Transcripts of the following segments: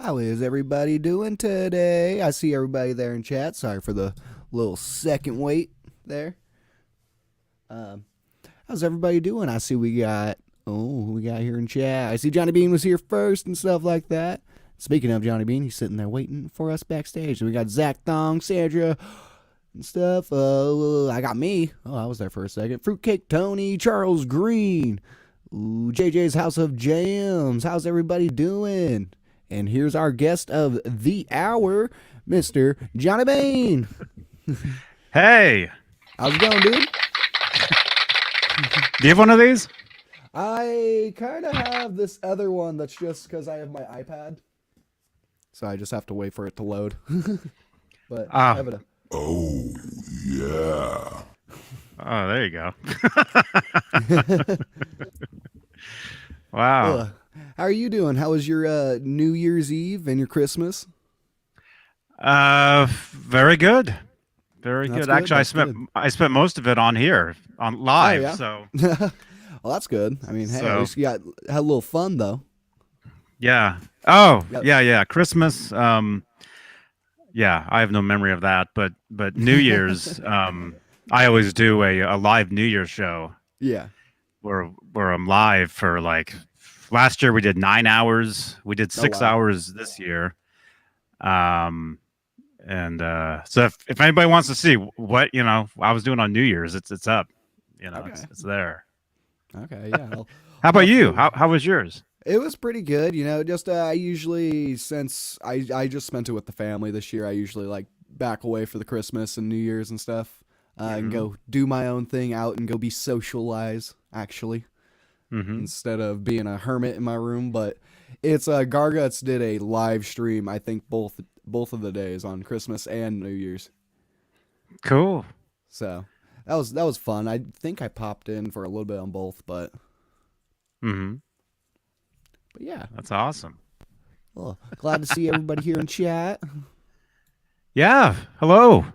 How is everybody doing today? I see everybody there in chat. Sorry for the little second wait there. How's everybody doing? I see we got here in chat. I see Johnny Beane was here first and stuff like that. Speaking of Johnny Beane, he's sitting there waiting for us backstage. And we got Zach Thong, Sandra, and stuff. I got me. Oh, I was there for a second. Fruitcake Tony, Charles Green. Ooh, JJ's House of Jams. How's everybody doing? And here's our guest of the hour, Mr. Johnny Beane. Hey. How's it going, dude? Do you have one of these? I kind of have this other one that's just because I have my iPad. So I just have to wait for it to load. But I have it. Oh, yeah. Oh, there you go. Wow. How are you doing? How was your New Year's Eve and your Christmas? Very good. Very That's good. Actually, I spent most of it on here, on live. Oh, yeah? So, well, that's good. I mean, hey, at So- least you had a little fun though. yeah. Oh, Yep. yeah. Christmas. Yeah, I have no memory of that, but New Year's, I always do a live New Year's show Yeah. where I'm live for like last year we did 9 hours. We did 6 wow. hours this year. So if anybody wants to see what I was doing on New Year's, it's up. Okay. It's there. Okay. Yeah. How about you? How was yours? It was pretty good, just I usually, since I just spent it with the family this year, I usually like back away for the Christmas and New Year's and stuff, and go do my own thing out and go be socialize, actually, instead of being a hermit in my room. But it's Garguts did a live stream, I think both of the days on Christmas and New Year's. Cool. So that was fun. I think I popped in for a little bit on both, but But yeah. That's awesome. Well, glad to see everybody here in chat. Yeah. Hello.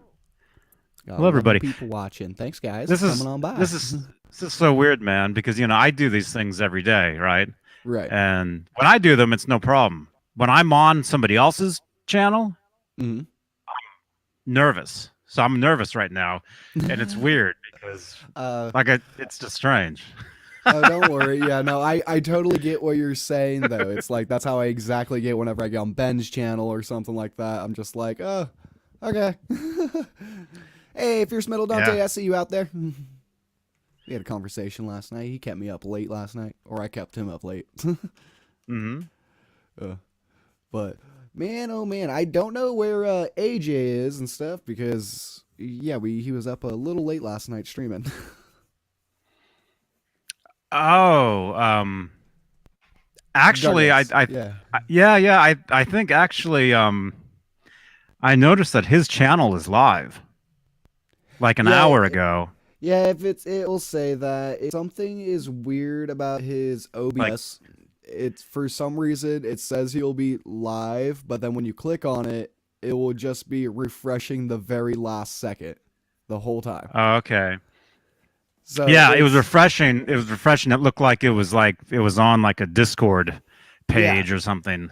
Got Hello, everybody. People watching. Thanks, guys. This for is coming on by. this is so weird, man, because I do these things every day, right? right. And when I do them, it's no problem. When I'm on somebody else's channel, Mhm. nervous. So I'm nervous right now, and it's weird because it's just strange. Oh, don't worry. Yeah, no, I totally get what you're saying though. It's like that's how I exactly get whenever I get on Ben's channel or something like that. I'm just like, oh, okay. Hey, Fierce Metal Dante, Yeah. I see you out there. We had a conversation last night. He kept me up late last night, or I kept him up late. But man, oh man, I don't know where AJ is and stuff because he was up a little late last night streaming. Oh, actually, Garguts, I think actually, I noticed that his channel is live, like an hour ago. Yeah, if it will say that if something is weird about his OBS. It's for some reason it says he'll be live, but then when you click on it, it will just be refreshing the very last second, the whole time. Oh, okay. So Yeah, it was refreshing. It was refreshing. It looked like it was on like a Discord page or something.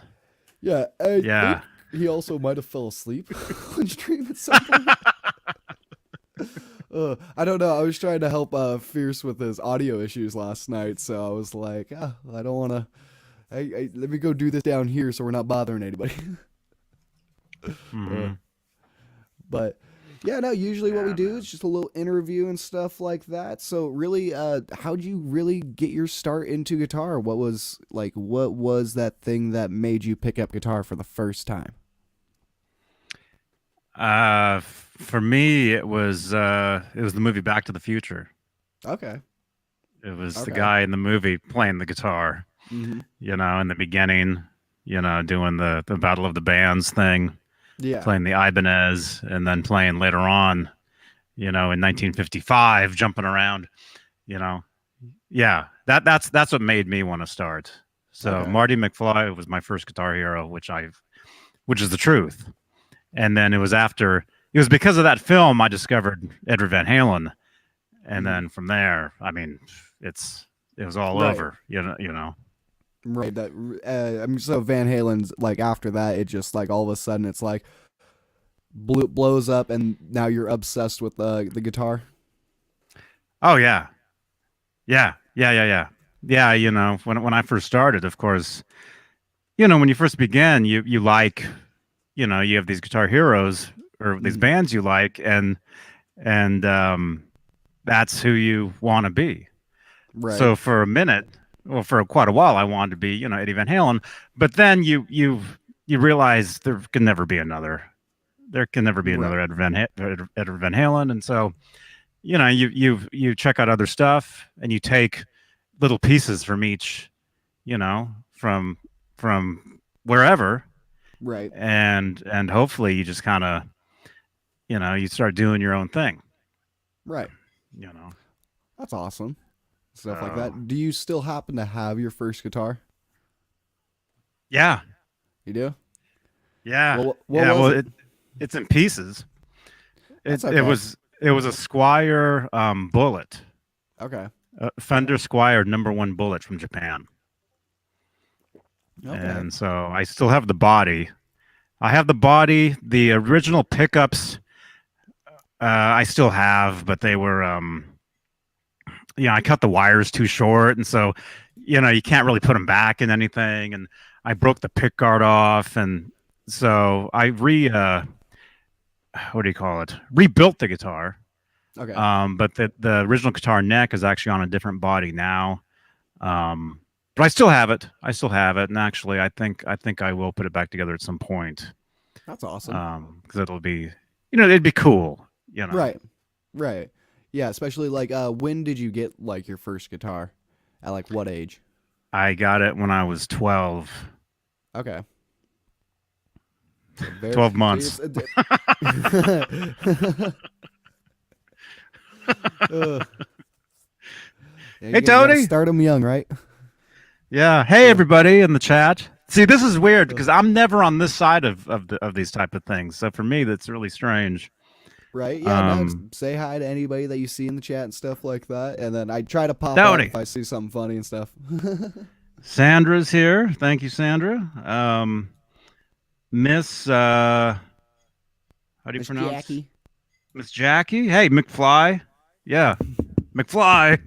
Yeah, Yeah. He also might have fell asleep on stream at some point. I don't know. I was trying to help Fierce with his audio issues last night, so I was like, I don't want to. Let me go do this down here so we're not bothering anybody. But yeah, no. Usually, what we do is just a little interview and stuff like that. So, really, how'd you really get your start into guitar? What was that thing that made you pick up guitar for the first time? For me, it was the movie Back to the Future. Okay. It was the guy in the movie playing the guitar. In the beginning, doing the Battle of the Bands thing. Yeah. Playing the Ibanez, and then playing later on, in 1955, jumping around, Yeah, that's what made me want to start. So Marty McFly was my first guitar hero, which is the truth. And then it was because of that film I discovered Edward Van Halen, and then from there, I mean, it was all over, you know. Right. That I mean, so Van Halen's like after that, it just like all of a sudden it's like blows up, and now you're obsessed with the guitar. Oh yeah, yeah. You know, when I first started, of course, you know, when you first begin, you like, you know, you have these guitar heroes or these bands you like, and that's who you want to be. Right. So for a minute, well, for quite a while, I wanted to be, you know, Eddie Van Halen. But then you realize there can never be another. There can never be Right. another Ed Van Halen, and so you know you check out other stuff and you take little pieces from each, you know, from wherever, Right. and hopefully you just kind of, you know, you start doing your own thing, Right. you know. That's awesome. Stuff like So that. Do you still happen to have your first guitar? yeah, You do? yeah, What yeah. was Well, it? it's in pieces. That's It okay. was a Squire bullet, Okay. Fender Squire #1 bullet from Japan, Okay. and so I still have the body. I have the body. The original pickups I still have, but they were you know, I cut the wires too short, and so, you know, you can't really put them back in anything. And I broke the pick guard off, and so I what do you call it? Rebuilt the guitar. Okay. But the original guitar neck is actually on a different body now. But I still have it. I still have it, and actually, I think I will put it back together at some point. That's awesome. Because it'll be, you know, it'd be cool. You know, Right. Right. Yeah, especially like when did you get like your first guitar? At like what age? I got it when I was 12. Okay. So 12 months. Ugh. Yeah, Hey, you gotta Tony. start them young, right? Yeah. Hey, everybody in the chat. See, this is weird Ugh. because I'm never on this side of these type of things. So for me, that's really strange. Right? Yeah, no, just say hi to anybody that you see in the chat and stuff like that. And then I try to pop up Tony. if I see something funny and stuff. Sandra's here. Thank you, Sandra. Miss, how do you Miss pronounce? Jackie. Miss Jackie. Hey, McFly. Yeah, McFly.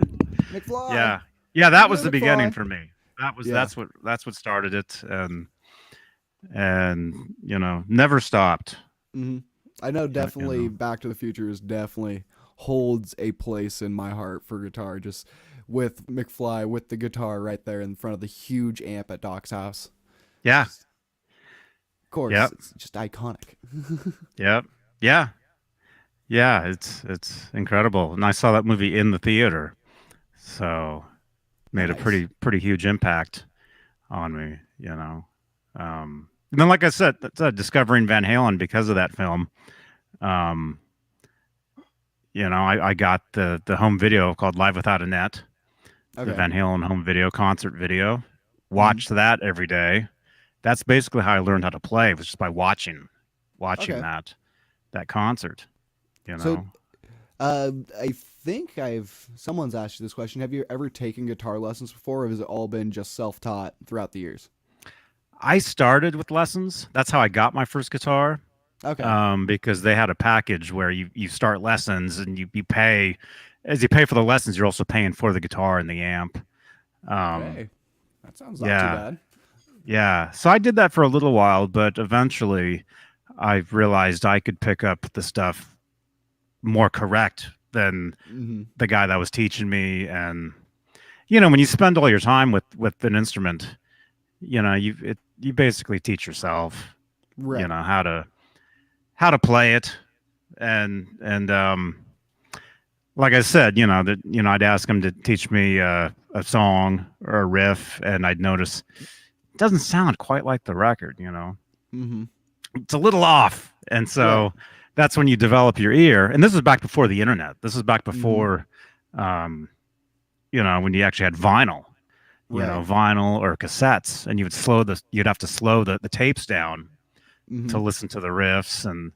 McFly. Yeah, yeah. That was Hello, the beginning McFly. for me. That was Yeah. that's what started it, and you know, never stopped. Hmm. I know You definitely know. Back to the Future is definitely holds a place in my heart for guitar. Just with McFly with the guitar right there in front of the huge amp at Doc's house. Yeah. Of course, Yep. it's just iconic. Yep. Yeah. Yeah. It's incredible, and I saw that movie in the theater, so made a Nice. pretty huge impact on me. You know. And then, like I said, discovering Van Halen because of that film. Um, you know, I got the home video called Live Without a Net, the Okay. Van Halen home video, concert video. Mm-hmm. Watched that every day. That's basically how I learned how to play, was just by watching Okay. that concert. You know, So, I think someone's asked you this question. Have you ever taken guitar lessons before, or has it all been just self-taught throughout the years? I started with lessons. That's how I got my first guitar. Okay. Because they had a package where you start lessons and you pay, as you pay for the lessons, you're also paying for the guitar and the amp. Hey, that sounds not too Yeah, bad. yeah. So I did that for a little while, but eventually I realized I could pick up the stuff more correct than Mm-hmm. the guy that was teaching me. And you know, when you spend all your time with an instrument, you know, you basically teach yourself, Right. you know, how to play it. And like I said, you know, that, you know, I'd ask him to teach me a song or a riff, and I'd notice it doesn't sound quite like the record, you know. Mm-hmm. It's a little off. And so Right. that's when you develop your ear. And this is back before the internet. This is back Mm-hmm. before you know, when you actually had vinyl. You know, Right. vinyl or cassettes, and you'd have to slow the tapes down Mm-hmm. to listen to the riffs, and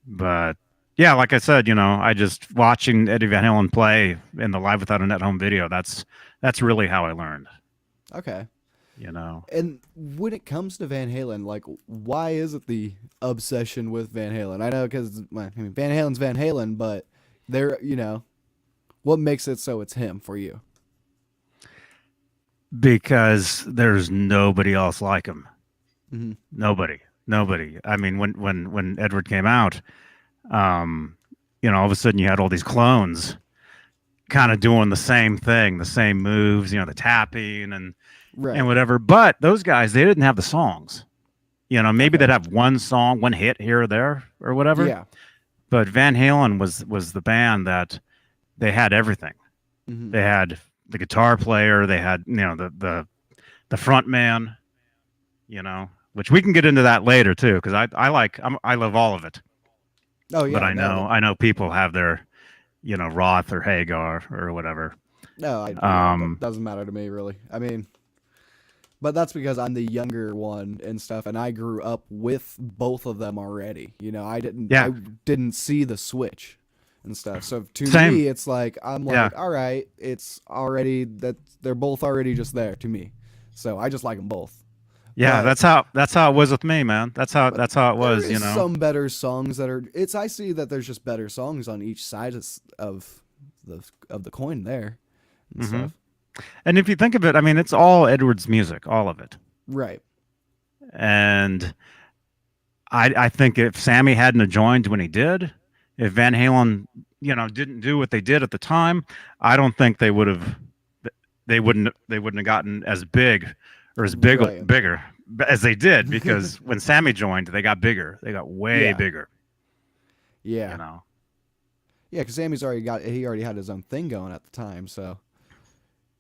but yeah, like I said, I just watching Eddie Van Halen play in the Live Without a Net home video. That's really how I learned. Okay. You know. And when it comes to Van Halen, like, why is it the obsession with Van Halen? I know because Van Halen's Van Halen, but what makes it so it's him for you? Because there's nobody else like him. Mm-hmm. Nobody. I mean, when Edward came out, all of a sudden you had all these clones kind of doing the same thing, the same moves, the tapping and whatever. But those guys, they didn't have the songs. Maybe they'd have one song, one hit here or there or whatever. Yeah. But Van Halen was the band that they had everything. Mm-hmm. They had the guitar player, they had the front man, which we can get into that later too, because I love all of it. Oh yeah. But I know people have their Roth or Hagar or whatever. No, that doesn't matter to me really. I mean, but that's because I'm the younger one and stuff, and I grew up with both of them already. I didn't see the switch and stuff. So to me, it's like I'm like, all right, it's already that they're both already just there to me. So I just like them both. Yeah, but that's how it was with me, man. That's how it was. There is some better songs that are. I see that there's just better songs on each side of the coin there and stuff. And if you think of it, I mean, it's all Edward's music, all of it. Right. And I think if Sammy hadn't joined when he did, if Van Halen, didn't do what they did at the time, I don't think they wouldn't have gotten as big or as bigger as they did, because when Sammy joined, they got bigger. They got way bigger. Yeah. Yeah, because Sammy's he already had his own thing going at the time, so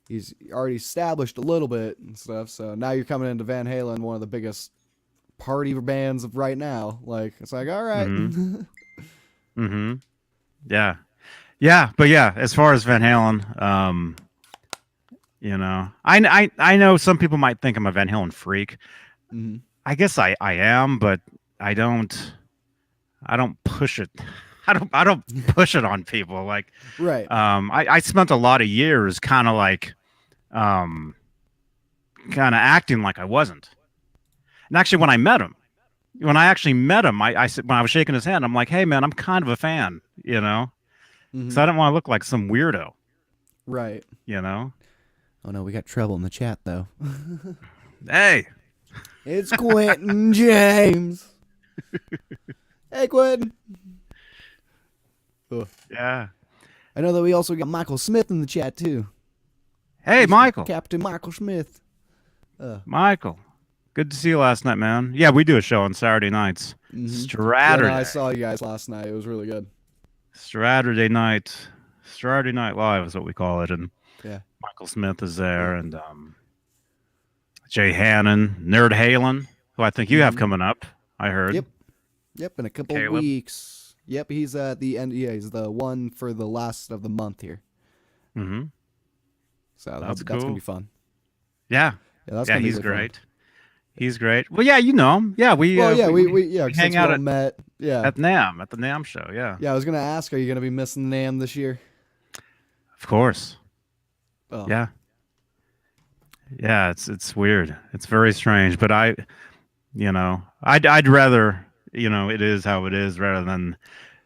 he's already established a little bit and stuff. So now you're coming into Van Halen, one of the biggest party bands of right now. Like, it's like, all right. Yeah. Yeah. But yeah, as far as Van Halen, I know some people might think I'm a Van Halen freak. Mm-hmm. I guess I am, but I don't push it. I don't push it on people. Like, right. I spent a lot of years kind of acting like I wasn't. And actually, when I actually met him, I said, when I was shaking his hand, I'm like, hey man, I'm kind of a fan, So I don't want to look like some weirdo. Right. Oh no, we got trouble in the chat though. Hey, it's Quentin James. Hey, Quentin. Yeah. I know that we also got Michael Smith in the chat too. Hey, Michael. Captain Michael Smith. Michael, good to see you last night, man. Yeah, we do a show on Saturday nights. Saturday. Yeah, I saw you guys last night. It was really good. Saturday Night Live is what we call it, and Michael Smith is there, and Jay Hannon, Nerd Halen, who I think you have coming up. I heard. Yep, in a couple of weeks. Yep, he's at the end. Yeah, he's the one for the last of the month here. Mm-hmm. So that's gonna be fun. Yeah. He's great. Fun. He's great. Well, yeah, you know him. Yeah, we hang out at the NAMM show. Yeah. Yeah, I was gonna ask, are you gonna be missing NAMM this year? Of course. Oh. Yeah. Yeah, it's weird. It's very strange, but I'd rather, it is how it is rather than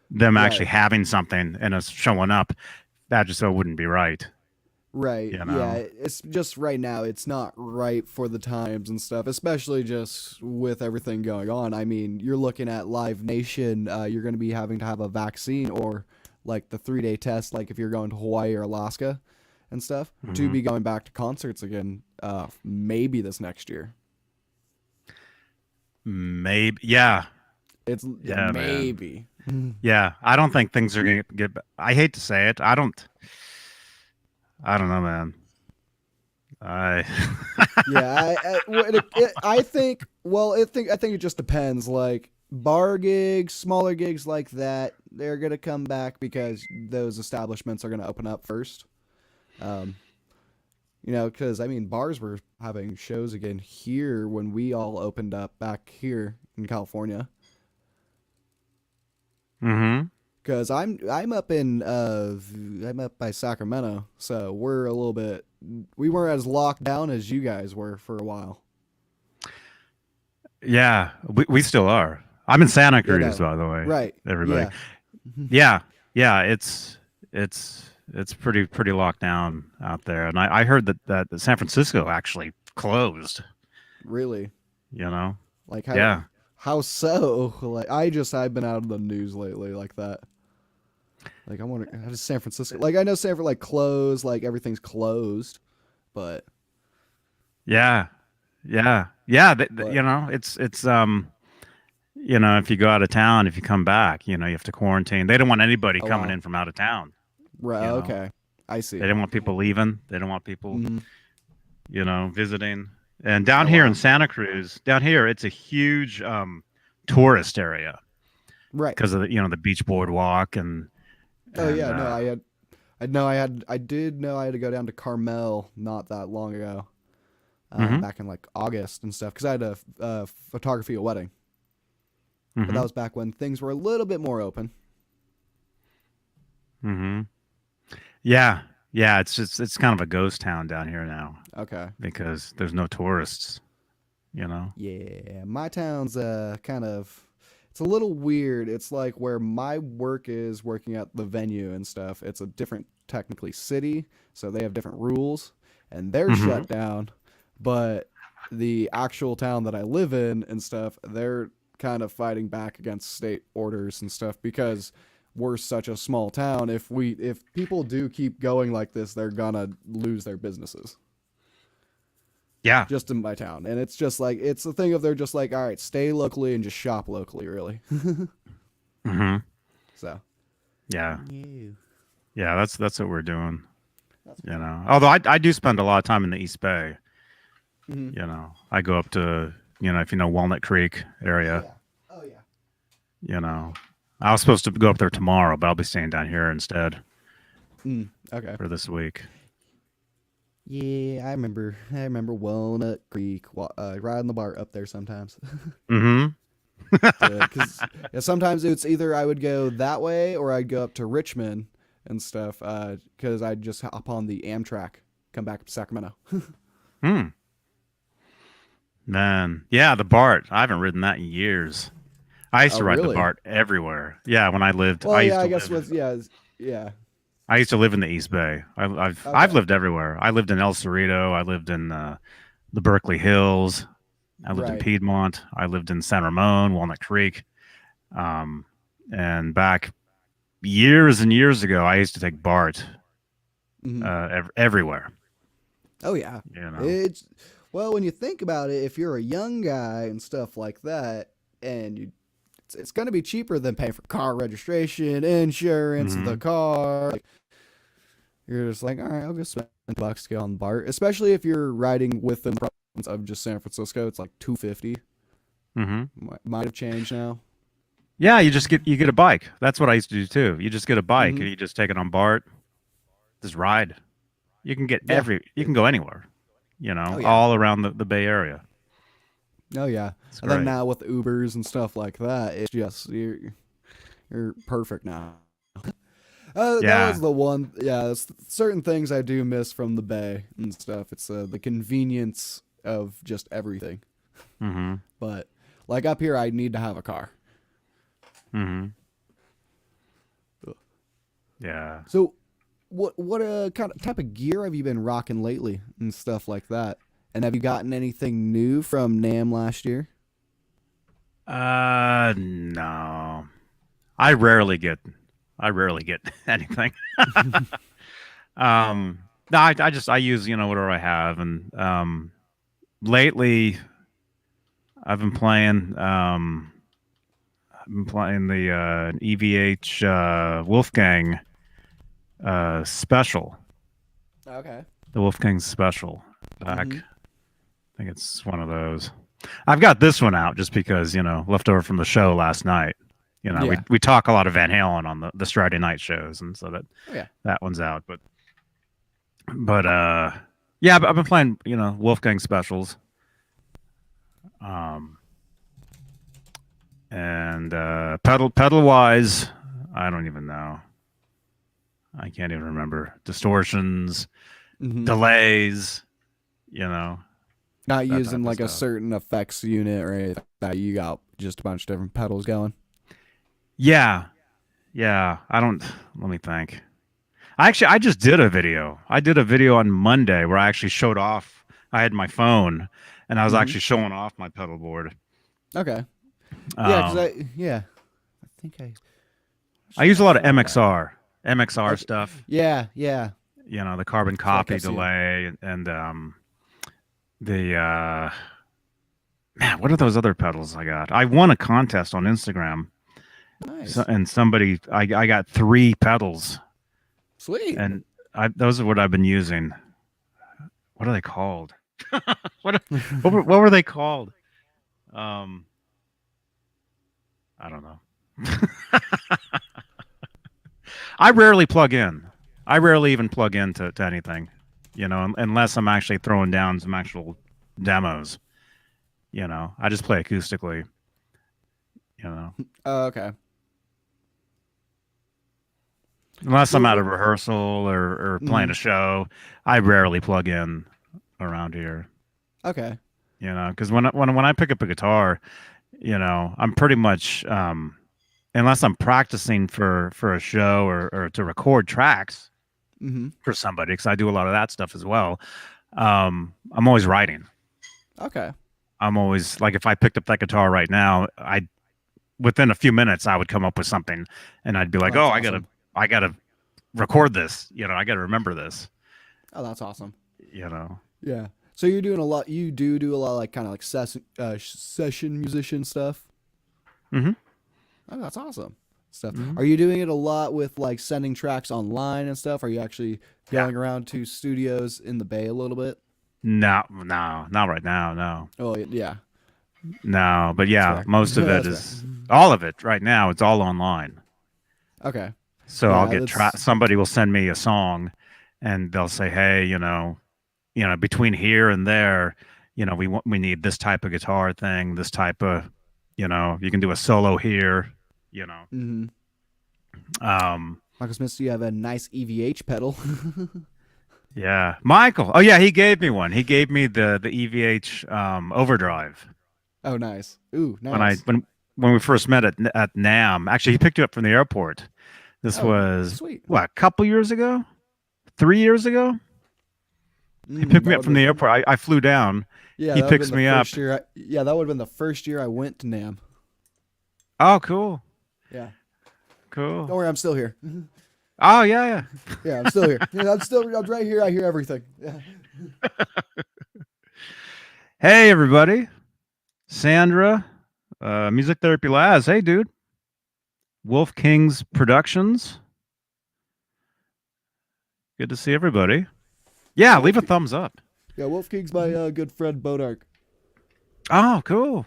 them actually having something and us showing up. That just wouldn't be right. Right. Yeah, it's just right now it's not right for the times and stuff, especially just with everything going on. I mean, you're looking at Live Nation, you're going to be having to have a vaccine or like the 3-day test, like if you're going to Hawaii or Alaska and stuff, to be going back to concerts again, maybe this next year. Maybe, yeah. Maybe. Yeah, I don't think things are going to get. I hate to say it, I don't know, man. I think it just depends. Like bar gigs, smaller gigs like that, they're gonna come back because those establishments are gonna open up first. Because I mean, bars were having shows again here when we all opened up back here in California. Mm-hmm. Because I'm up in I'm up by Sacramento, so we're a little bit. We weren't as locked down as you guys were for a while. Yeah, we still are. I'm in Santa You Cruz, know, by the way. right? Everybody. Yeah. Yeah. It's pretty locked down out there, and I heard that San Francisco actually closed. Really? You know. Like how? Yeah. How so? Like I've been out of the news lately like that. Like I wonder how does San Francisco? Like I know San Francisco like closed, like everything's closed, but Yeah. You know, it's you know, if you go out of town, if you come back, you know, you have to quarantine. They don't want anybody coming in from out of town. Right. You know? Okay. I see. They don't want people leaving. They don't want people, Mhm. you know, visiting. And down here in Santa Cruz, down here, it's a huge tourist area Right. because of the, you know, the beach boardwalk and. Oh and, yeah, no, I did know I had to go down to Carmel not that long ago, back in like August and stuff, because I had a photography a wedding, but that was back when things were a little bit more open. Yeah, it's kind of a ghost town down here now. Okay. Because there's no tourists, you know. Yeah, my town's kind of. It's a little weird. It's like where my work is working at the venue and stuff. It's a different, technically, city, so they have different rules, and they're shut down. But the actual town that I live in and stuff, they're kind of fighting back against state orders and stuff because we're such a small town. If people do keep going like this, they're gonna lose their businesses. Yeah. Just in my town. And it's just like, it's the thing of they're just like, all right, stay locally and just shop locally, really. So. Yeah. Yeah, that's what we're doing. You know, although I do spend a lot of time in the East Bay. You know, I go up to, you know, if you know Walnut Creek area. Oh, yeah. You know, I was supposed to go up there tomorrow, but I'll be staying down here instead. Okay. For this week. Yeah, I remember Walnut Creek, riding the BART up there sometimes. Because sometimes it's either I would go that way or I'd go up to Richmond and stuff, because I'd just hop on the Amtrak, come back up to Sacramento. Man, yeah, the BART. I haven't ridden that in years. I used to ride the BART everywhere. Yeah, when I lived. Well, yeah, I guess yeah. I used to live in the East Bay. I've lived everywhere. I lived in El Cerrito. I lived in the Berkeley Hills. I lived in Piedmont. I lived in San Ramon, Walnut Creek. And back years and years ago, I used to take BART everywhere. Oh yeah. You know? Well, when you think about it, if you're a young guy and stuff like that, and it's going to be cheaper than paying for car registration, insurance, the car. Like, you're just like, all right, I'll go spend $10 to get on the BART. Especially if you're riding within the province of just San Francisco, it's like $250. Might have changed now. Yeah, you get a bike. That's what I used to do too. You just get a bike and you just take it on BART. Just ride. You can get you can go anywhere. You know, all around the Bay Area. Oh yeah, and then now with Ubers and stuff like that, it's just you're perfect now. That was the one. Yeah, certain things I do miss from the Bay and stuff. It's the convenience of just everything. But like up here, I need to have a car. Yeah. So, what kind of type of gear have you been rocking lately and stuff like that? And have you gotten anything new from NAMM last year? No. I rarely get anything. No, I use, you know, whatever I have, and lately I've been playing the EVH Wolfgang special. Okay. The Wolfgang special back. I think it's one of those. I've got this one out just because, you know, left over from the show last night. You know, we talk a lot of Van Halen on the Friday night shows, and so that one's out. But yeah, I've been playing, you know, Wolfgang specials. And pedal wise, I don't even know. I can't even remember. Distortions, delays, you know. Not that using type of like a stuff. certain effects unit or anything like that. You got just a bunch of different pedals going. Yeah. Yeah. Let me think. I just did a video. I did a video on Monday where I actually showed off. I had my phone and I was actually showing off my pedal board. Okay. Yeah, because Um, I think I use a lot of saw that. MXR stuff. Yeah, yeah. You know, the carbon That's what I copy kept seeing. delay and the man, what are those other pedals I got? I won a contest on Instagram. Nice. And somebody I got 3 pedals Sweet. and those are what I've been using. What are they called? What were they called? I don't know. I rarely plug in. I rarely even plug into anything, you know, unless I'm actually throwing down some actual demos. You know, I just play acoustically. You know, Okay. unless So I'm at a what- rehearsal or playing a show, I rarely plug in around here. Okay. You know, because when I pick up a guitar, you know, I'm pretty much unless I'm practicing for a show or to record tracks for somebody, because I do a lot of that stuff as well. I'm always writing. Okay. I'm always like, if I picked up that guitar right now, within a few minutes I would come up with something, and I'd be like, that's oh, awesome. I gotta record this. You know, I gotta remember this. Oh, that's awesome. You know. Yeah. So you're doing a lot. You do a lot of like kind of like session musician stuff. Mm-hmm. Oh, that's awesome stuff. Are you doing it a lot with like sending tracks online and stuff? Are you actually going around to studios in the Bay a little bit? No, not right now. No, Oh yeah. no. But yeah, fair. most of it That's is all of it right now. It's all online. Okay. So Yeah, I'll get that's- somebody will send me a song, and they'll say, hey, you know, between here and there, you know, we need this type of guitar thing, this type of, you know, you can do a solo here, you know. Michael Smith, you have a nice EVH pedal. Yeah, Michael. Oh yeah, he gave me one. He gave me the EVH overdrive Oh, nice. Ooh, nice. when we first met at NAM. Actually, he picked you up from the airport. This Oh, was sweet. what, a couple years ago, 3 years ago. He picked me up from the airport. I flew down. Yeah, He that would've picks been me the up. first year that would have been the first year I went to NAM. Oh, cool, Yeah. cool. Don't worry, I'm still here. Oh yeah. Yeah, I'm still here. Yeah, I'm right here. I hear everything. Yeah. Hey everybody, Sandra, Music Therapy Laz. Hey dude, Wolf Kings Productions. Good to see everybody. Yeah, leave a thumbs up. Yeah, Wolf King's my good friend Bodark. Oh, cool.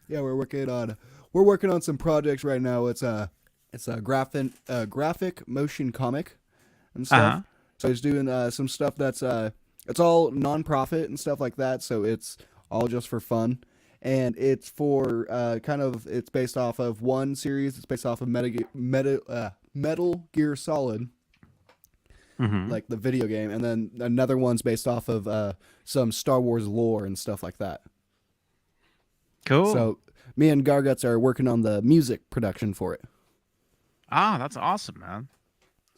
Yeah, we're working on some projects right now. It's a graphic motion comic and stuff. So he's doing some stuff that's it's all nonprofit and stuff like that. So it's all just for fun, and it's for it's based off of one series. It's based off of Metal Gear Solid, like the video game, and then another one's based off of some Star Wars lore and stuff like that. Cool. So me and Garguts are working on the music production for it. Ah, that's awesome, man.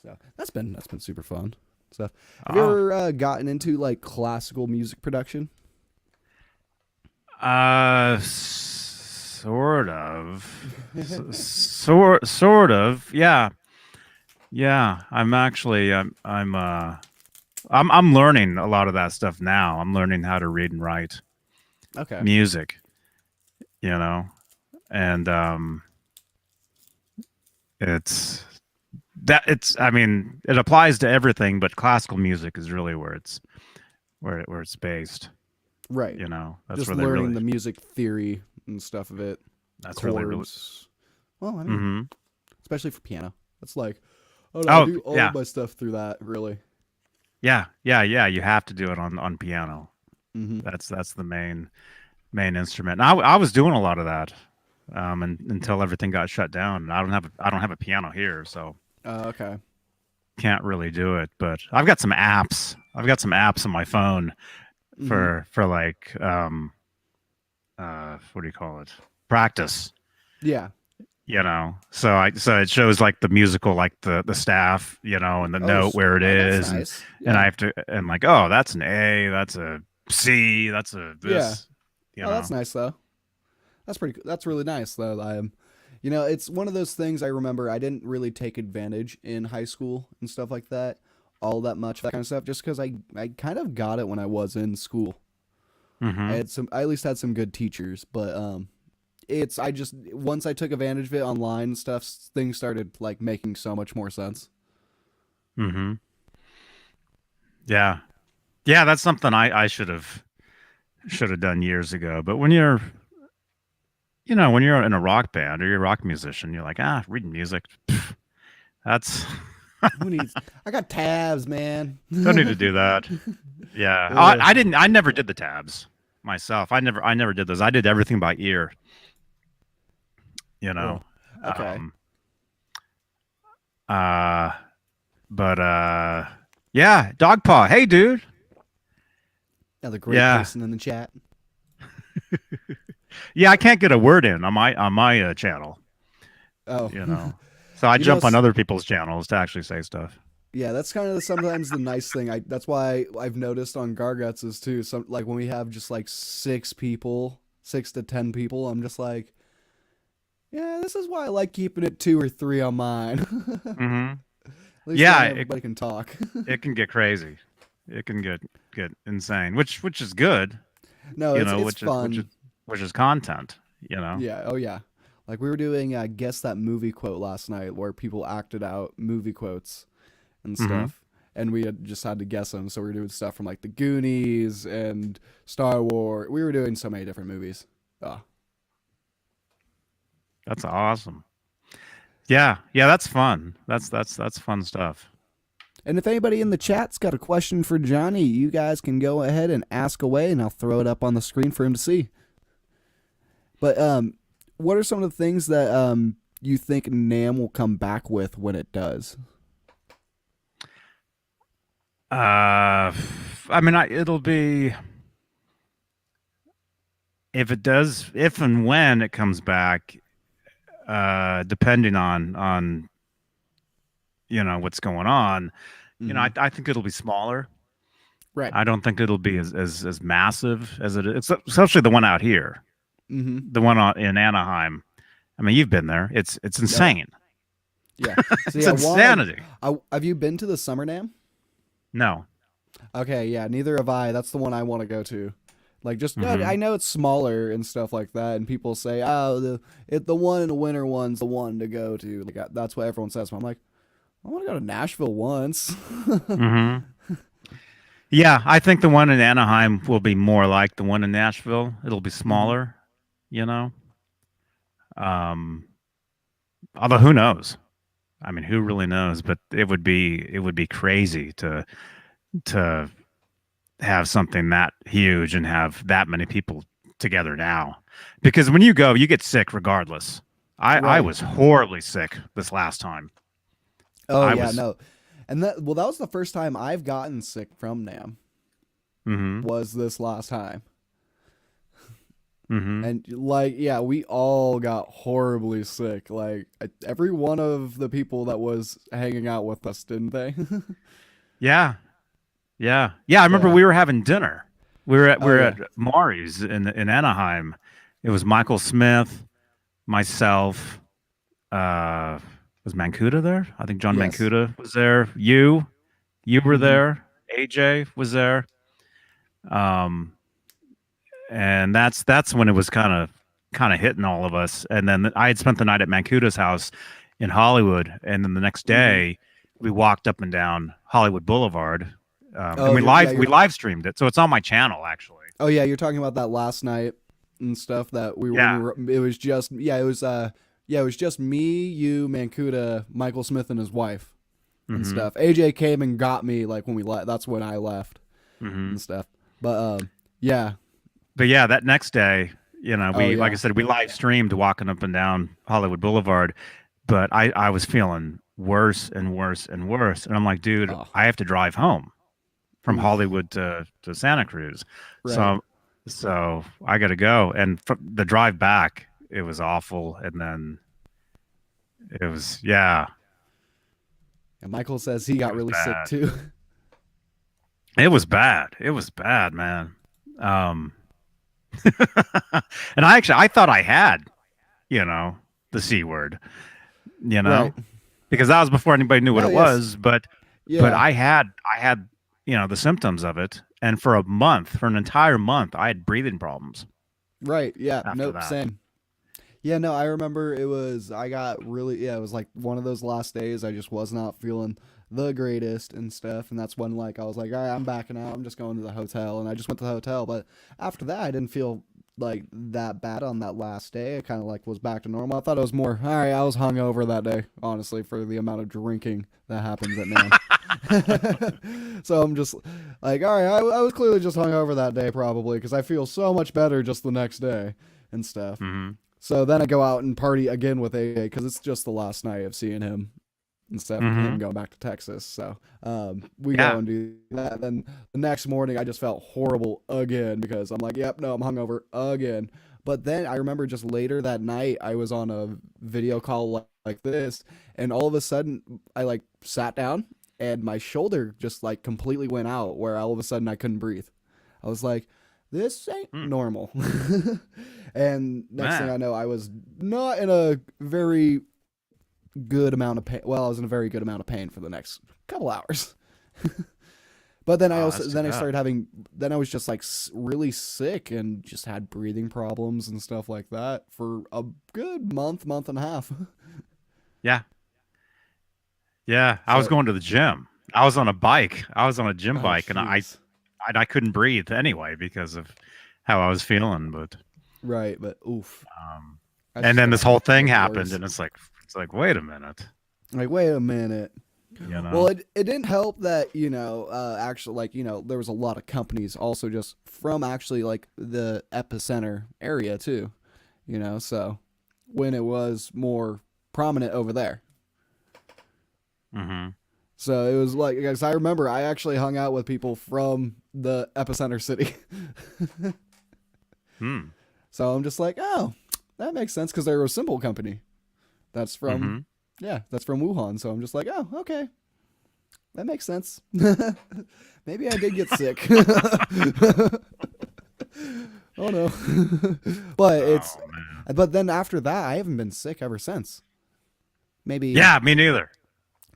So that's been super fun stuff. Have you ever gotten into like classical music production? Sort of. Sort of. Yeah. Yeah. I'm learning a lot of that stuff now. I'm learning how to read and write Okay. music, you know, and I mean, it applies to everything, but classical music is really where it's based. Right. You know, that's Just where they learning really, the music theory and stuff of it. that's where they really. Chords. Well, I mean, especially for piano. It's like, I Oh, do all yeah. of my stuff through that, really. Yeah. You have to do it on piano. That's the main instrument. And I was doing a lot of that. and until everything got shut down. And I don't have a piano here, so Okay. can't really do it. But I've got some apps. I've got some apps on my phone for like what do you call it? Practice. Yeah. So it shows like the musical, like the staff, and the note where it is, that's nice. and I have to, and like, oh, that's an A, that's a C, that's a this, That's nice though. That's really nice though. It's one of those things I remember I didn't really take advantage in high school and stuff like that, all that much, that kind of stuff, just because I kind of got it when I was in school. I at least had some good teachers, but once I took advantage of it online and stuff, things started like making so much more sense. Yeah, that's something I should have done years ago. But when you're in a rock band or you're a rock musician, you're like, reading music, that's Who needs? I got tabs, man. don't need to do that. Yeah, I never did the tabs myself. I never did those. I did everything by ear. Okay. Yeah, Dogpaw. Hey, dude. Another great person in the chat. Yeah, I can't get a word in on my channel. Oh, so I jump on other people's channels to actually say stuff. Yeah, that's kind of sometimes the nice thing. That's why I've noticed on Garguts is too. Some like when we have just like 6 to 10 people, I'm just like, yeah, this is why I like keeping it 2 or 3 on mine. At least everybody can talk. It can get crazy. It can get insane, which is good. No, it's fun. Which is content. Yeah. Oh yeah. Like we were doing guess that movie quote last night, where people acted out movie quotes and stuff, and we just had to guess them. So we were doing stuff from like the Goonies and Star Wars. We were doing so many different movies. That's awesome. Yeah, that's fun. That's fun stuff. And if anybody in the chat's got a question for Johnny, you guys can go ahead and ask away, and I'll throw it up on the screen for him to see. But what are some of the things that you think NAMM will come back with when it does? It'll be, if and when it comes back, depending on what's going on, I think it'll be smaller. Right. I don't think it'll be as massive as it is, especially the one out here. The one in Anaheim. I mean, you've been there. It's insane. Yeah. So, it's insanity. Have you been to the Summer NAMM? No. Okay, yeah, neither have I. That's the one I want to go to. Like, just I know it's smaller and stuff like that, and people say, "Oh, the one in the winter one's the one to go to." Like that's what everyone says. But I'm like, I want to go to Nashville once. Yeah, I think the one in Anaheim will be more like the one in Nashville. It'll be smaller, Although who knows? I mean, who really knows? But it would be crazy to have something that huge and have that many people together now. Because when you go, you get sick regardless. I was horribly sick this last time. No. And that was the first time I've gotten sick from NAMM. Was this last time. And we all got horribly sick. Like every one of the people that was hanging out with us, didn't they? Yeah. I remember we were having dinner. We were at Mari's in Anaheim. It was Michael Smith, myself. Was Mancuda there? I think John Mancuda was there. You were there. AJ was there. And that's when it was kind of hitting all of us. And then I had spent the night at Mancuda's house in Hollywood, and then the next day we walked up and down Hollywood Boulevard. And we live streamed it, so it's on my channel actually. Oh yeah, you're talking about that last night and stuff that we were. It was just it was just me, you, Mancuda, Michael Smith, and his wife and stuff. AJ came and got me like when we left. That's when I left and stuff. But that next day, You know, Oh, we like yeah. I said, we live streamed walking up and down Hollywood Boulevard, but I was feeling worse and worse and worse, and I'm like, dude, Oh, I have to drive home from oof. Hollywood to Santa Cruz, Right. so I got to go, and the drive back, it was awful, and then it was And Michael says he it got was really sick bad. too. It was bad. It was bad, man. Um, and I thought I had, you know, the C word, you Right. know, because that was before anybody knew what No, it yes. was. But Yeah. I had, you know, the symptoms of it, and for a month, for an entire month, I had breathing problems Right. Yeah. after Nope. that. Same. Yeah. No, I remember I got really, yeah, it was like one of those last days. I just was not feeling the greatest and stuff. And that's when, like, I was like, all right, I'm backing out. I'm just going to the hotel. And I just went to the hotel. But after that, I didn't feel like that bad on that last day. I kind of like was back to normal. I thought it was more, all right, I was hungover that day, honestly, for the amount of drinking that happens at NAMM. So I'm just like, all right, I was clearly just hungover that day, probably, because I feel so much better just the next day and stuff. Hmm. So then I go out and party again with AA because it's just the last night of seeing him and stuff, and Hmm. him going back to Texas. So we go Yeah. and do that. Then the next morning, I just felt horrible again because I'm like, yep, no, I'm hungover again. But then I remember just later that night, I was on a video call like this, and all of a sudden, I like sat down and my shoulder just like completely went out where all of a sudden I couldn't breathe. I was like, this ain't Mm. normal. And next thing Man. I know, I was not in a very good amount of pain. Well, I was in a very good amount of pain for the next couple hours. But then Oh, that's too I bad. started having, then I was just like really sick and just had breathing problems and stuff like that for a good month and a half. Yeah. Yeah. I was So, going to the gym. I was on a bike. I was on a gym oh, bike, and jeez. I couldn't breathe anyway because of how I was feeling. But Right. But oof. um, That's and just then going this to whole thing make it happened, worse. and it's like, wait a minute, Like, wait a minute. you Well, know? it didn't help that, actually, like, there was a lot of companies also just from actually, like, the epicenter area, too, so when it was more prominent over there. Hmm. So it was like, because I remember I actually hung out with people from the epicenter city. Hmm. So I'm just like, oh, that makes sense because they're a simple company. That's Hmm. from, yeah, that's from Wuhan. So I'm just like, oh, okay. That makes sense. Maybe I did get sick. Oh no. But it's Oh man. but then after that I haven't been sick ever since. Maybe Yeah, me neither.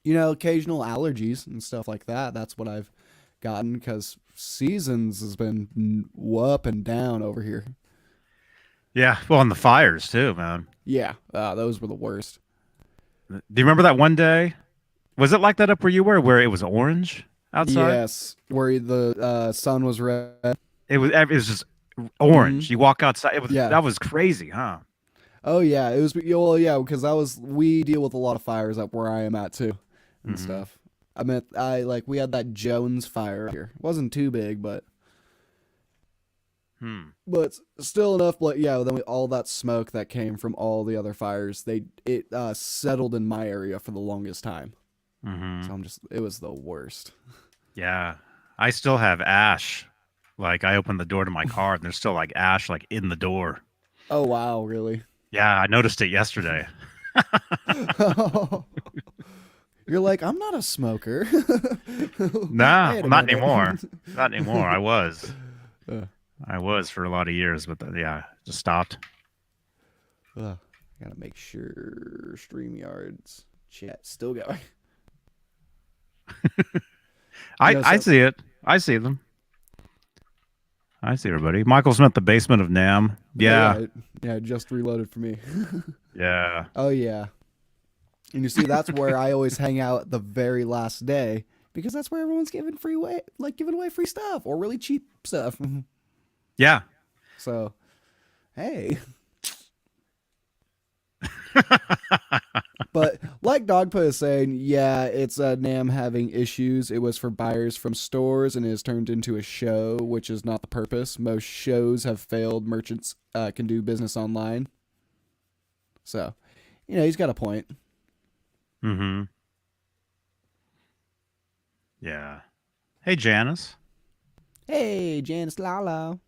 occasional allergies and stuff like that. That's what I've gotten because seasons has been up and down over here. Yeah. Well, and the fires too, man. Yeah, those were the worst. Do you remember that one day? Was it like that up where you were, where it was orange outside? Yes, where the sun was red. It was just Hmm. orange. You walk outside. Yeah. That was crazy, huh? Oh yeah, it was. Well, yeah, because we deal with a lot of fires up where I am at too, and Hmm. stuff. I mean, we had that Jones fire here. It wasn't too big, Hmm. but still enough. But yeah, then all that smoke that came from all the other fires, it settled in my area for the longest time. Hmm. So it was the worst. Yeah. I still have ash. Like I opened the door to my car, and there's still like ash like in the door. Oh wow, really? Yeah, I noticed it yesterday. You're like, I'm not a smoker. Nah, Wait well, a not minute. anymore. Not anymore. I was. Uh, I was for a lot of years, but yeah, just stopped. Gotta make sure StreamYard's chat still going. I see it. I see them. I see everybody. Michael Smith, the basement of Nam. Yeah. Yeah, it just reloaded for me. Yeah. Oh yeah. And you see, that's where I always hang out the very last day because that's where everyone's giving away free stuff or really cheap stuff. Yeah. So, hey, But like Dogpa is saying, yeah, it's NAM having issues. It was for buyers from stores and it has turned into a show, which is not the purpose. Most shows have failed. Merchants can do business online. So, he's got a point. Mm-hmm. Yeah. Hey, Janice. Hey, Janice Lalo.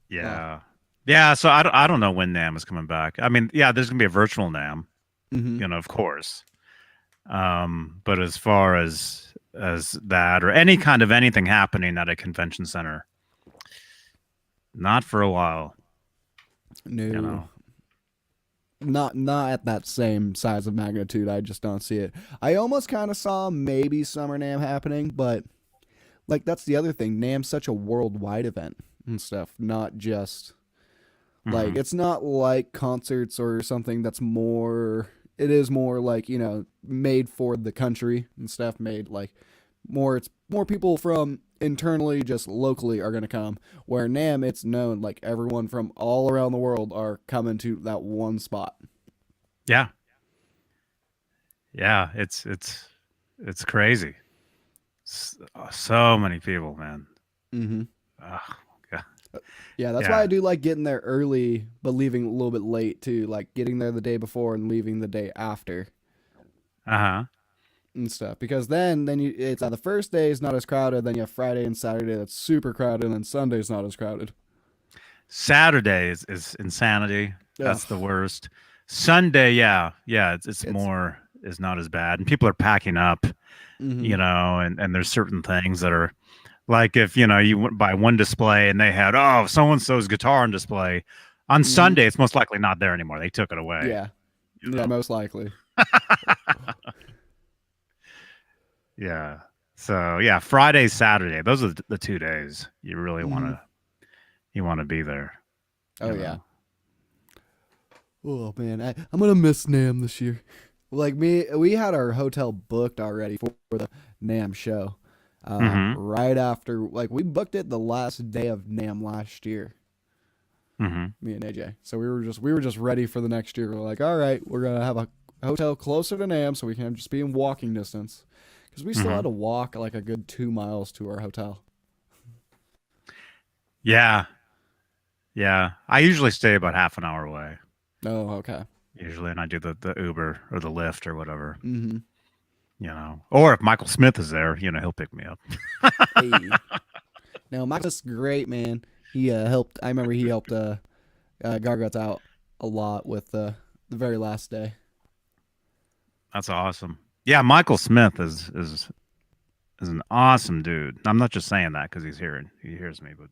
Yeah. Yeah, so I don't know when NAM is coming back. I mean, yeah, there's going to be a virtual NAM, of course. But as far as that or any kind of anything happening at a convention center, not for a while. No. Not at that same size of magnitude. I just don't see it. I almost kind of saw maybe Summer NAM happening, but like that's the other thing. NAM's such a worldwide event and stuff, not just like it's not like concerts or something that's more. It is more like made for the country and stuff. Made like more. It's more people from internally, just locally, are gonna come. Where NAM, it's known like everyone from all around the world are coming to that one spot. Yeah. Yeah, it's crazy. So many people, man. Mm-hmm. Oh, God. Yeah, that's why I do like getting there early, but leaving a little bit late too. Like getting there the day before and leaving the day after. And stuff, because then it's the first day is not as crowded. Then you have Friday and Saturday that's super crowded, and then Sunday's not as crowded. Saturday is insanity. That's the worst. Sunday, it's more is not as bad, and people are packing up. And there's certain things that are like if you went by one display and they had so and so's guitar on display on Sunday, it's most likely not there anymore. They took it away. Yeah, most likely. Yeah. So yeah, Friday, Saturday, those are the 2 days you really want to be there. Oh yeah. Oh man, I'm gonna miss NAM this year. Like we had our hotel booked already for the NAM show. Right after, like we booked it the last day of NAM last year. Me and AJ. So we were just ready for the next year. We're like, all right, we're gonna have a hotel closer to NAM so we can just be in walking distance. Because we still had to walk like a good 2 miles to our hotel. Yeah. Yeah. I usually stay about half an hour away. Oh, okay. Usually, and I do the Uber or the Lyft or whatever. Or if Michael Smith is there, he'll pick me up. Hey. Now, Michael's great, man. He helped. I remember he helped Garguts out a lot with the very last day. That's awesome. Yeah, Michael Smith is an awesome dude. I'm not just saying that because he hears me, but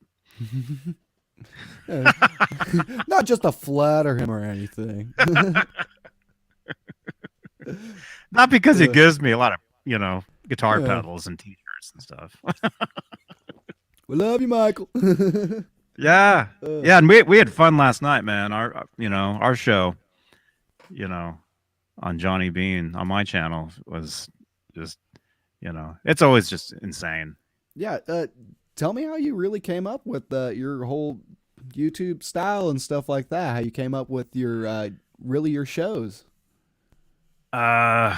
not just to flatter him or anything. Not because he gives me a lot of guitar pedals and T-shirts and stuff. We love you, Michael. Yeah, and we had fun last night, man. Our show, on Johnny Beane on my channel was just, it's always just insane. Yeah. Tell me how you really came up with your whole YouTube style and stuff like that. How you came up with your shows. I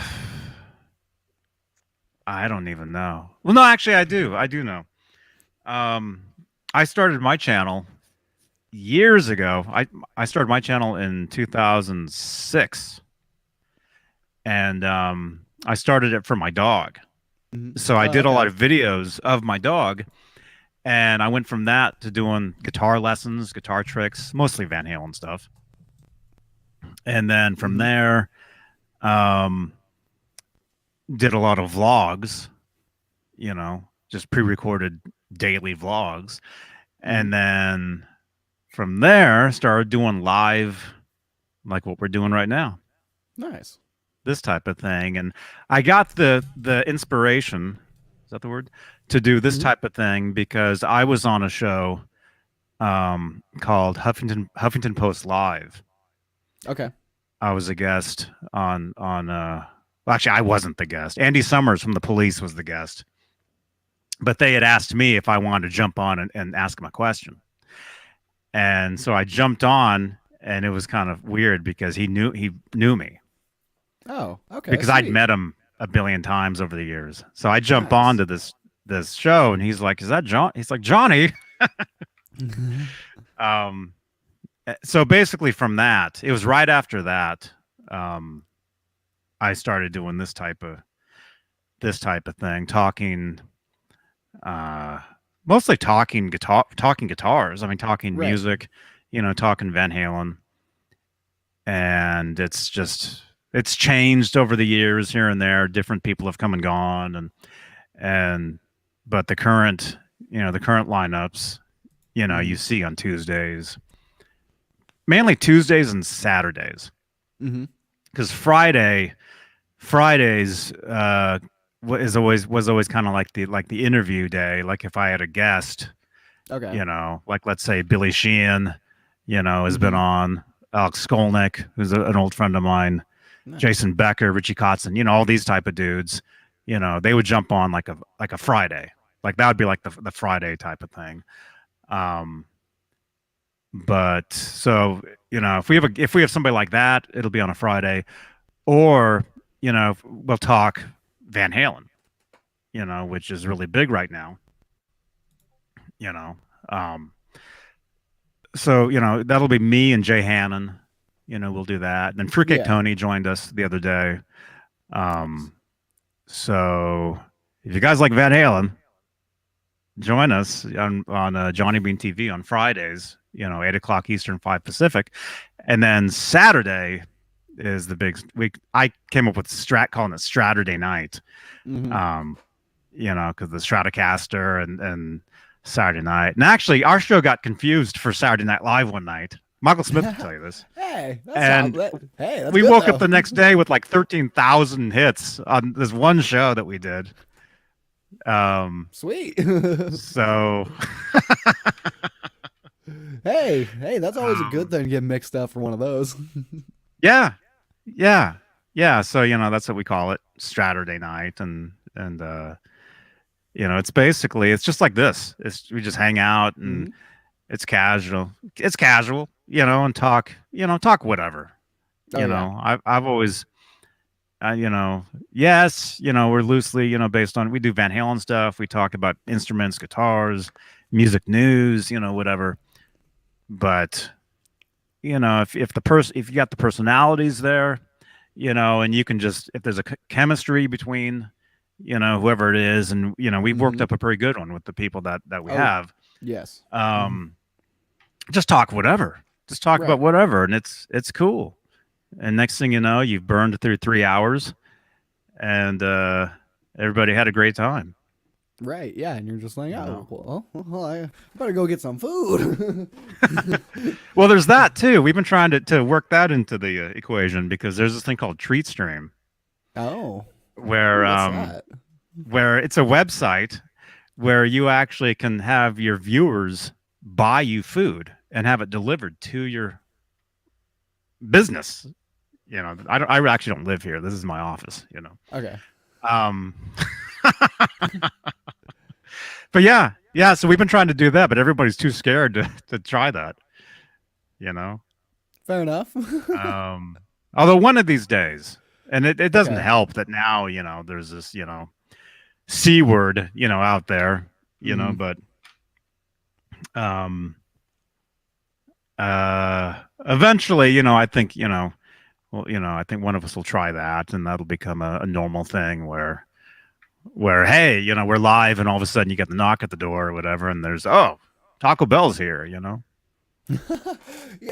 don't even know. Well, no, actually I do know. I started my channel years ago. I started my channel in 2006. And I started it for my dog. So I did a lot of videos of my dog. And I went from that to doing guitar lessons, guitar tricks, mostly Van Halen stuff. And then from there, did a lot of vlogs, just pre-recorded daily vlogs. And then from there, started doing live, like what we're doing right now. Nice. This type of thing. And I got the inspiration, is that the word, to do this type of thing because I was on a show called Huffington Post Live. Okay. I was a guest on well, actually I wasn't the guest. Andy Summers from The Police was the guest. But they had asked me if I wanted to jump on and ask him a question. And so I jumped on and it was kind of weird because he knew me Oh, okay. because I'd sweet. met him a billion times over the years. So I jump Nice. onto this show, and he's like, "Is that John?" He's like, "Johnny." Um, so basically, from that, it was right after that, I started doing this type of thing, talking, mostly talking guitars. I mean, talking Right. music, talking Van Halen, and it's changed over the years here and there. Different people have come and gone, but the current lineups, you see on Tuesdays, mainly Tuesdays and Saturdays, because Fridays was always kind of like the interview day. Like if I had a guest, Okay. like let's say Billy Sheehan, has been on, Alex Skolnick, who's an old friend of mine, Nice. Jason Becker, Richie Kotzen, all these type of dudes, they would jump on like a Friday. Like that would be like the Friday type of thing. But so, if we have somebody like that, it'll be on a Friday, or, we'll talk Van Halen, which is really big right now, so, that'll be me and Jay Hannon, we'll do that. And then Fruitcake Yeah. Tony joined us the other day. So if you guys like Van Halen, join us on Johnny Bean TV on Fridays, 8:00 Eastern, 5 Pacific. And then Saturday is the big week. I came up with calling it Saturday night, because the Stratocaster and Saturday night. And actually, our show got confused for Saturday Night Live one night. Michael Smith can tell you this. Hey, And that's we good, woke though. up the next day with like 13,000 hits on this one show that we did. Sweet. So hey, that's always a good thing to get mixed up for one of those. yeah. So, that's what we call it, Saturday night. And it's basically, it's just like this. We just hang out and it's casual. It's casual, and talk whatever. I've always, yes, we're loosely, based on, we do Van Halen stuff. We talk about instruments, guitars, music news, whatever. But, if you got the personalities there, and you can just, if there's a chemistry between, whoever it is, and, we've worked up a pretty good one with the people that we have. Yes. Just talk whatever. Just talk Right. about whatever, and it's cool. And next thing you know, you've burned through 3 hours, and everybody had a great time. Right, yeah, and you're just like, oh, well, I better go get some food. Well, there's that too. We've been trying to work that into the equation, because there's this thing called TreatStream, Oh, where what's that? where it's a website where you actually can have your viewers buy you food and have it delivered to your business. I actually don't live here. This is my office, Okay. But yeah, so we've been trying to do that, but everybody's too scared to try that, Fair enough. although one of these days, and it doesn't Okay. help that now, there's this, C word, out there, but eventually, I think, I think one of us will try that, and that'll become a normal thing where, hey, we're live, and all of a sudden you get the knock at the door or whatever, and there's, Taco Bell's here, Yeah,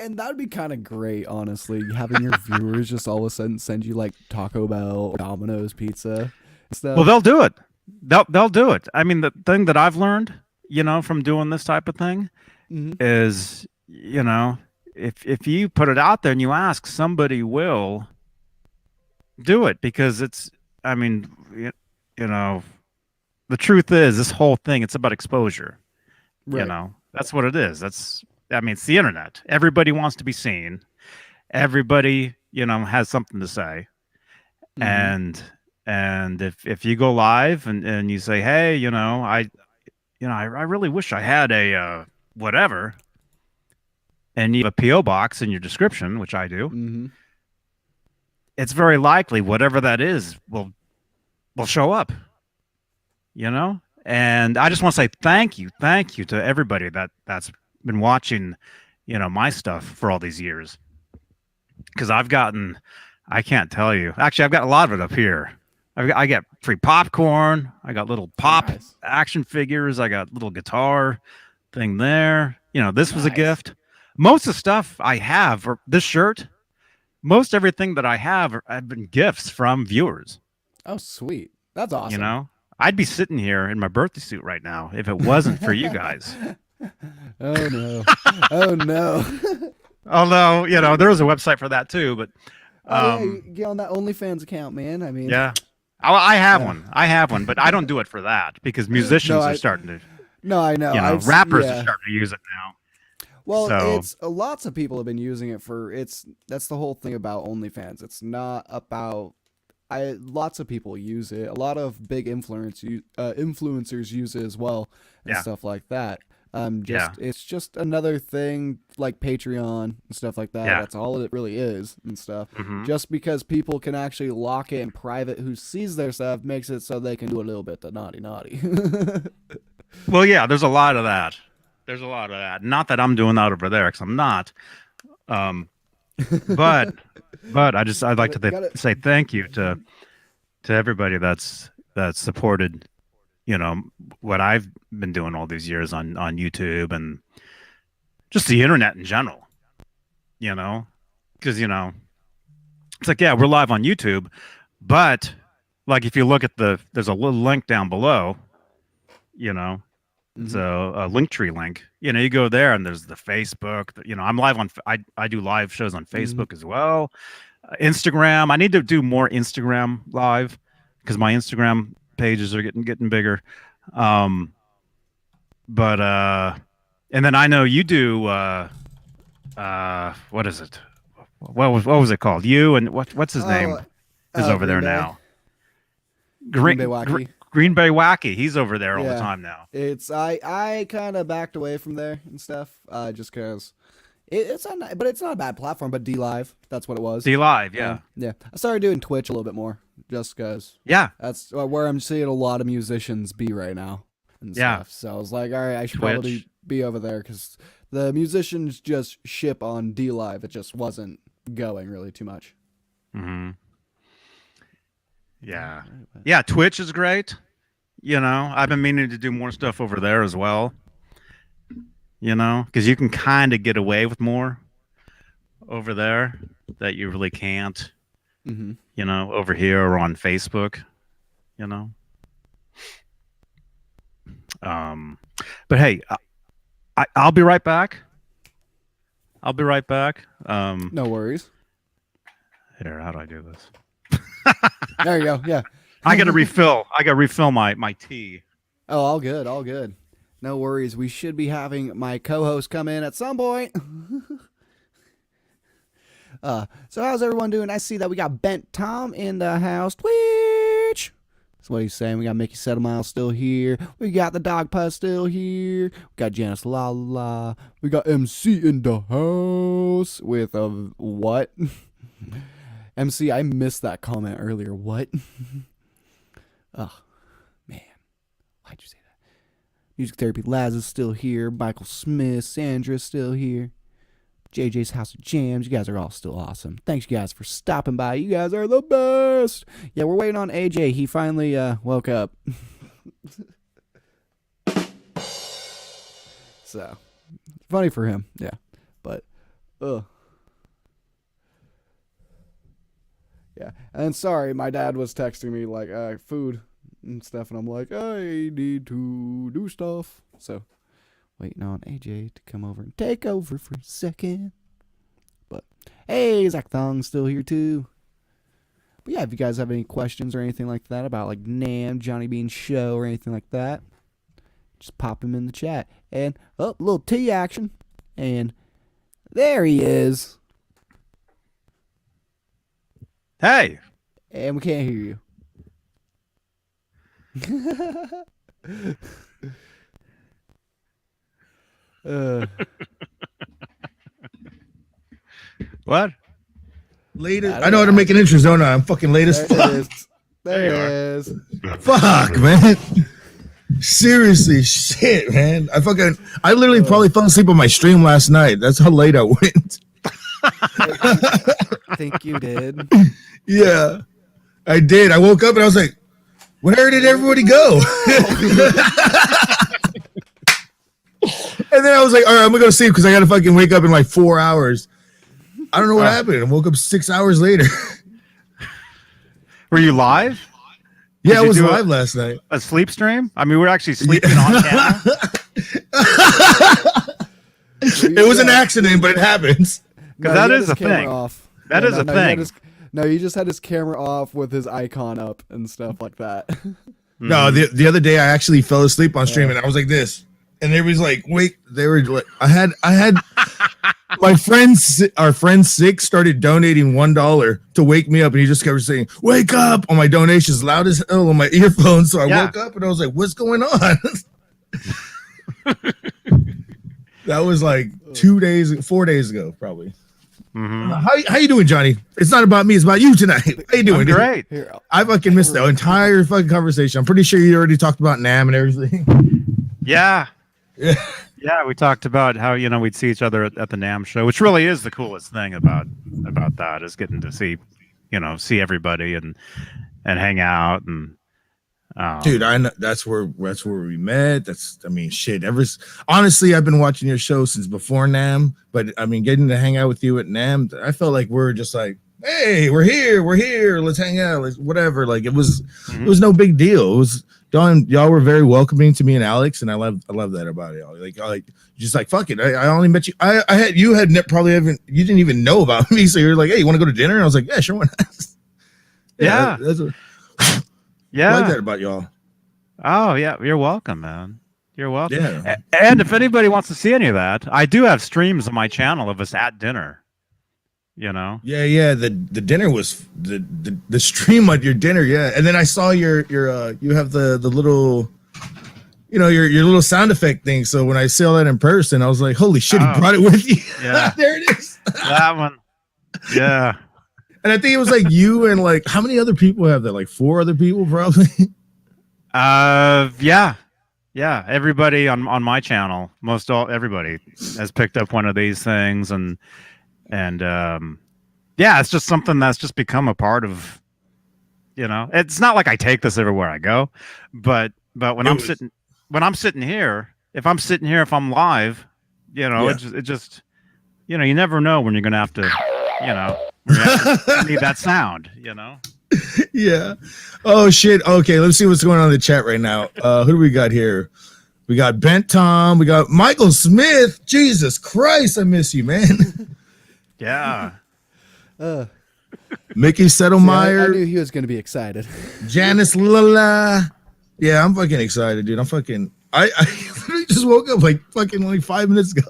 and that would be kind of great, honestly, having your viewers just all of a sudden send you like Taco Bell or Domino's pizza and stuff. Well, they'll do it. They'll do it. I mean, the thing that I've learned, from doing this type of thing is, if you put it out there and you ask, somebody will do it, because it's, I mean, the truth is, this whole thing, it's about exposure. Right. That's what it is. It's the internet. Everybody wants to be seen. Everybody, has something to say. And if you go live and you say, hey, I really wish I had a whatever, and you have a PO box in your description, which I do, Mm-hmm. it's very likely whatever that is will show up. You know, and I just want to say thank you to everybody that's been watching, my stuff for all these years, because I can't tell you. Actually, I've got a lot of it up here. I get free popcorn. I got little pop Nice. action figures. I got little guitar thing there. This was a Nice. gift. Most of the stuff I have, or this shirt, most everything that I have been gifts from viewers. Oh, sweet. That's awesome. I'd be sitting here in my birthday suit right now if it wasn't for you guys. Oh no. Oh no. Although, there was a website for that too, but Oh yeah, you get on that OnlyFans account, man. I mean, yeah. I have one. I have one, but I don't do it for that because musicians are starting to, No, I know. rappers are starting to use it now. Well, So- it's lots of people have been using it for that's the whole thing about OnlyFans. It's not about lots of people use it. A lot of big influencers use it as well and Yeah. stuff like that. Yeah. It's just another thing like Patreon and stuff like that. Yeah. That's all it really is and stuff. Mhm. Just because people can actually lock it in private who sees their stuff makes it so they can do a little bit the naughty. Well, yeah, there's a lot of that. Not that I'm doing that over there, because I'm not. But I'd like to say thank you to everybody that's supported, what I've been doing all these years on YouTube and just the internet in general. Because it's like, yeah, we're live on YouTube, but like if you look at there's a little link down below, it's a Linktree link. You go there and there's the Facebook. I'm live on. I do live shows on Facebook as well. Instagram. I need to do more Instagram live because my Instagram pages are getting bigger. But and then I know you do. What is it? What was it called? You and what's his name is over there Green Bay. now. Green Bay Wacky. Green Bay Wacky. He's over there all the Yeah. time now. I kind of backed away from there and stuff, just because it's not, but it's not a bad platform. But D Live, that's what it was. D Live, yeah. Yeah. I started doing Twitch a little bit more, just because Yeah. that's where I'm seeing a lot of musicians be right now and Yeah. stuff. So I was like, all right, I should Twitch. probably be over there because the musicians just ship on D Live. It just wasn't going really too much. Mm-hmm. Yeah. Yeah, Twitch is great. I've been meaning to do more stuff over there as well. Because you can kind of get away with more over there that you really can't, Mm-hmm. Over here or on Facebook, But hey, I'll be right back. No worries. Here, how do I do this? There you go. Yeah. I got to refill my tea. Oh, all good, all good. No worries. We should be having my co-host come in at some point. So how's everyone doing? I see that we got Bent Tom in the house. Twitch. That's what he's saying. We got Mickey Settlemile still here. We got the Dog Puzz still here. We got Janice Lala. We got MC in the house with a what? MC, I missed that comment earlier. What? Oh, man. Why'd you say that? Music Therapy Laz is still here. Michael Smith, Sandra's still here. JJ's House of Jams. You guys are all still awesome. Thanks, you guys, for stopping by. You guys are the best. Yeah, we're waiting on AJ. He finally woke up. So, funny for him. Yeah. But, yeah. And sorry, my dad was texting me, like, food and stuff. And I'm like, I need to do stuff. So, waiting on AJ to come over and take over for a second. But, hey, Zach Thong's still here, too. But, yeah, if you guys have any questions or anything like that about, like, NAMM, Johnny Bean's show, or anything like that, just pop him in the chat. And, oh, a little T action. And there he is. Hey. And we can't hear you. What? Latest. I know how to make an intro, don't I? I'm fucking late as fuck. There it is. Fuck, man. Seriously, shit, man. I literally probably fell asleep on my stream last night. That's how late I went. I think you did. Yeah, I did. I woke up and I was like, where did everybody go? And then I was like, all right, I'm gonna go sleep because I gotta fucking wake up in like 4 hours. I don't know what happened. I woke up 6 hours later. Were you live? Yeah, I was live last night. A sleep stream? I mean, we're actually sleeping on camera. It was an accident, but it happens. Because that is a thing. That is a thing. No, he just had his camera off with his icon up and stuff like that. No, the other day I actually fell asleep on stream and I was like this. And everybody's like, wait, they were like, I had my friends, our friend Six started donating $1 to wake me up, and he just kept saying, wake up on my donations loud as hell on my earphones. So I woke up and I was like, what's going on? That was like 4 days ago, probably. Mm-hmm. How you doing, Johnny? It's not about me, it's about you tonight. How you doing? Great. Here, I fucking missed the entire fucking conversation. I'm pretty sure you already talked about NAM and everything. Yeah. Yeah, we talked about how we'd see each other at the NAM show, which really is the coolest thing about that, is getting to see everybody and hang out and dude, I know that's where we met. Shit. Honestly, I've been watching your show since before NAM, but I mean, getting to hang out with you at NAM, I felt like we're just like, hey, we're here, let's hang out, whatever. Like it was no big deal. It was Don, y'all were very welcoming to me and Alex, and I love that about y'all. Like just like fuck it. I only met you. You didn't even know about me, so you're like, hey, you want to go to dinner? And I was like, yeah, sure, why not? Yeah. I like that about y'all. Oh yeah, you're welcome, man. You're welcome. Yeah. And if anybody wants to see any of that, I do have streams on my channel of us at dinner. Yeah. The dinner was the stream at your dinner. Yeah, and then I saw your you have the little, your little sound effect thing. So when I saw that in person, I was like, holy shit, he brought it with you. Yeah. There it is. That one. Yeah. And I think it was like you and like how many other people have that? Like 4 other people probably. Yeah. Everybody on my channel, everybody has picked up one of these things, and it's just something that's just become a part of, it's not like I take this everywhere I go, but when I'm sitting here, if I'm live, it just you never know when you're going to have to, need that sound, Yeah. Oh shit. Okay, let's see what's going on in the chat right now. Who do we got here? We got Bent Tom. We got Michael Smith. Jesus Christ, I miss you, man. Yeah. Mickey Settlemeyer. I knew he was going to be excited. Janice Lala. Yeah, I'm fucking excited, dude. I literally just woke up like fucking only 5 minutes ago.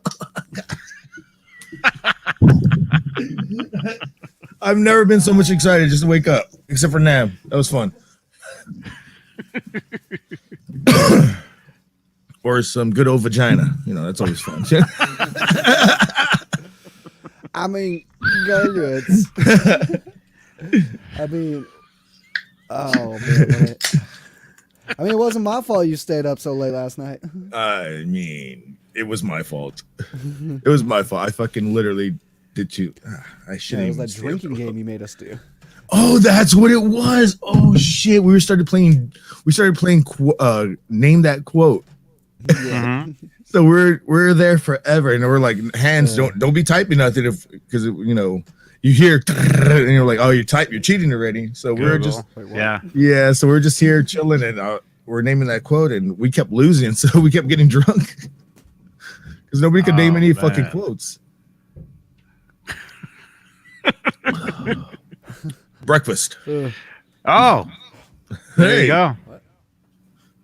I've never been so much excited just to wake up, except for NAM. That was fun. Or some good old vagina. That's always fun. I mean, graduates. Oh man. It wasn't my fault you stayed up so late last night. I mean, it was my fault. It was my fault. I fucking literally did you. I shouldn't. It was that drinking game you made us do. Oh, that's what it was. Oh shit, we started playing name that quote. Yeah. So we're there forever, and we're like, hands, don't be typing nothing because you hear and you're like, oh, you're cheating already. So Google. We're just yeah. So we're just here chilling, and we're naming that quote, and we kept losing, so we kept getting drunk because nobody could name any fucking quotes. Breakfast. Oh, there you go.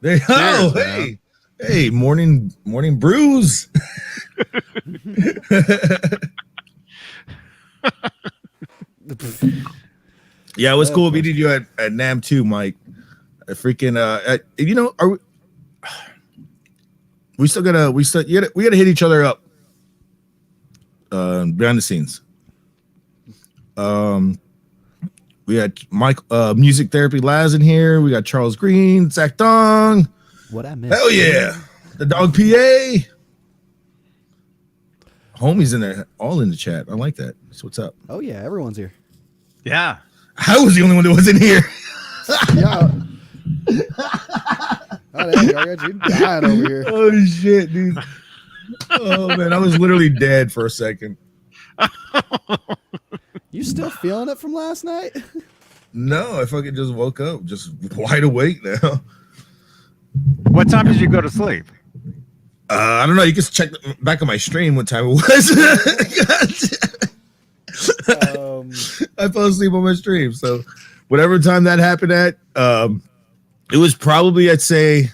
There you go. Hey. Hey, morning brews. Yeah, it was cool meeting you at NAM too, Mike. Freaking are we gotta hit each other up behind the scenes. We got Mike, Music Therapy Laz in here. We got Charles Green, Zach Dong. What I missed? Hell yeah, the dog PA. Homies in there, all in the chat. I like that. That's what's up. Oh yeah, everyone's here. Yeah. I was the only one that wasn't here. Yeah. Oh, there you go. I got you dying over here. Oh shit, dude. Oh man, I was literally dead for a second. You still feeling it from last night? No, I fucking just woke up, just wide awake now. What time did you go to sleep? I don't know. You can check back on my stream what time it was. I fell asleep on my stream, so whatever time that happened at, it was probably I'd say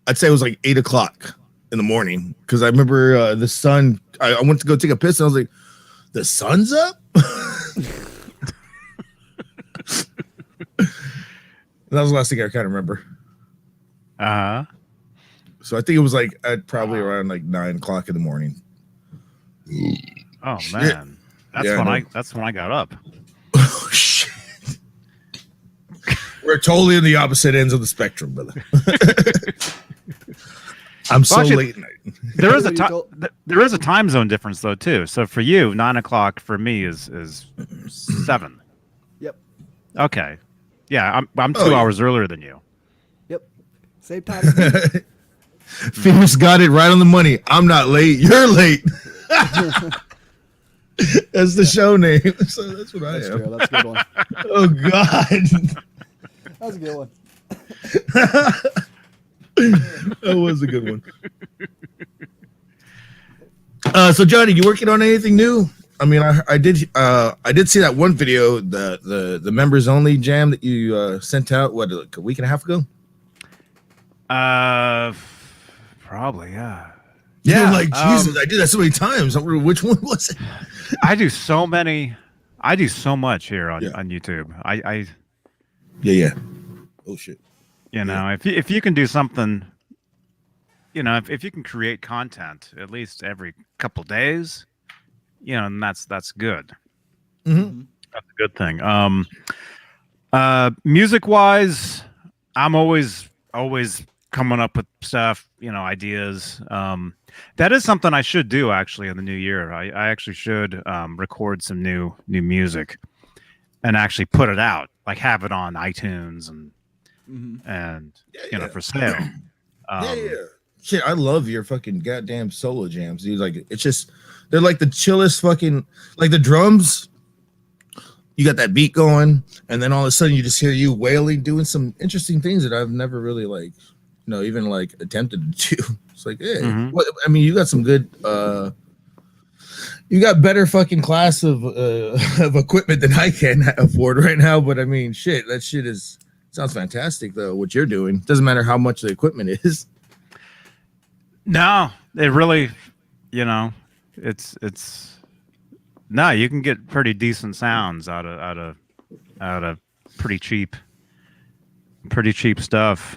it was like 8 o'clock in the morning because I remember the sun. I went to go take a piss and I was like, the sun's up. That was the last thing I kind of remember. So I think it was like at probably around like 9 o'clock in the morning. Oh man, that's when I got up. Oh shit! We're totally in the opposite ends of the spectrum, brother. I'm so late at night. There is a time zone difference though too. So for you, 9 o'clock for me is 7. Yep. Okay. Yeah, I'm 2 hours earlier than you. Yep. Same time. As me. Phoenix got it right on the money. I'm not late. You're late. That's the show name. So that's what I am. True. That's a good one. Oh God. That's a good one. That was a good one. So Johnny, you working on anything new? I mean, I did see that one video, the members only jam that you sent out like a week and a half ago. Probably, yeah. Yeah, like Jesus, I did that so many times. Which one was it? I do so much here on YouTube. Yeah. Oh shit. You know, if you can do something, you know, if you can create content at least every couple days, you know, and that's good. Mm-hmm. That's a good thing. Music wise, I'm always coming up with stuff, you know, ideas. That is something I should do actually in the new year. I actually should record some new music and actually put it out, like have it on iTunes and you know, for sale. Shit, I love your fucking goddamn solo jams, dude. Like, it's just, they're like the chillest fucking, like the drums, you got that beat going, and then all of a sudden you just hear you wailing, doing some interesting things that I've never really like, you know, even like attempted to do. It's like, yeah, I mean, you got some good, you got better fucking class of equipment than I can afford right now. But I mean, shit, that shit sounds fantastic though. What you're doing, doesn't matter how much the equipment is. No, it really, you know, it's no, you can get pretty decent sounds out of pretty cheap stuff.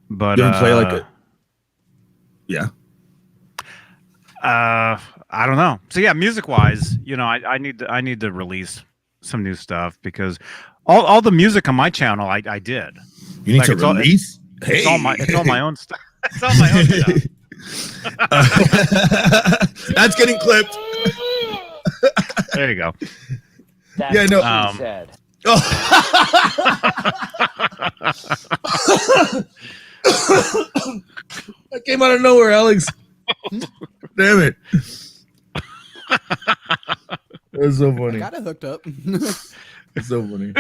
But you don't play like it. Yeah. I don't know. So yeah, music wise, you know, I need to release some new stuff because all the music on my channel I did. You need to release? It's all my own stuff. It's all my own stuff. That's getting clipped. There you go. That's yeah, no. what he said. That came out of nowhere, Alex. Damn it. That's so funny. I got it hooked up. It's so funny.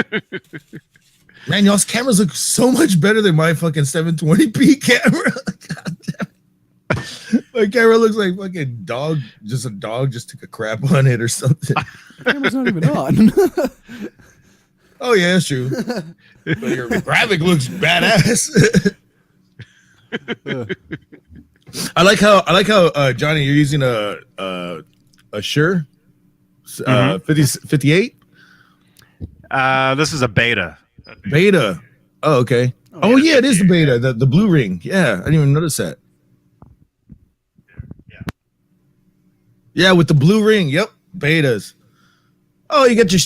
Man, y'all's cameras look so much better than my fucking 720p camera. God damn it. My camera looks like fucking dog. Just a dog just took a crap on it or something. The camera's not even on. Oh yeah, that's true. But your graphic looks badass. I like how Johnny, you're using a Shure 58. This is a beta. Beta. Oh, okay. Oh yeah, it is the beta. The blue ring. Yeah, I didn't even notice that. Yeah, with the blue ring. Yep. betas. Oh, you got your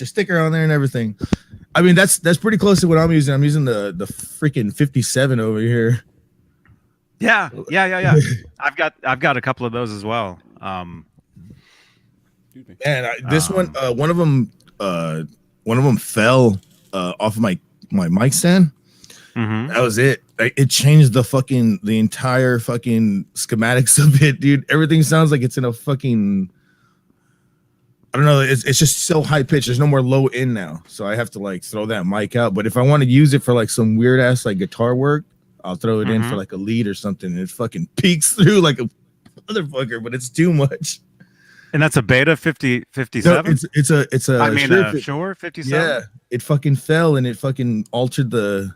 sticker on there and everything. I mean, that's pretty close to what I'm using. I'm using the freaking 57 over here. Yeah. I've got a couple of those as well. Man, one of them fell off of my mic stand. Mm-hmm. That was it. It changed the entire fucking schematics of it, dude. Everything sounds like it's in a fucking, I don't know. It's just so high pitched. There's no more low end now, so I have to like throw that mic out. But if I want to use it for like some weird ass like guitar work, I'll throw it in for like a lead or something. And it fucking peeks through like a motherfucker, but it's too much. And that's a beta 57. No, it's a. I mean, Shure 57. Yeah, it fucking fell and it fucking altered the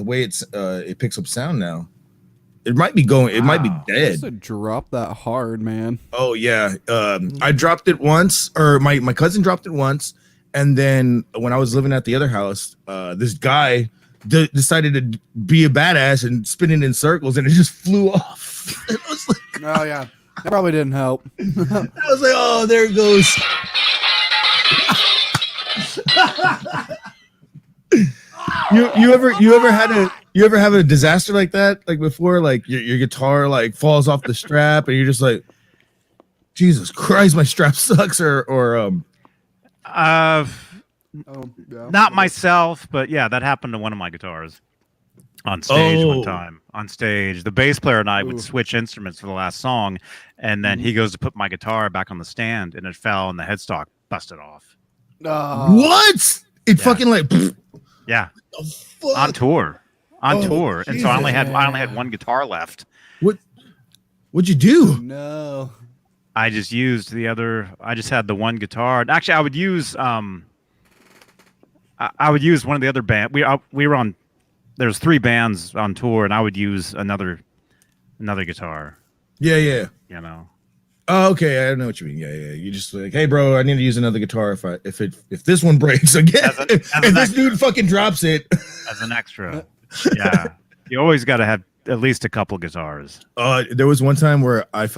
way it picks up sound now. It might be going. It might be dead. Just a drop that hard, man. Oh yeah, I dropped it once, or my cousin dropped it once, and then when I was living at the other house, this guy decided to be a badass and spin it in circles, and it just flew off. And I was like, oh yeah, that probably didn't help. I was like, oh, there it goes. You ever have a disaster like that, like before, like your guitar like falls off the strap and you're just like, Jesus Christ, my strap sucks, or not myself, but yeah, that happened to one of my guitars on stage one time. On stage, the bass player and I would switch instruments for the last song, and then he goes to put my guitar back on the stand, and it fell, and the headstock busted off. What? It fucking like. Yeah, on tour, and so I only had one guitar left. What'd you do? No, I just used the other. I just had the one guitar. Actually, I would use one of the other band. We were on. There's 3 bands on tour, and I would use another guitar. Yeah. You know. Oh, okay, I know what you mean. Yeah. You just like, hey, bro, I need to use another guitar if this one breaks again. If this dude fucking drops it as an extra. Yeah, you always got to have at least a couple guitars. There was one time where I was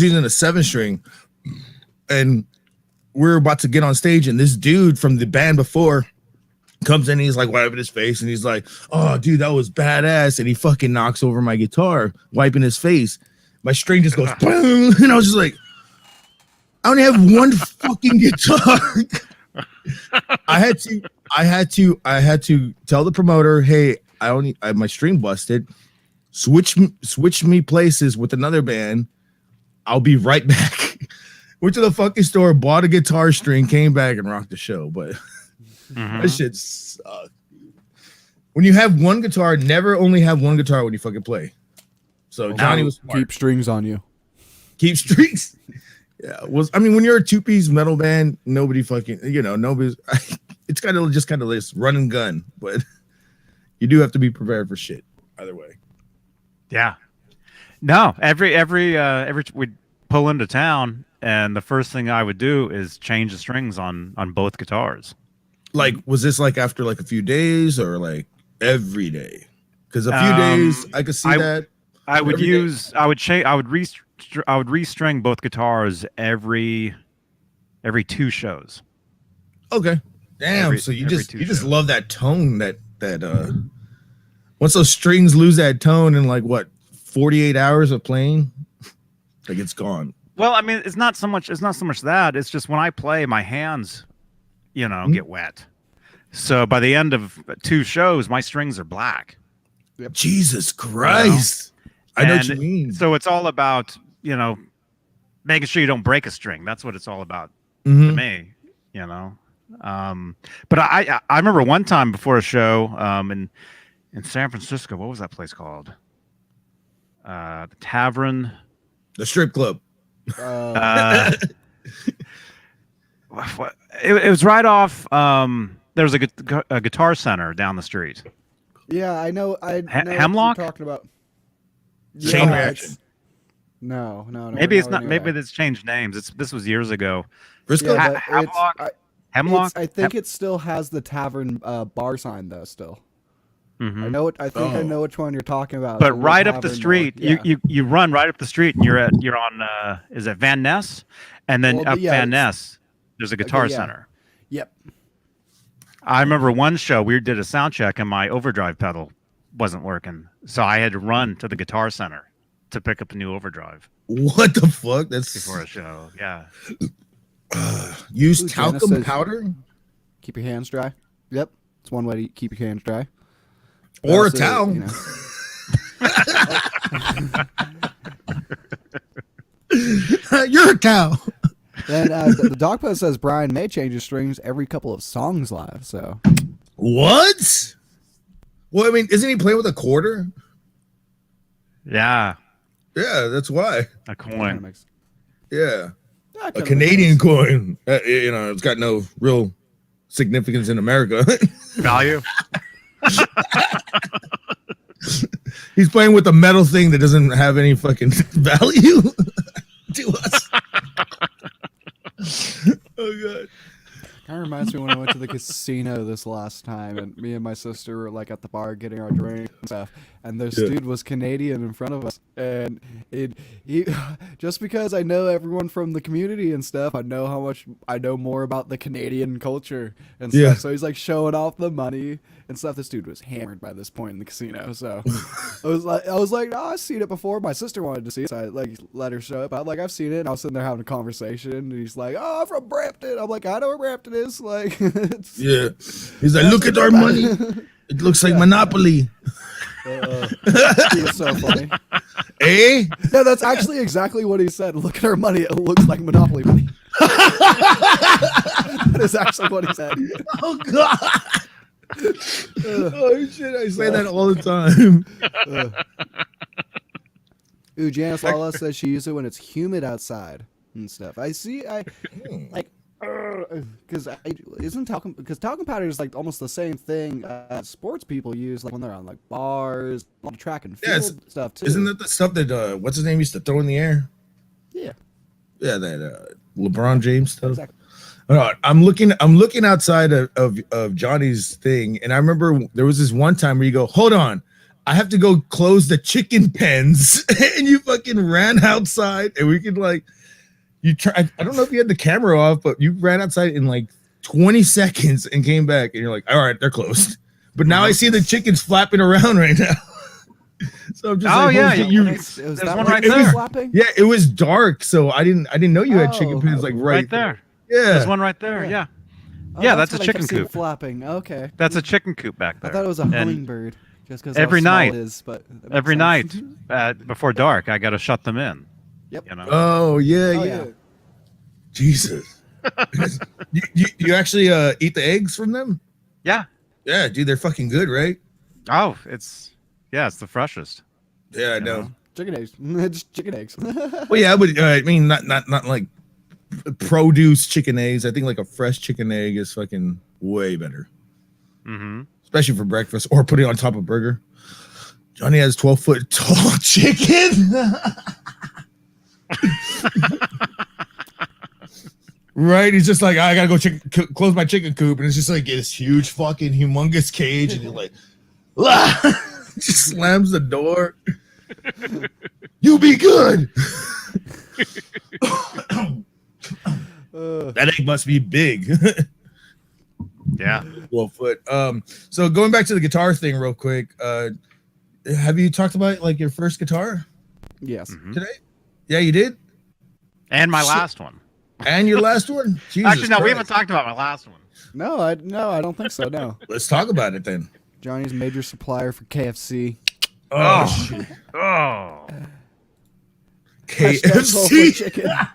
using a 7-string, and we're about to get on stage, and this dude from the band before comes in, and he's like wiping his face, and he's like, "Oh, dude, that was badass," and he fucking knocks over my guitar, wiping his face. My string just goes boom, and I was just like, I only have one fucking guitar. I had to tell the promoter, hey, my string busted. Switch me places with another band. I'll be right back. Went to the fucking store, bought a guitar string, came back and rocked the show. But that shit sucks. When you have one guitar, never only have one guitar when you fucking play. So Johnny was smart. Keep strings on you. Keep strings. Yeah. When you're a 2-piece metal band, nobody fucking, nobody's, it's kind of this run and gun, but you do have to be prepared for shit either way. Yeah. No, every we'd pull into town, and the first thing I would do is change the strings on both guitars. Like, was this like after like a few days or like every day? Because a few days I could see that. I would restring both guitars every 2 shows. Okay. Damn. So you just love that tone that once those strings lose that tone in like what 48 hours of playing, like it's gone. Well, I mean, it's not so much that. It's just when I play, my hands, get wet. So by the end of 2 shows, my strings are black. Yep. Jesus Christ. I know what you mean. So it's all about, making sure you don't break a string. That's what it's all about to me, But I remember one time before a show in San Francisco, what was that place called? The Tavern. The strip club. It was right off. There was a guitar center down the street. Yeah, I know. Hemlock? What you're talking about. Chain Reaction. No. Maybe it's not. Maybe it's changed names. This was years ago. Frisco. Hemlock. I think it still has the tavern bar sign though. Still. Mhm. I know it. I think I know which one you're talking about. But The right up the Woodhaven street, one. Yeah. you run right up the street, and you're on is it Van Ness, and then Well, up yeah, Van it's- Ness, there's a Guitar yeah. Center. Yep. I remember one show we did a sound check, and my overdrive pedal wasn't working, so I had to run to the Guitar Center to pick up a new overdrive What the fuck? That's before a show. Yeah. use Ooh, talcum Janice says- powder Keep your hands dry. Yep. It's one way to keep your hands dry. or a Also, towel. you know. You're a cow. Then the dog post says Brian May changes strings every couple of songs live. So What? Well, I mean, isn't he playing with a quarter? Yeah. Yeah, that's why. A kinda coin. makes- Yeah, that a kinda Canadian makes sense. coin. You know, it's got no real significance in America. Value. He's playing with a metal thing that doesn't have any fucking value to us. Oh god. Kind of reminds me when I went to the casino this last time, and me and my sister were like at the bar getting our drinks and stuff, and this dude was Canadian in front of us, and he just because I know everyone from the community and stuff, I know more about the Canadian culture and stuff. Yeah. So he's like showing off the money and stuff. This dude was hammered by this point in the casino, so I was like, oh, I've seen it before. My sister wanted to see it, so I like let her show it. But like I've seen it, and I was sitting there having a conversation, and he's like, oh, I'm from Brampton. I'm like, I know where Brampton is. Like, it's, Yeah. He's like, look at our money. It looks like Monopoly. it's so funny. Eh? Yeah, that's actually exactly what he said. Look at our money. It looks like Monopoly money. That is actually what he said. Oh god. Oh shit, I say that all the time. Ooh, Janice Lala says she uses it when it's humid outside and stuff. Because talcum powder is like almost the same thing sports people use like when they're on like bars, on track and Yeah, field stuff too. Isn't that the stuff that what's his name used to throw in the air? Yeah, Yeah, that LeBron James stuff. exactly. I'm looking outside of Johnny's thing, and I remember there was this one time where you go, hold on, I have to go close the chicken pens, and you fucking ran outside, and we could like you try. I don't know if you had the camera off, but you ran outside in like 20 seconds and came back, and you're like, all right, they're closed. But now I see the chickens flapping around right now. So I'm just Oh, like, yeah, shit, you- There's one right there. Flapping? yeah, it was dark, so I didn't know you had chicken Oh, pens like Right there. Yeah. There's one right there. Yeah. Yeah. Oh, Yeah, that's a what I chicken kept seeing coop. flapping. Okay. That's a chicken coop back I there. thought it was a And hummingbird. Just because every night- it is, but that makes every sense. night before dark, I got to shut them in. Yep. You know. Oh yeah, Oh, yeah. yeah. Jesus. you actually eat the eggs from them? Yeah. Yeah, dude, they're fucking good, right? Oh, it's the freshest. Yeah, I You know. Chicken eggs. Just chicken eggs. Well, yeah, but I mean, not like produce chicken eggs. I think like a fresh chicken egg is fucking way better, Mm-hmm. especially for breakfast or putting it on top of a burger. Johnny has 12-foot tall chicken. Right, he's just like, I gotta go close my chicken coop, and it's just like this huge fucking humongous cage, and you're like, just slams the door. You be good. That egg must be big. Yeah. 12-foot. So going back to the guitar thing real quick, have you talked about like your first guitar Yes. Mhm. today? Yeah, you did. And my Shit. last one. And your last one? Jesus Actually, no, we Christ. haven't talked about my last one. No, I don't think so. No. Let's talk about it then. Johnny's major supplier for KFC. Oh, Oh. shit. Oh. Hashtag 12-foot KFC. chicken. Yeah,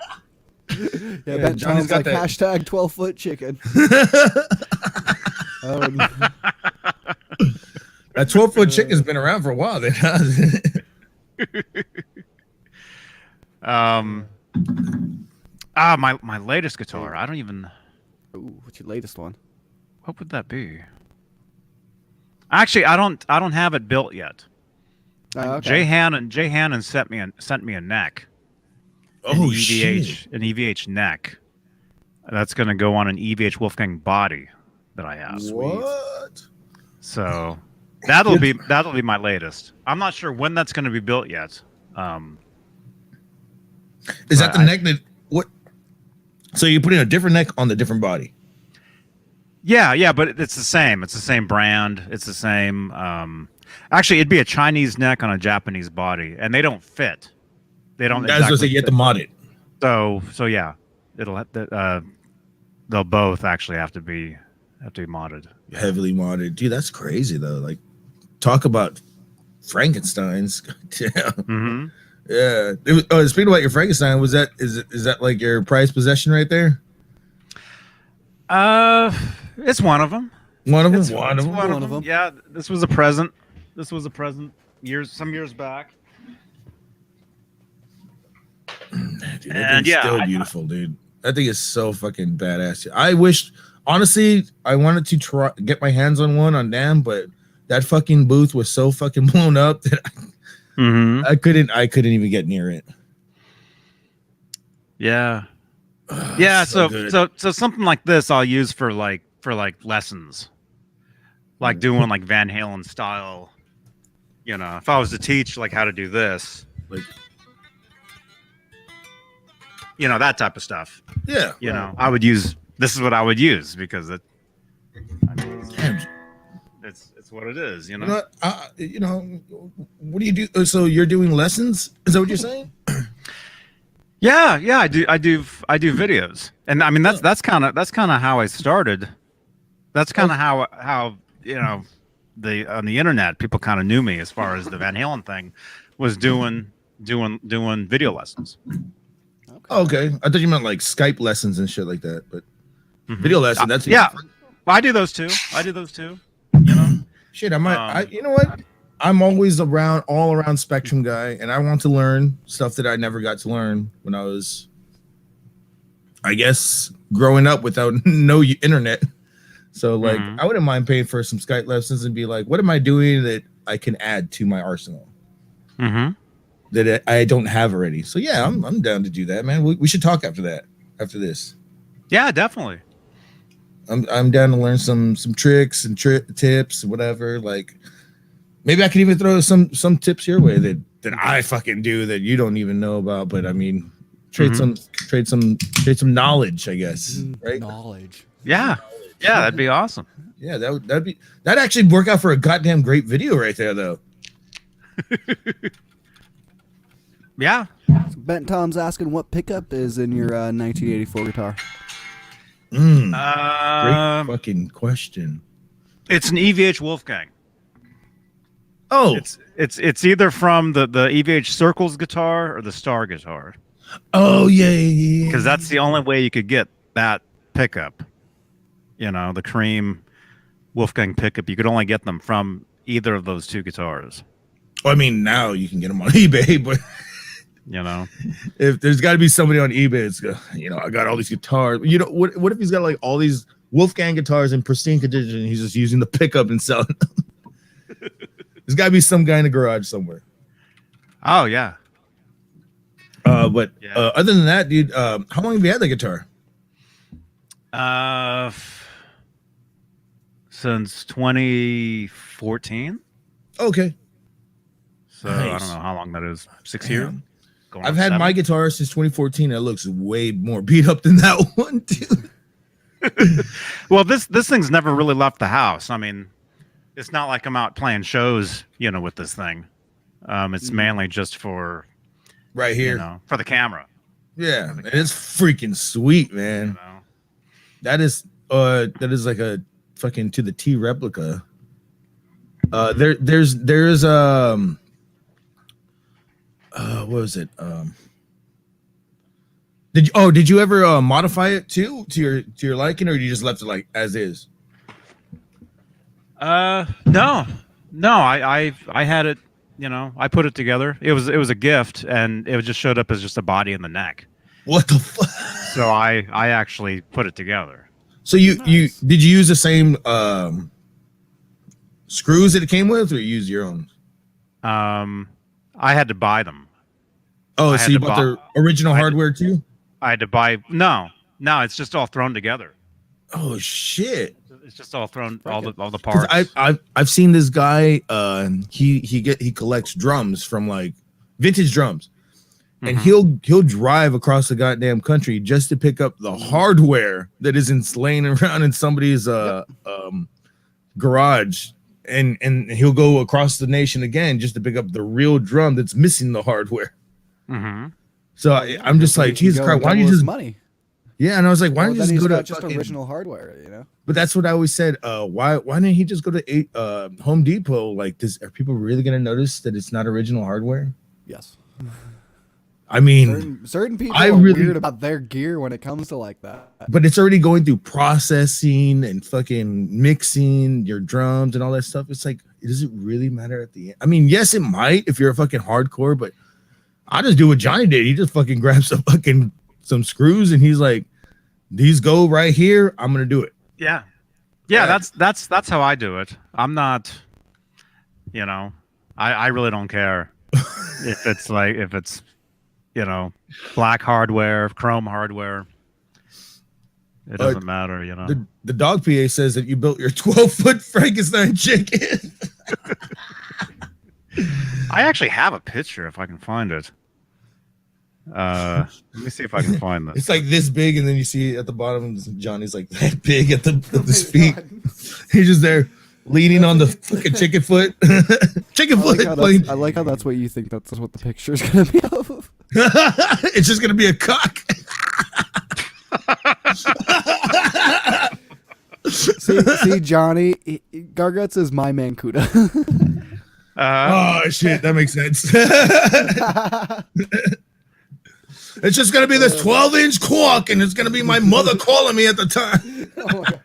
Yeah, Ben Johnny's Johnny's got like that. hashtag 12-foot chicken. Oh, That 12-foot chicken's been around for a while then, huh? My latest guitar. I don't even. ooh, what's your latest one? What would that be? Actually, I don't have it built yet. Oh, okay. Jay Hannon sent me a neck. Oh, an shit. EVH, an EVH neck. That's going to go on an EVH Wolfgang body that I have. What? So That'll be my latest. I'm not sure when that's going to be built yet. Is that the neck that what? So you're putting a different neck on the different body. Yeah, but it's the same. It's the same brand. It's the same. Actually, it'd be a Chinese neck on a Japanese body, and they don't fit. They don't. That's what you have to mod it. So yeah, they'll both actually have to be modded. Heavily modded, dude. That's crazy though. Like, talk about Frankenstein's. Mm-hmm. Yeah. Speaking about your Frankenstein, is that like your prized possession right there? It's one of them. One of them. One of them. Yeah, this was a present. Some years back. Dude, And still beautiful, dude. I think it's so fucking badass. I wish, honestly, I wanted to get my hands on one on Damn, but that fucking booth was so fucking blown up that I couldn't even get near it. Yeah. Yeah, so good. something like this I'll use for lessons. Like doing like Van Halen style, if I was to teach like how to do this, like that type of stuff. Yeah. I would use this is what I would use because it's what it is, What do you do? So you're doing lessons? Is that what you're saying? Yeah, I do videos. And I mean that's kind of how I started. That's kind of how on the internet people kind of knew me as far as the Van Halen thing was doing video lessons. Okay. I thought you meant like Skype lessons and shit like that, but video lesson, that's yeah. Well, I do those too. Shit, you know what? I'm always all around spectrum guy, and I want to learn stuff that I never got to learn when I was, I guess, growing up without no internet. So like, I wouldn't mind paying for some Skype lessons and be like, what am I doing that I can add to my arsenal that I don't have already? So yeah, I'm down to do that, man. We should talk after this. Yeah, definitely. I'm down to learn some tricks and tips and whatever. Like, maybe I can even throw some tips your way that I fucking do that you don't even know about. But I mean, trade some knowledge, I guess. Right? Knowledge. Yeah, that'd be awesome. Yeah, that'd actually work out for a goddamn great video right there, though. Yeah. Bent Tom's asking what pickup is in your 1984 guitar. Great fucking question. It's an EVH Wolfgang. Oh, it's either from the EVH Circles guitar or the Star guitar. Oh yeah. Because that's the only way you could get that pickup. The Cream Wolfgang pickup. You could only get them from either of those two guitars. Well, I mean, now you can get them on eBay, but if there's got to be somebody on eBay, it's I got all these guitars. What if he's got like all these Wolfgang guitars in pristine condition and he's just using the pickup and selling them? There's got to be some guy in the garage somewhere. Oh yeah. But other than that, dude, how long have you had the guitar? Since 2014. Okay. So nice. I don't know how long that is. 6 years. I've had my guitar since 2014. It looks way more beat up than that one, dude. Well, this thing's never really left the house. I mean, it's not like I'm out playing shows, with this thing. It's mainly just for right here, for the camera. Yeah, and it's freaking sweet, man. That is like a fucking to the T replica. There's what was it? Did you ever modify it to your liking, or you just left it like as is? No. I had it. I put it together. It was a gift, and it just showed up as just a body and the neck. What the fuck? So I actually put it together. So you did you use the same screws that it came with, or you use your own? I had to buy them. Oh, so you bought the original hardware too? I had to buy. No, it's just all thrown together. Oh shit! It's just all thrown, all the 'Cause parts. I've seen this guy. He collects drums from like vintage drums, and he'll drive across the goddamn country just to pick up the hardware that isn't laying around in somebody's garage, and he'll go across the nation again just to pick up the real drum that's missing the hardware. So I'm just like, Jesus Christ, why don't you just money? Yeah, and I was like, why don't you just go to just original hardware, you know? But that's what I always said. Why didn't he just go to Home Depot? Like, are people really gonna notice that it's not original hardware? Yes. I mean, certain people are weird about their gear when it comes to like that. But it's already going through processing and fucking mixing your drums and all that stuff. It's like, does it really matter at the end? I mean, yes, it might if you're a fucking hardcore, but I'll just do what Johnny did. He just fucking grabs some screws and he's like, these go right here. I'm gonna do it. Yeah. That's how I do it. I'm not, you know, I really don't care if it's you know, black hardware, chrome hardware. It doesn't matter, you know. The dog PA says that you built your 12-foot Frankenstein chicken. I actually have a picture if I can find it. Let me see if I can find this. It's like this big, and then you see at the bottom, Johnny's like that big at his feet. He's just there leaning on the fucking chicken foot. Chicken foot. I like how that's what you think that's what the picture is gonna be of. It's just gonna be a cock. see, Johnny, Garguts is my Mancuda. Oh shit, that makes sense. It's just gonna be this 12-inch cock, and it's gonna be my mother calling me at the time. Oh my God.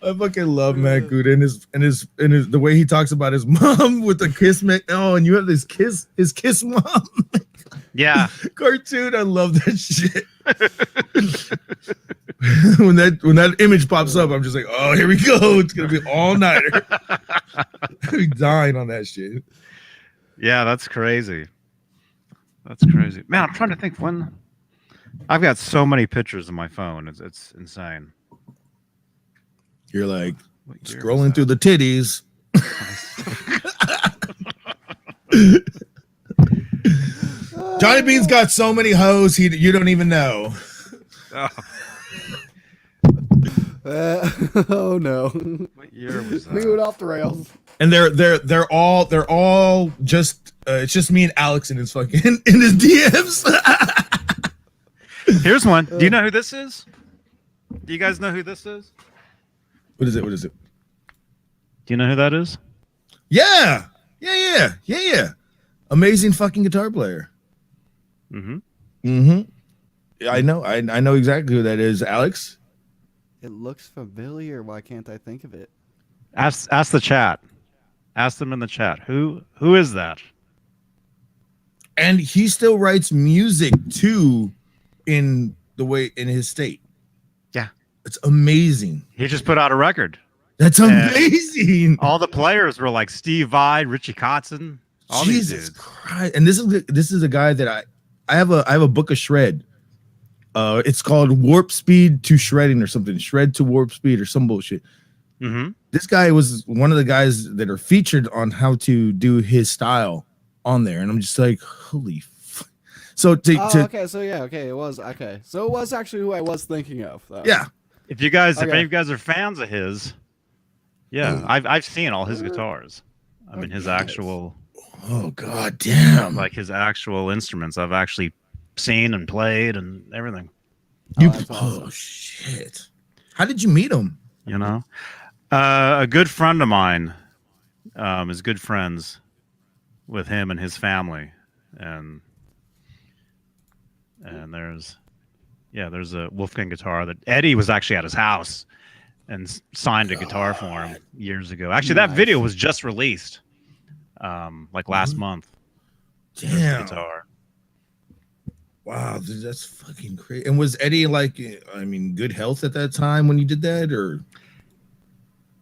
I fucking love Mancuda and his the way he talks about his mom with the kiss. Oh, and you have his kiss mom. Yeah, cartoon. I love that shit. when that image pops up, I'm just like, oh, here we go. It's gonna be all nighter. I'm dying on that shit. Yeah, that's crazy. That's crazy, man. I'm trying to think when. I've got so many pictures on my phone. It's insane. You're like scrolling through the titties. Johnny Bean's got so many hoes you don't even know. Oh no! What year was that? We went off the rails. And they're all just it's just me and Alex in his fucking in his DMs. Here's one. Do you know who this is? Do you guys know who this is? What is it? Do you know who that is? Yeah. Amazing fucking guitar player. I know exactly who that is, Alex. It looks familiar. Why can't I think of it? Ask the chat. Ask them in the chat. Who is that? And he still writes music too in his state. Yeah. It's amazing. He just put out a record. That's amazing. All the players were like Steve Vai, Richie Kotzen. Jesus Christ! And this is a guy that I have a book of shred. It's called Warp Speed to Shredding or something. Shred to Warp Speed or some bullshit. This guy was one of the guys that are featured on how to do his style on there, and I'm just like, holy. So it was okay. So it was actually who I was thinking of. Though. Yeah. If any of you guys are fans of his, yeah, I've seen all his guitars. I mean, his actual. Oh god damn! Like his actual instruments, I've actually seen and played and everything. Oh shit! How did you meet him? You know, a good friend of mine is good friends with him and his family, and there's a Wolfgang guitar that Eddie was actually at his house and signed a guitar for him years ago. Actually, that video was just released. Like last month. Damn. Guitar. Wow, dude, that's fucking crazy. And was Eddie good health at that time when you did that, or?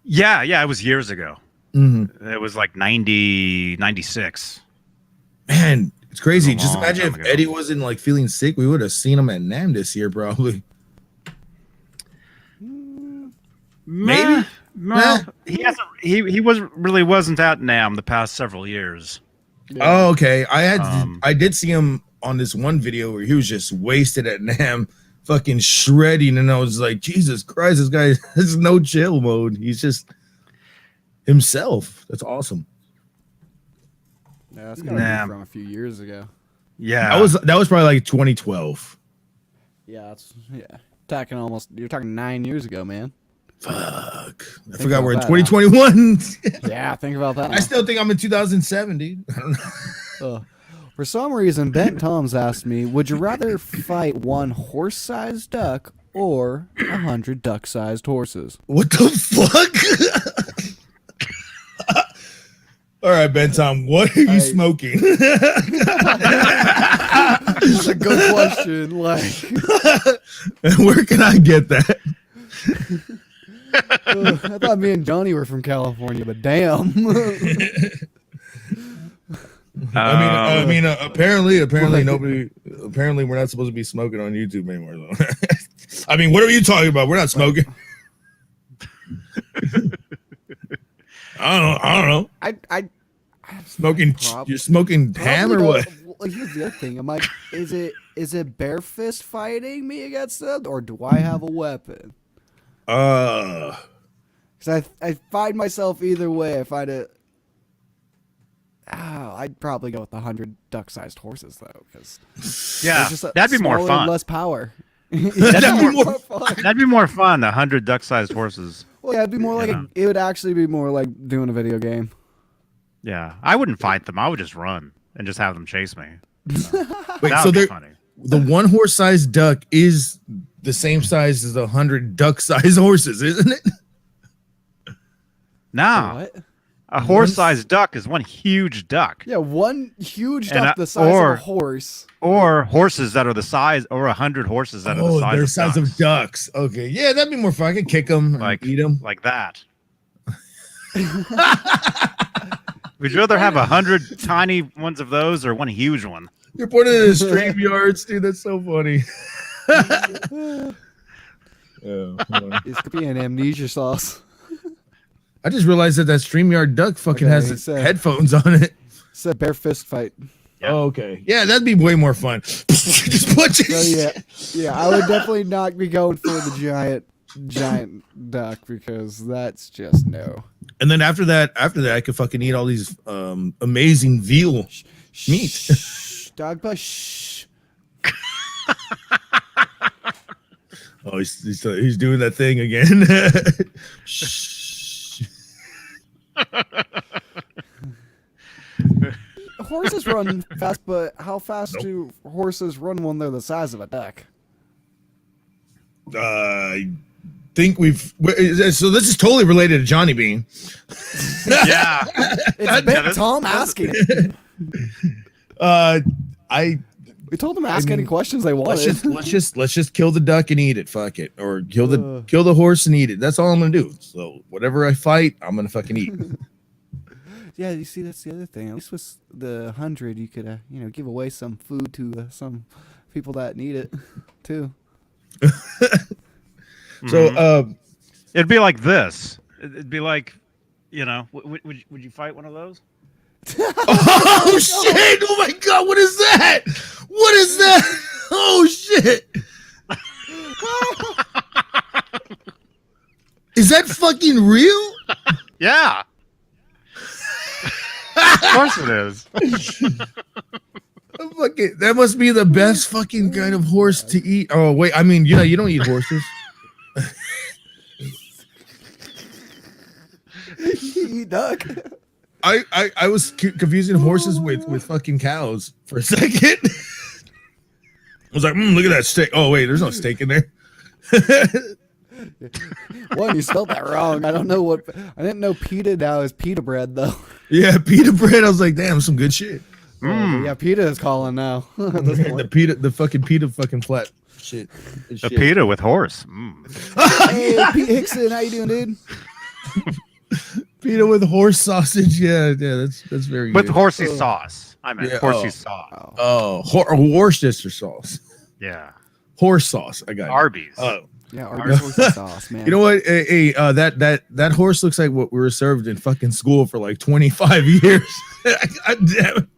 Yeah, it was years ago. It was like 96. Man, it's crazy. Just imagine if Eddie wasn't like feeling sick, we would have seen him at NAMM this year, probably. Maybe? No, he hasn't. He wasn't at NAMM the past several years. Yeah. Oh, okay. Um, I did see him on this one video where he was just wasted at NAMM, fucking shredding, and I was like, Jesus Christ, this guy has no chill mode. He's just himself. That's awesome. Yeah, that's gotta be from a few years ago. Yeah, That was probably like 2012. Yeah, you're talking 9 years ago, man. Fuck. I forgot we're in about 2021. Yeah, think about that. I still think I'm in 2007, dude. I don't know. For some reason, Bent Tom's asked me, would you rather fight one horse-sized duck or 100 duck-sized horses? What the fuck? All right, Ben Tom, what are you smoking? It's a good question. Where can I get that? I thought me and Johnny were from California, but damn. I mean, apparently nobody. Apparently, we're not supposed to be smoking on YouTube anymore, though. I mean, what are you talking about? We're not smoking. I don't know. I Smoking. You're smoking ham or what? Well, here's the other thing. I'm like, is it bare fist fighting me against them, or do I have a weapon? Because I find myself either way. I find it. I'd probably go with the 100 duck-sized horses though, because that'd be more fun. Less power. That'd be more fun. That'd be more fun. 100 duck-sized horses. Well, yeah, it'd be more like it would actually be more like doing a video game. Yeah, I wouldn't fight them. I would just run and just have them chase me. Wait, so funny. The one horse-sized duck is the same size as 100 duck-sized horses, isn't it? No. What? A horse-sized duck is one huge duck. Yeah, one huge duck the size of a horse. Or horses that are the size, or 100 horses that are the size they're of size ducks. of ducks. Okay, yeah, that'd be more fun. I could kick them, eat them like that. Would you rather have 100 tiny ones of those or one huge one? You're putting it in stream yards, dude. That's so funny. This could be an amnesia sauce. I just realized that StreamYard duck fucking has headphones on it. It's a bare fist fight. Yep. Oh, okay. Yeah, that'd be way more fun. Just punch yeah, I would definitely not be going for the giant duck, because that's just no. And then after that, I could fucking eat all these amazing veal meat. Dog push. Oh, he's doing that thing again. Horses run fast, but how fast do horses run when they're the size of a duck? I think so this is totally related to Johnny Bean. Yeah. It's Big Tom asking it. We told them to ask any questions they wanted. Let's just kill the duck and eat it. Fuck it. Or kill the horse and eat it. That's all I'm gonna do. So whatever I fight, I'm gonna fucking eat. Yeah, you see, that's the other thing. At least with the 100, you could give away some food to some people that need it too. So it'd be like this. It'd be like, would you fight one of those? Oh shit! Oh my god! What is that? What is that? Oh shit! Is that fucking real? Yeah. Of course it is. That must be the best fucking kind of horse to eat. Oh wait, I mean, you don't eat horses. You eat duck. I was confusing horses with fucking cows for a second. I was like, look at that steak. Oh wait, there's no steak in there. One, you spelled that wrong. I don't know what. I didn't know pita now is pita bread though. Yeah, pita bread. I was like, damn, some good shit. Yeah, pita is calling now. the fucking pita fucking flat shit. A pita with horse. Hey, Pete Hickson, how you doing, dude? Pita with horse sausage. Yeah, that's very with good. horsey sauce. I meant horsey sauce. Worcestershire sauce. Yeah. Horse sauce. I got Arby's. Oh, Yeah, Arby's horse sauce, man. You know what? Hey, that horse looks like what we were served in fucking school for like 25 years. God damn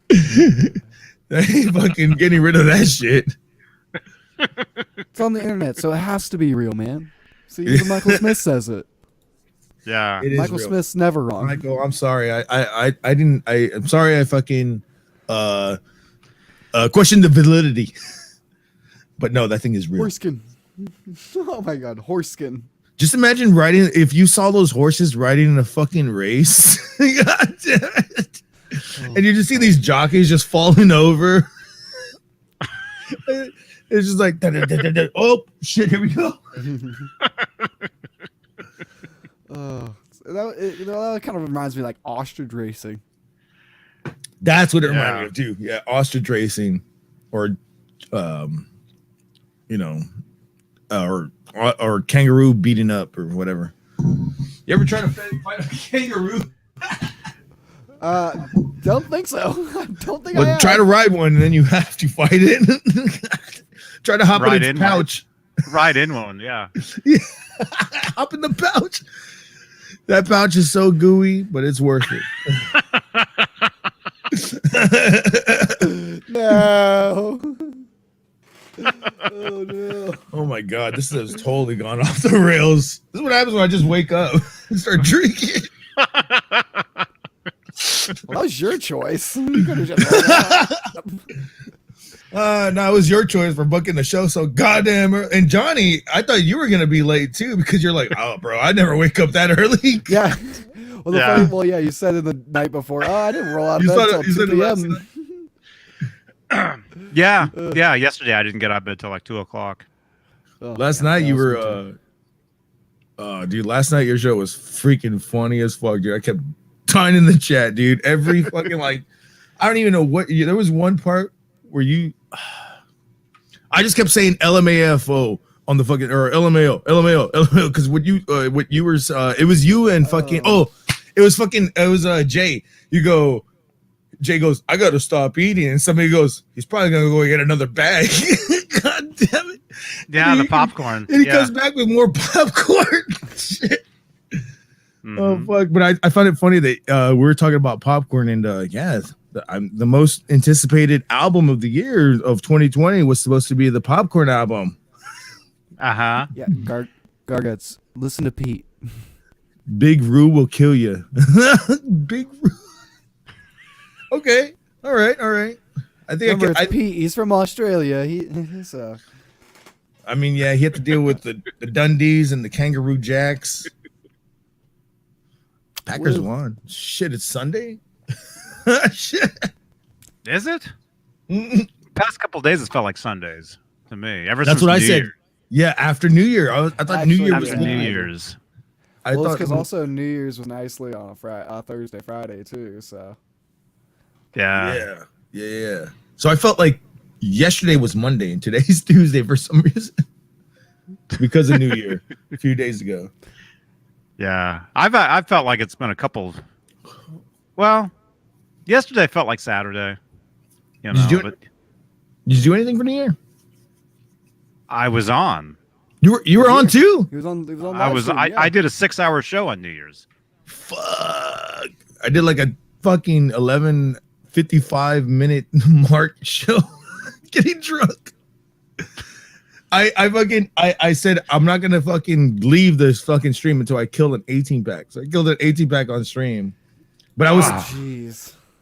it. I ain't fucking getting rid of that shit. It's on the internet, so it has to be real, man. See, even Michael Smith says it. Yeah. It is Michael real. Smith's never wrong. Michael, I'm sorry. I'm sorry I fucking questioned the validity. But no, that thing is real. Horseskin. Oh my god, horseskin. Just imagine riding, if you saw those horses riding in a fucking race. God damn it. And you just see these jockeys just falling over. It's just like, oh shit, here we go. That kind of reminds me like ostrich racing. That's what it reminded me of too. Yeah, ostrich racing, or or kangaroo beating up or whatever. You ever try to fight a kangaroo? Don't think so. I don't think I Well, have. try to ride one and then you have to fight it. Try to hop in its pouch. Ride in one, yeah. Yeah. Hop in the pouch. That pouch is so gooey, but it's worth it. No. Oh no. Oh my god, this has totally gone off the rails. This is what happens when I just wake up and start drinking. Well, that was your choice. You could have just No, it was your choice for booking the show. So goddamn. And Johnny, I thought you were gonna be late too because you're like, oh, bro, I never wake up that early. Yeah. Well, you said it the night before. Oh, I didn't roll out of bed until 2 p.m. Yeah. Yesterday I didn't get out of bed till like 2:00. Oh, Last night you were, dude. Last night your show was freaking funny as fuck, dude. I kept dying in the chat, dude. Every fucking like, I don't even know what. There was one part where I just kept saying LMAFO on the fucking or LMAO because what you were it was you and fucking it was Jay. Jay goes, I gotta stop eating, and somebody goes, he's probably gonna go get another bag. God damn it! Yeah, the popcorn. And he comes back with more popcorn. Shit. Mm-hmm. Oh fuck! But I found it funny that we were talking about popcorn, and the most anticipated album of the year of 2020 was supposed to be the Popcorn album. Uh-huh. Yeah, Garguts, listen to Pete. Big Roo will kill you. Big Roo. Okay. All right. I think Remember, it's Pete. He's from Australia. He's I mean, yeah, he had to deal with the Dundees and the Kangaroo Jacks. Packers won. Shit, it's Sunday. Shit. Is it? Past couple of days, it felt like Sundays to me. That's since what I New said. Year. Yeah, after New Year. I thought New Year was After New Year's. I it's thought because also New Year's was nicely on a Thursday, Friday too. So Yeah. Yeah. So I felt like yesterday was Monday and today's Tuesday for some reason because of New Year a few days ago. Yeah. I've felt like it's been a couple. Well, yesterday felt like Saturday. You know, Did you do anything for New Year? I was on. You were on too? he was on. I did a 6-hour show on New Year's. Fuck. I did like a fucking 11:55 mark show getting drunk. I said I'm not gonna fucking leave this fucking stream until I kill an 18-pack. So I killed an 18-pack on stream. But I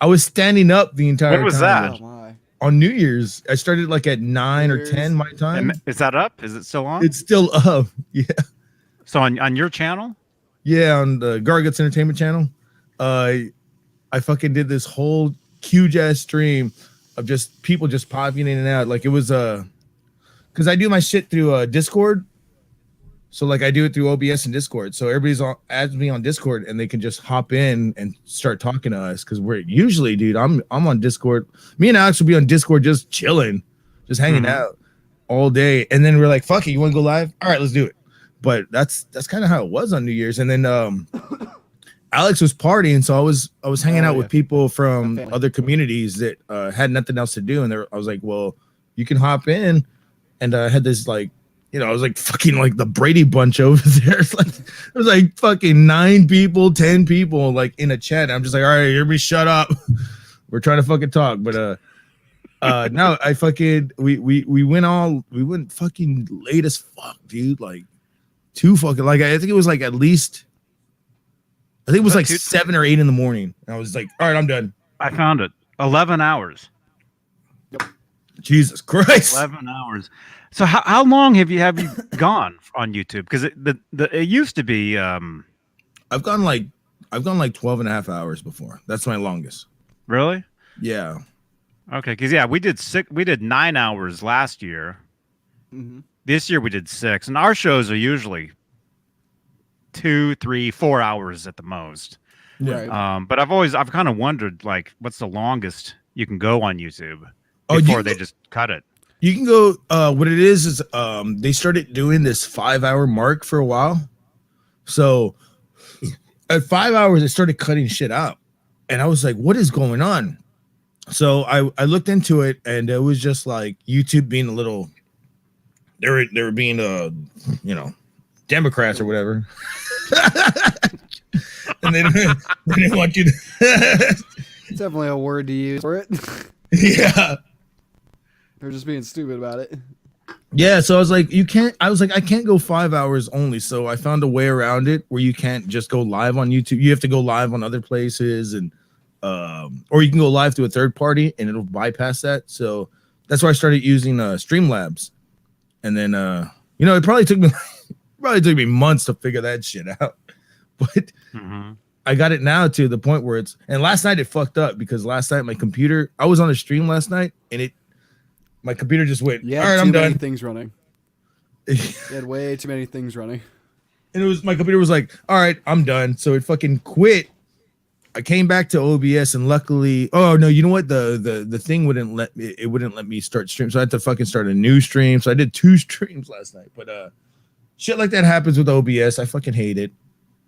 was standing up the entire time. When was that? Oh my. On New Year's. I started like at 9 or 10 my time. And is that up? Is it still on? It's still up. Yeah. So on your channel? Yeah, on the Garguts Entertainment channel. I fucking did this whole huge ass stream of just people just popping in and out. Like it was because I do my shit through Discord. So like I do it through OBS and Discord. So everybody's adds me on Discord and they can just hop in and start talking to us. Cause we're usually, dude, I'm on Discord. Me and Alex will be on Discord just chilling, just hanging out all day. And then we're like, fuck it, you want to go live? All right, let's do it. But that's kind of how it was on New Year's. And then Alex was partying, so I was hanging out with people from other communities that had nothing else to do. And I was like, well, you can hop in. And I had this like you know, I was like fucking like the Brady Bunch over there. It's like it was like fucking 9 people, 10 people like in a chat. I'm just like, all right, everybody shut up. We're trying to fucking talk. But no, I fucking we went fucking late as fuck, dude. Like too fucking like I think it was like at least I think it was like 7 or 8 in the morning. And I was like, all right, I'm done. I found it. 11 hours. Jesus Christ. 11 hours. So how long have you gone on YouTube? Because it used to be I've gone like 12 and a half hours before. That's my longest. Really? Yeah. Okay, because yeah, we did 9 hours last year. Mm-hmm. This year we did 6, and our shows are usually 2, 3, 4 hours at the most. Right. But I've kind of wondered like what's the longest you can go on YouTube Oh, before they just cut it. You can go what it is they started doing this 5-hour mark for a while. So at 5 hours they started cutting shit out. And I was like, what is going on? So I looked into it, and it was just like YouTube being a little they were being you know, Democrats or whatever. And they didn't want you to It's definitely a word to use for it. yeah. They're just being stupid about it. Yeah, so I was like, I can't go 5 hours only. So I found a way around it where you can't just go live on YouTube. You have to go live on other places, and or you can go live to a third party and it'll bypass that. So that's why I started using Streamlabs. And then you know, it probably took me months to figure that shit out. But I got it now to the point where and last night it fucked up because last night my computer, I was on a stream last night and my computer just went, Yeah, all right, I'm done. Things running. You had way too many things running. And my computer was like, all right, I'm done. So it fucking quit. I came back to OBS and luckily, oh no, you know what? The thing wouldn't let me start stream. So I had to fucking start a new stream. So I did 2 streams last night. But shit like that happens with OBS. I fucking hate it.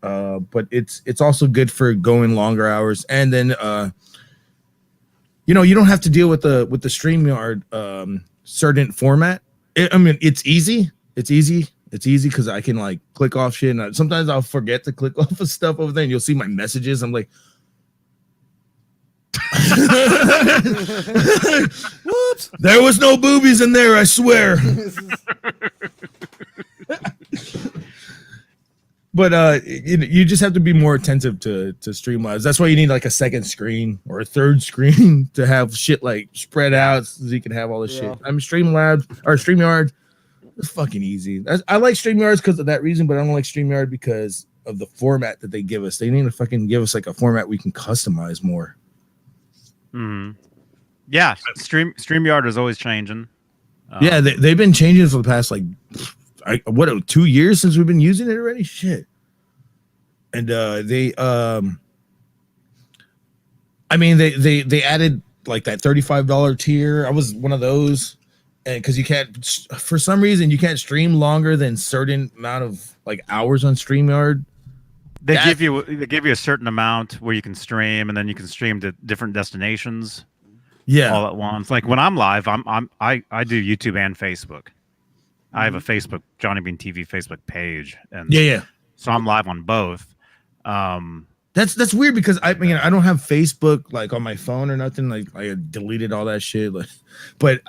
But it's also good for going longer hours. And then you know, you don't have to deal with the StreamYard certain format. I mean, it's easy. It's easy because I can like click off shit. And sometimes I'll forget to click off of stuff over there, and you'll see my messages. I'm like, Whoops! There was no boobies in there, I swear. But you just have to be more attentive to Streamlabs. That's why you need like a second screen or a third screen to have shit like spread out so you can have all this shit. I'm Streamlabs or StreamYard. It's fucking easy. I like StreamYard because of that reason, but I don't like StreamYard because of the format that they give us. They need to fucking give us like a format we can customize more. Yeah, StreamYard is always changing. Yeah, they've been changing for the past like 2 years since we've been using it already. Shit. And they added like that $35 tier. I was one of those, and because you can't, for some reason, you can't stream longer than certain amount of like hours on StreamYard. They give you a certain amount where you can stream, and then you can stream to different destinations. Yeah, all at once. Like when I'm live, I do YouTube and Facebook. I have a Facebook Johnny Bean TV Facebook page, and so I'm live on both. That's weird because I don't have Facebook like on my phone or nothing. Like I deleted all that shit. Like, but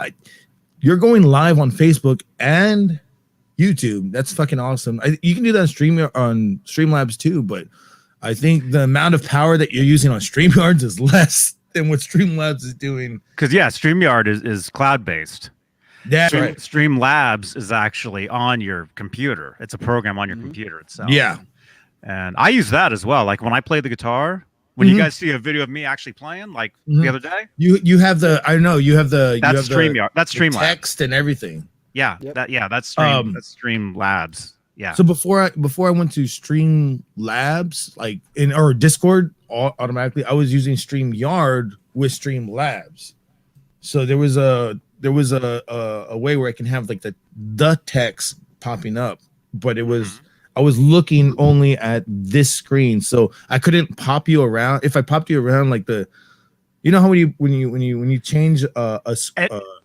you're going live on Facebook and YouTube. That's fucking awesome. You can do that on Streamlabs too, but I think the amount of power that you're using on StreamYards is less than what Streamlabs is doing. Because StreamYard is cloud based. That's right. Streamlabs is actually on your computer. It's a program on your computer itself. Yeah. And I use that as well. Like when I play the guitar, when you guys see a video of me actually playing, like the other day, you have the that's StreamYard. That's Streamlabs. Text and everything. Yeah, that's Streamlabs. Yeah. So before I went to Streamlabs, like or Discord, automatically I was using StreamYard with Streamlabs. So there was a way where I can have like the text popping up, but it was I was looking only at this screen, so I couldn't pop you around. If I popped you around like the You know how when you change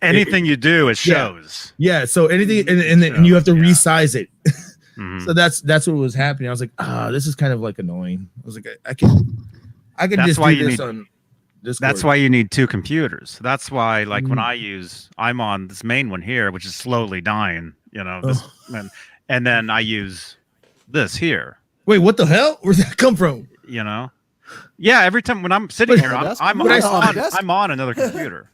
anything you do, it shows. Yeah. So anything, and you have to resize it. Mhm. So that's what was happening. I was like, this is kind of like annoying. I was like, I can That's just why do you this need- on Discord. That's why you need 2 computers. That's why, like, when I'm on this main one here, which is slowly dying, you know, and then I use this here. Wait, what the hell? Where'd that come from? You know, yeah. Every time when I'm sitting here, I'm on another computer.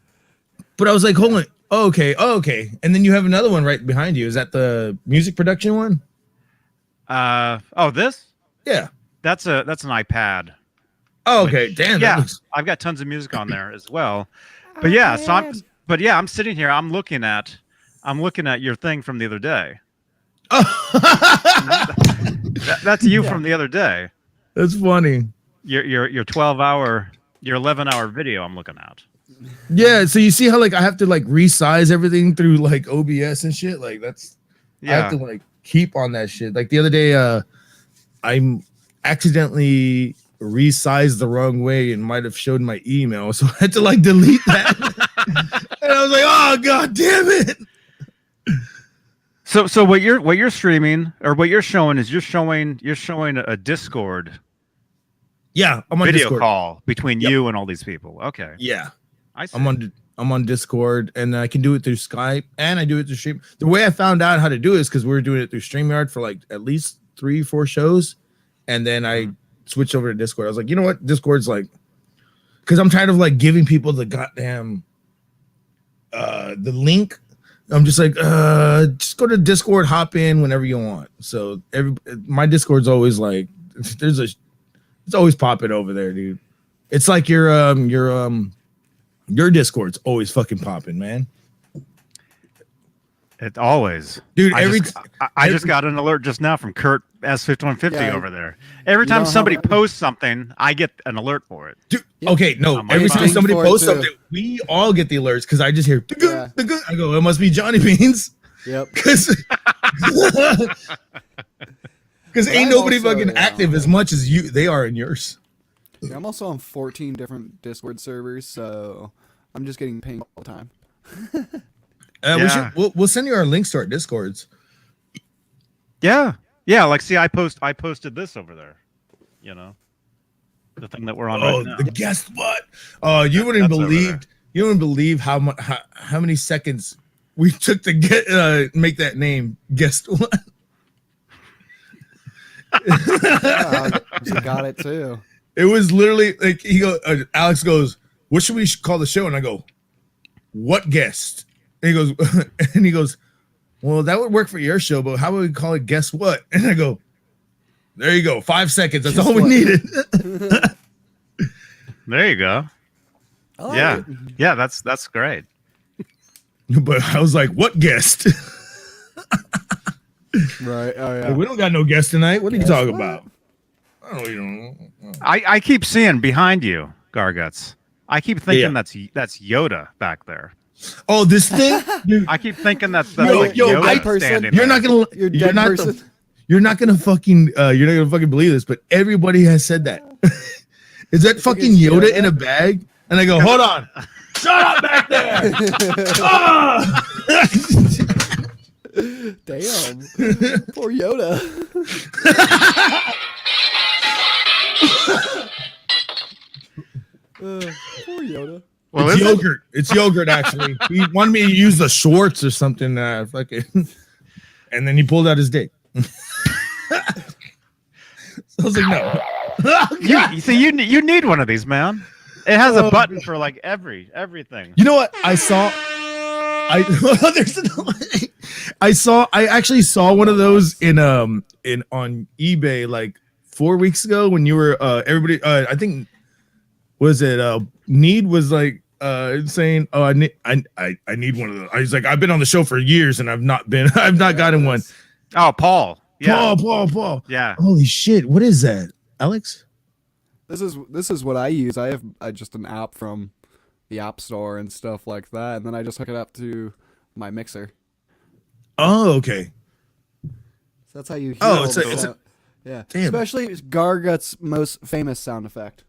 But I was like, hold on. Oh, okay. And then you have another one right behind you. Is that the music production one? This? Yeah. That's an iPad. Oh, okay. Damn. Yeah, I've got tons of music on there as well. But yeah, I'm sitting here. I'm looking at your thing from the other day. That's you from the other day. That's funny. Your 12-hour, your 11-hour video I'm looking at. Yeah. So you see how like I have to like resize everything through like OBS and shit. Like that's I have to like keep on that shit. Like the other day, I'm accidentally resized the wrong way and might have showed my email, so I had to like delete that. And I was like, oh god damn it. So what you're streaming or what you're showing is you're showing a Discord Yeah, I'm on video Discord. call between you and all these people. Okay. Yeah. I see. I'm on Discord, and I can do it through Skype, and I do it through stream. The way I found out how to do it is because we were doing it through StreamYard for like at least 3-4 shows, and then I switched over to Discord. I was like, you know what, Discord's like, because I'm tired of like giving people the goddamn the link. I'm just like, just go to Discord, hop in whenever you want. So my Discord's always like, it's always popping over there, dude. It's like your Discord's always fucking popping, man. It always, dude. I just got an alert just now from Kurt S5150 over there. Every time somebody posts something, I get an alert for it. Dude, okay, no. Every time somebody posts something, we all get the alerts because I just hear the I go, it must be Johnny Beans. Yep. Because ain't nobody fucking active as much as they are in yours. Yeah, I'm also on 14 different Discord servers, so I'm just getting pinged all the time. We'll send you our links to our Discords. Yeah. Like, see, I posted this over there. You know, the thing that we're on right now. The guess what? You wouldn't believe how many seconds we took to get make that name. Guess what? I got it too. It was literally like Alex goes, "What should we call the show?" And I go, "What guest?" And he goes, "Well, that would work for your show, but how would we call it? Guess what?" And I go, "There you go, 5 seconds. That's all we needed." There you go. Yeah, that's great. But I was like, "What guest?" Right. Oh yeah. Like, we don't got no guest tonight. What are you talking about? I don't know. I keep seeing behind you, Garguts. I keep thinking that's Yoda back there. Oh, this thing? Dude. I keep thinking that's like Yoda standing You're there. not gonna. You're not person. You're not gonna fucking. You're not gonna fucking believe this, but everybody has said that. Is that fucking Yoda in a bag? And I go, hold on. Shut up back there. Damn. Poor Yoda. Poor Yoda. Well, it's yogurt. It's yogurt, actually. He wanted me to use the Schwartz or something. Fucking, and then he pulled out his dick. So I was like, no. You see, you need one of these, man. It has a button for like everything. You know what? I actually saw one of those in on eBay like 4 weeks ago when you were everybody I think was it Need was like saying, "Oh, I need one of those." I was like, "I've been on the show for years and I've not gotten one." Oh, Paul. Yeah. Paul. Yeah. Holy shit! What is that, Alex? This is what I use. I have just an app from the App Store and stuff like that, and then I just hook it up to my mixer. Oh, okay. So that's how you hear. Oh, it's a yeah. Damn. Especially Gargut's most famous sound effect.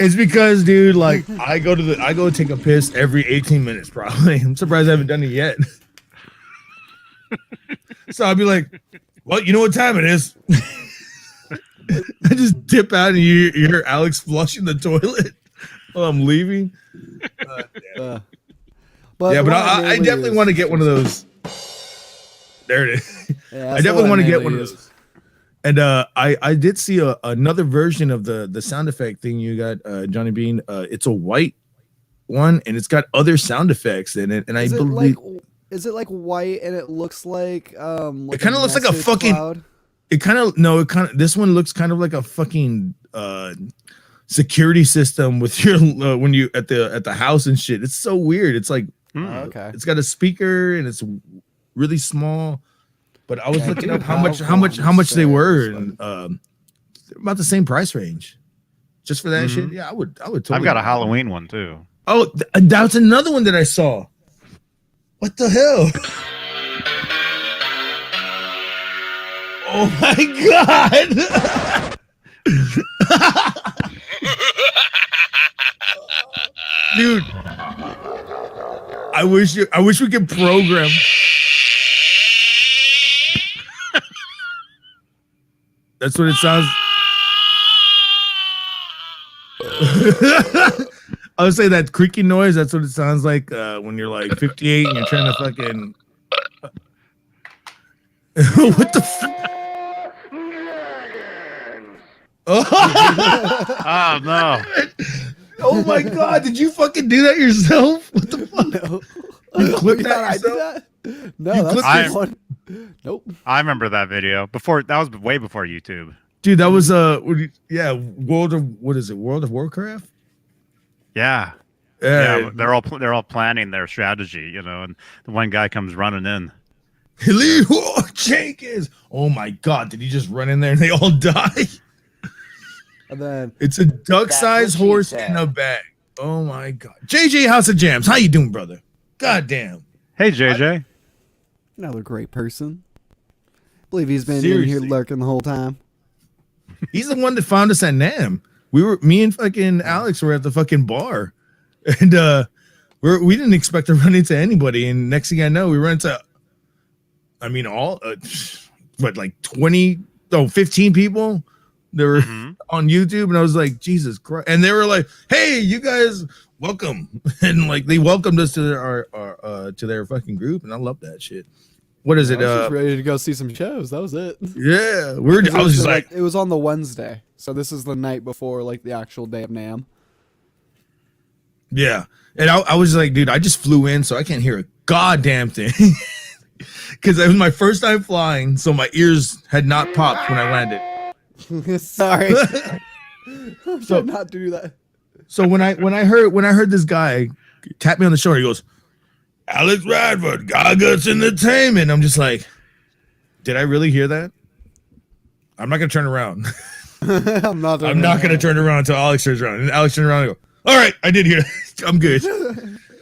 It's because, dude, like I go take a piss every 18 minutes, probably. I'm surprised I haven't done it yet. So I'll be like, well, you know what time it is. I just dip out and you hear Alex flushing the toilet while I'm leaving. But I definitely want to get one of those. There it is. Yeah, I definitely want to get one of those. And I did see another version of the sound effect thing you got, Johnny Beane. It's a white one, and it's got other sound effects in it. And I believe, is it like white and it looks like it kind of looks like a fucking cloud? This one looks kind of like a fucking security system with your when you at the house and shit. It's so weird. It's like okay. It's got a speaker and it's really small. But I was looking up how much they were, and about the same price range, just for that shit. Yeah, I would. Totally I've got a Halloween one too. Oh, that's another one that I saw. What the hell? Oh my god! Dude, I wish we could program. That's what it sounds. I would say that creaky noise. That's what it sounds like when you're like 58 and you're trying to fucking. What the? Oh no! Oh my god! Did you fucking do that yourself? What the fuck? No. You clipped that I yourself? did that? No, that's the one. Nope. I remember that video before. That was way before YouTube. Dude, that was World of Warcraft? Yeah. Yeah, they're all planning their strategy, you know, and the one guy comes running in. Jenkins! Oh my god, did he just run in there and they all die? And then it's a duck-sized horse in a bag. Oh my god. JJ House of Jams, how you doing, brother? God damn. Hey JJ. Another great person. I believe he's been Seriously. in here lurking the whole time. He's the one that found us at NAMM. Me and fucking Alex were at the fucking bar. And we didn't expect to run into anybody. And next thing I know, we ran into like 15 people that were on YouTube. And I was like, Jesus Christ. And they were like, hey, you guys, welcome. And like they welcomed us to their fucking group. And I love that shit. What is it? I was just ready to go see some shows. That was it. Yeah, I was just like, it was on the Wednesday, so this is the night before like the actual day of NAMM. Yeah, and I was like, dude, I just flew in, so I can't hear a goddamn thing because it was my first time flying, so my ears had not popped when I landed. Sorry, I should not do that. So when I heard this guy tap me on the shoulder, he goes, Alex Radford, Gaga's Entertainment. I'm just like, did I really hear that? I'm not gonna turn around. I'm not gonna turn around until Alex turns around. And Alex turns around and go, all right, I did hear that. I'm good.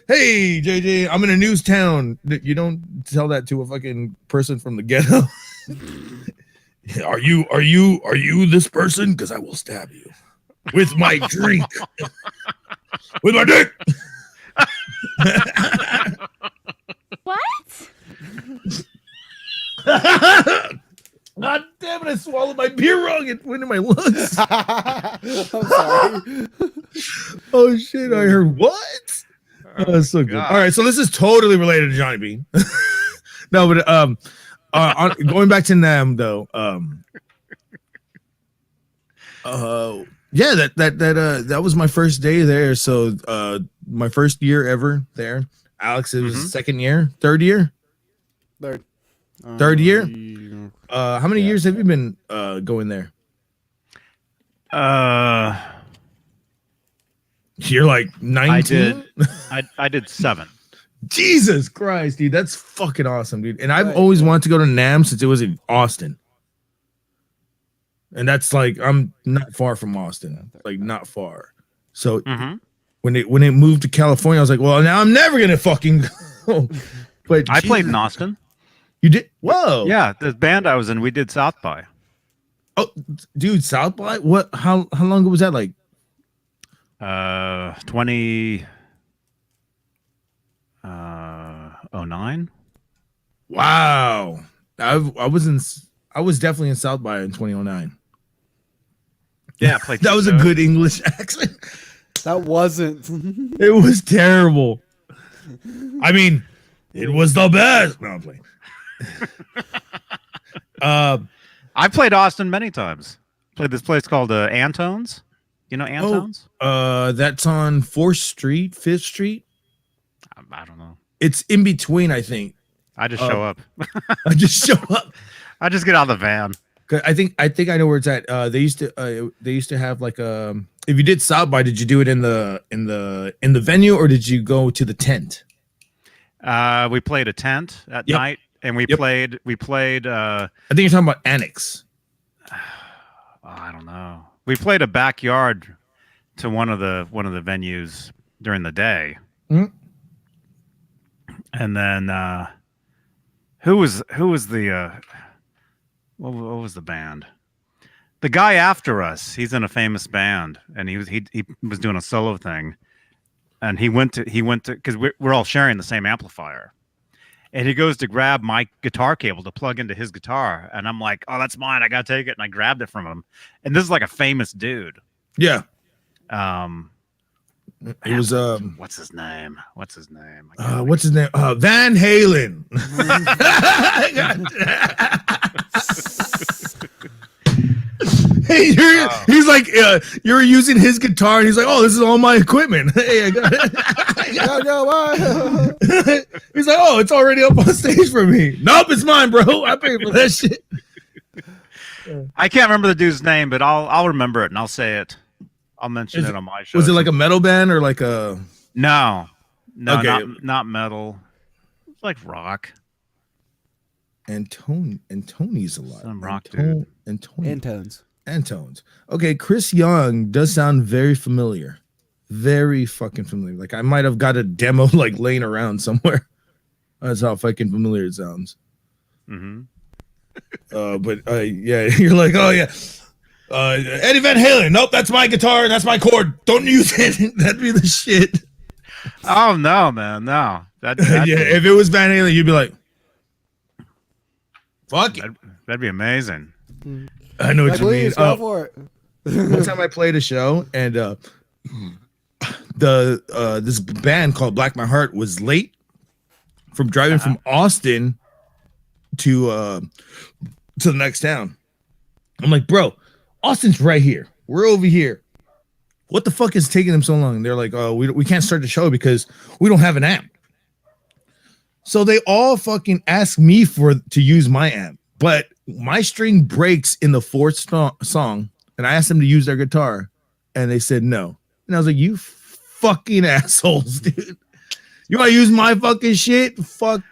Hey, JJ, I'm in a news town. You don't tell that to a fucking person from the ghetto. Are you this person? Because I will stab you with my drink. With my dick. What? God damn it, I swallowed my beer wrong. It went in my lungs. I'm sorry. Oh shit, I heard what? Oh, that's so good. All right, so this is totally related to Johnny Beane. No, but going back to NAMM though, yeah, that was my first day there. So my first year ever there. Alex, it was third year. Third year. How many years have you been going there? You're like 19. I did 7. Jesus Christ, dude, that's fucking awesome, dude. And I've always wanted to go to NAMM since it was in Austin. And that's like I'm not far from Austin, like not far. So when it moved to California, I was like, well, now I'm never gonna fucking go. But I played in Austin. You did? Whoa. Yeah, the band I was in, we did South by. Oh, dude, South by? What? How long ago was that? Like, 2009. Wow. I was definitely in South by in 2009. Yeah, I played That was a good English accent. That wasn't. It was terrible. I mean, it was the best. No, I'm playing. I played Austin many times. Played this place called Antone's. You know Antone's? That's on 4th Street, 5th Street. I don't know. It's in between, I think. I just show up. I just show up. I just get out of the van. 'Cause I think I know where it's at. They used to have like if you did South by, did you do it in the venue or did you go to the tent? We played a tent at night, and we played. I think you're talking about Annex. I don't know. We played a backyard to one of the venues during the day, and then who was the what was the band? The guy after us. He's in a famous band, and he was doing a solo thing, and he went to because we're all sharing the same amplifier. And he goes to grab my guitar cable to plug into his guitar. And I'm like, oh, that's mine. I got to take it. And I grabbed it from him. And this is like a famous dude. Yeah. It was, what's his name? What's his name? Van Halen. Hey, he's like, you're using his guitar, and he's like, oh, this is all my equipment. Hey, I got it. He's like, oh, it's already up on stage for me. Nope, it's mine, bro. I paid for that shit. I can't remember the dude's name, but I'll remember it and I'll say it. I'll mention it on my show. Was it like a metal band or like a? No, okay. not metal. It's like rock. Tony's a lot. Some rock dude. Antones. Okay, Chris Young does sound very familiar. Very fucking familiar. Like I might have got a demo like laying around somewhere. That's how fucking familiar it sounds. Mm-hmm. Yeah, you're like, oh yeah. Eddie Van Halen. Nope, that's my guitar and that's my chord. Don't use it. That'd be the shit. Oh no, man, no. Yeah, if it was Van Halen, you'd be like, fuck it. That'd be amazing. I know what you mean. Go for it. One time I played a show and this band called Black My Heart was late from driving from Austin to the next town. I'm like, bro, Austin's right here. We're over here. What the fuck is taking them so long? And they're like, oh, we can't start the show because we don't have an amp. So they all fucking ask me to use my amp, but my string breaks in the fourth song, and I asked them to use their guitar, and they said no. And I was like, you fucking assholes, dude. You want to use my fucking shit? Fuck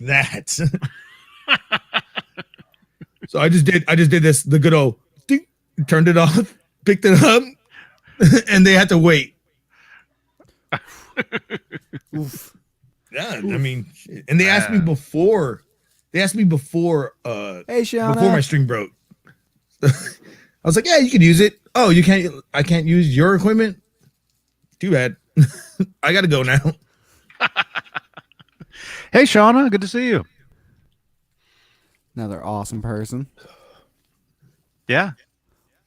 that. So I just did this, the good old ding, turned it off, picked it up, and they had to wait. Oof. Yeah, I mean, and they asked me before. Hey, Shauna. Before my string broke. I was like, yeah, you can use it. Oh, you can't. I can't use your equipment. Too bad. I gotta go now. Hey, Shauna, good to see you. Another awesome person. Yeah.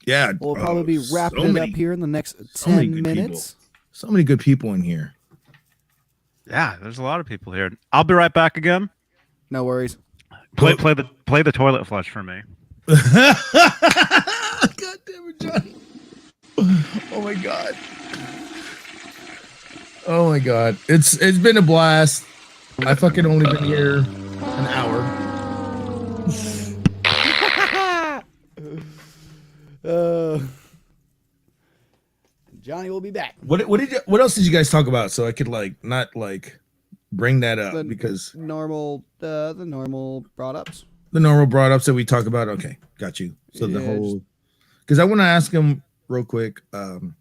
Yeah. We'll probably be wrapping it up here in the next 10 minutes. So many good people in here. Yeah, there's a lot of people here. I'll be right back again. No worries. Play the toilet flush for me. God damn it, Johnny. Oh my god. Oh my god. It's been a blast. I fucking only been here an hour. Johnny will be back. What else did you guys talk about so I could not bring that up because the normal brought ups. The normal brought ups that we talk about. Okay, got you. So the whole, because I want to ask him real quick about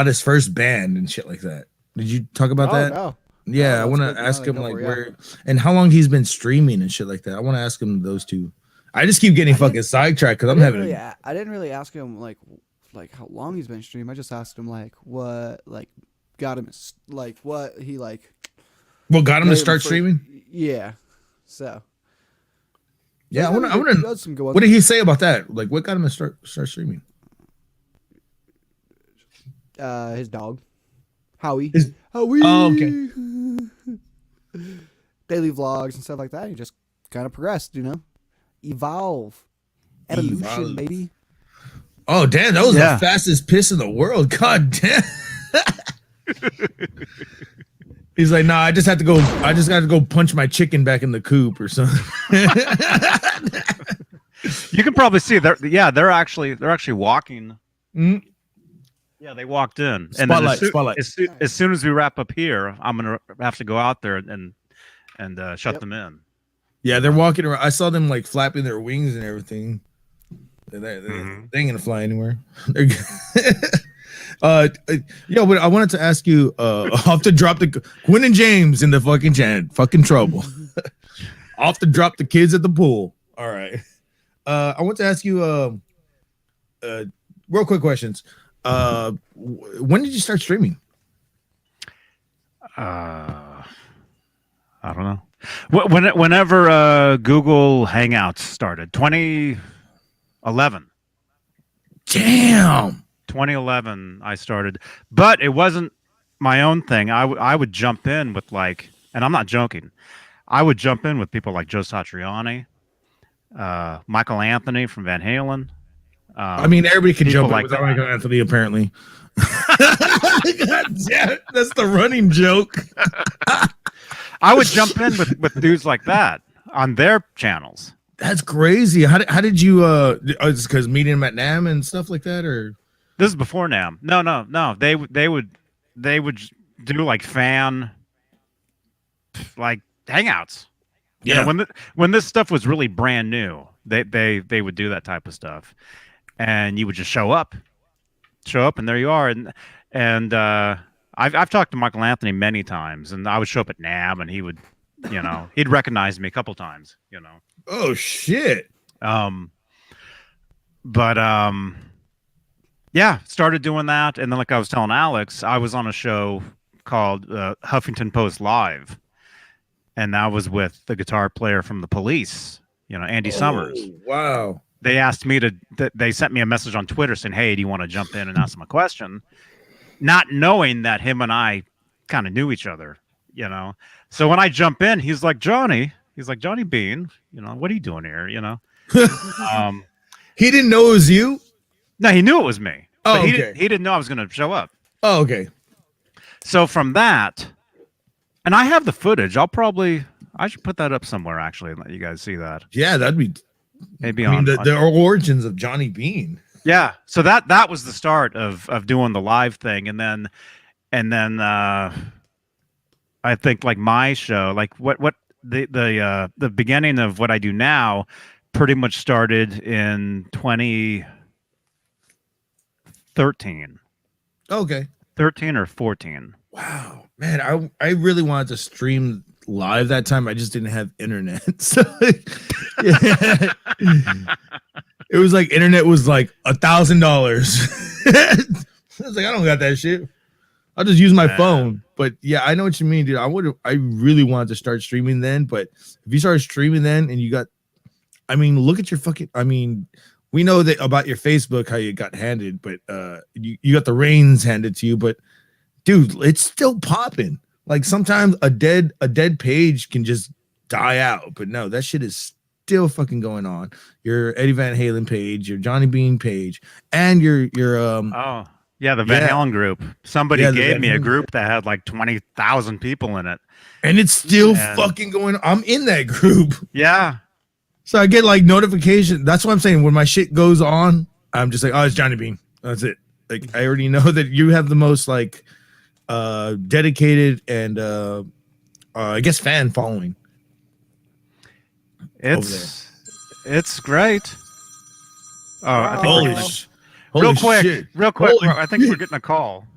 his first band and shit like that. Did you talk about that? No. Yeah, I want to ask him where and how long he's been streaming and shit like that. I want to ask him those two. I just keep getting fucking sidetracked because I'm having. I didn't really ask him like how long he's been streaming. I just asked him like what like got him like what he like. What got him to made start for- streaming? Yeah. So. Yeah, I want He to. does some good ones. What did he say about that? Like, what got him to start streaming? His dog, Howie. Howie. Oh, okay. Daily vlogs and stuff like that. He just kind of progressed, evolve, evolution, baby. Oh damn, that was the fastest piss in the world. God damn. He's like, nah, I just got to go punch my chicken back in the coop or something. You can probably see they're actually walking. Mm-hmm. Yeah, they walked in. Spotlight. As soon as we wrap up here, I'm gonna have to go out there and shut them in. Yeah, they're walking around. I saw them like flapping their wings and everything. They ain't gonna fly anywhere. But I wanted to ask you, off to drop the Quinn and James in the fucking chat, fucking trouble. Off to drop the kids at the pool. All right. I want to ask you, real quick questions. When did you start streaming? I don't know. Whenever Google Hangouts started, 2011. Damn. 2011 I started, but it wasn't my own thing. I would jump in with like, and I'm not joking, I would jump in with people like Joe Satriani, Michael Anthony from Van Halen. I mean, everybody can jump like in with Michael Anthony, apparently. God damn it, that's the running joke. I would jump in with dudes like that on their channels. That's crazy. How did you it's because meeting him at NAMM and stuff like that, or this is before NAMM? No. They would do like fan like hangouts. Yeah. You know, when this stuff was really brand new, they would do that type of stuff, and you would just show up, and there you are. And I've talked to Michael Anthony many times, and I would show up at NAMM, and he would, he'd recognize me a couple times, Oh shit. Yeah, started doing that, and then like I was telling Alex, I was on a show called Huffington Post Live, and that was with the guitar player from the Police, Andy Summers. Wow. They asked me they sent me a message on Twitter saying, "Hey, do you want to jump in and ask him a question?" Not knowing that him and I kind of knew each other, So when I jump in, he's like, Johnny Beane, what are you doing here? He didn't know it was you? No, he knew it was me. Oh, but okay. He didn't know I was going to show up. Oh, okay. So from that, and I have the footage. I should put that up somewhere actually and let you guys see that. Yeah, that'd be maybe the origins of Johnny Beane. Yeah. So that was the start of doing the live thing, and then I think like my show, like what the beginning of what I do now pretty much started in 2013. Okay. 13 or 14. Wow, man, I really wanted to stream live that time. I just didn't have internet. So yeah. It was like internet was like $1,000. I was like, I don't got that shit. I'll just use my phone. But yeah, I know what you mean, dude. I really wanted to start streaming then, but if you started streaming then and you got, look at your fucking, we know that about your Facebook, how you got handed, but you got the reins handed to you, but dude, it's still popping. Like sometimes a dead page can just die out, but no, that shit is still fucking going on. Your Eddie Van Halen page, your Johnny Beane page, and your the Van Halen group. Somebody gave me a group that had like 20,000 people in it, and it's still fucking going on. I'm in that group. Yeah. So I get like notification. That's what I'm saying. When my shit goes on, I'm just like, oh, it's Johnny Beane. That's it. Like I already know that you have the most like dedicated and I guess fan following. It's great. Oh, I think real quick. I think we're getting a call.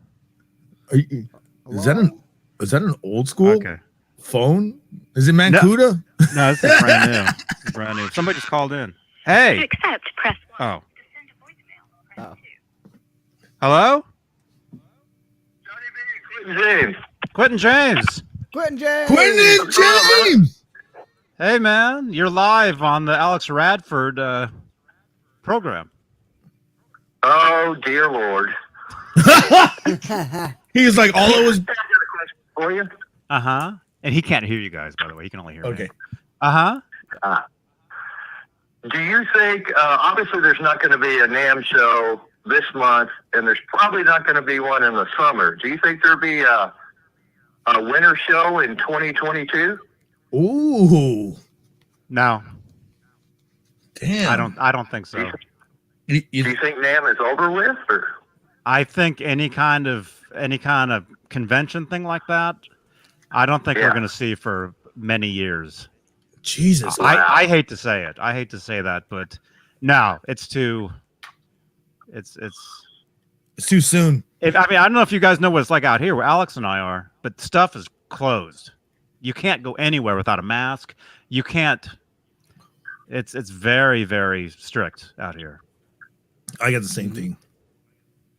Is that an old school phone? Is it Mancuda? No, this is brand new. Somebody just called in. Hey. To accept, press 1. Oh. To send a voicemail, press Hello? James. Quentin James. Quentin James. Quentin James. Hey, man. You're live on the Alex Radford program. Oh, dear Lord. He was like, all it was. I got a question for you. Uh-huh. And he can't hear you guys, by the way. He can only hear Okay. me. Uh-huh. Do you think, obviously there's not going to be a NAMM show this month, and there's probably not going to be one in the summer. Do you think there'll be a winter show in 2022? Ooh. No. Damn. I don't think so. Do you think NAMM is over with? Or? I think any kind of convention thing like that, I don't think we're going to see for many years. Jesus. I hate to say it. I hate to say that, but no, it's too soon. I don't know if you guys know what it's like out here where Alex and I are, but stuff is closed. You can't go anywhere without a mask. You can't. It's very, very strict out here. I got the same thing.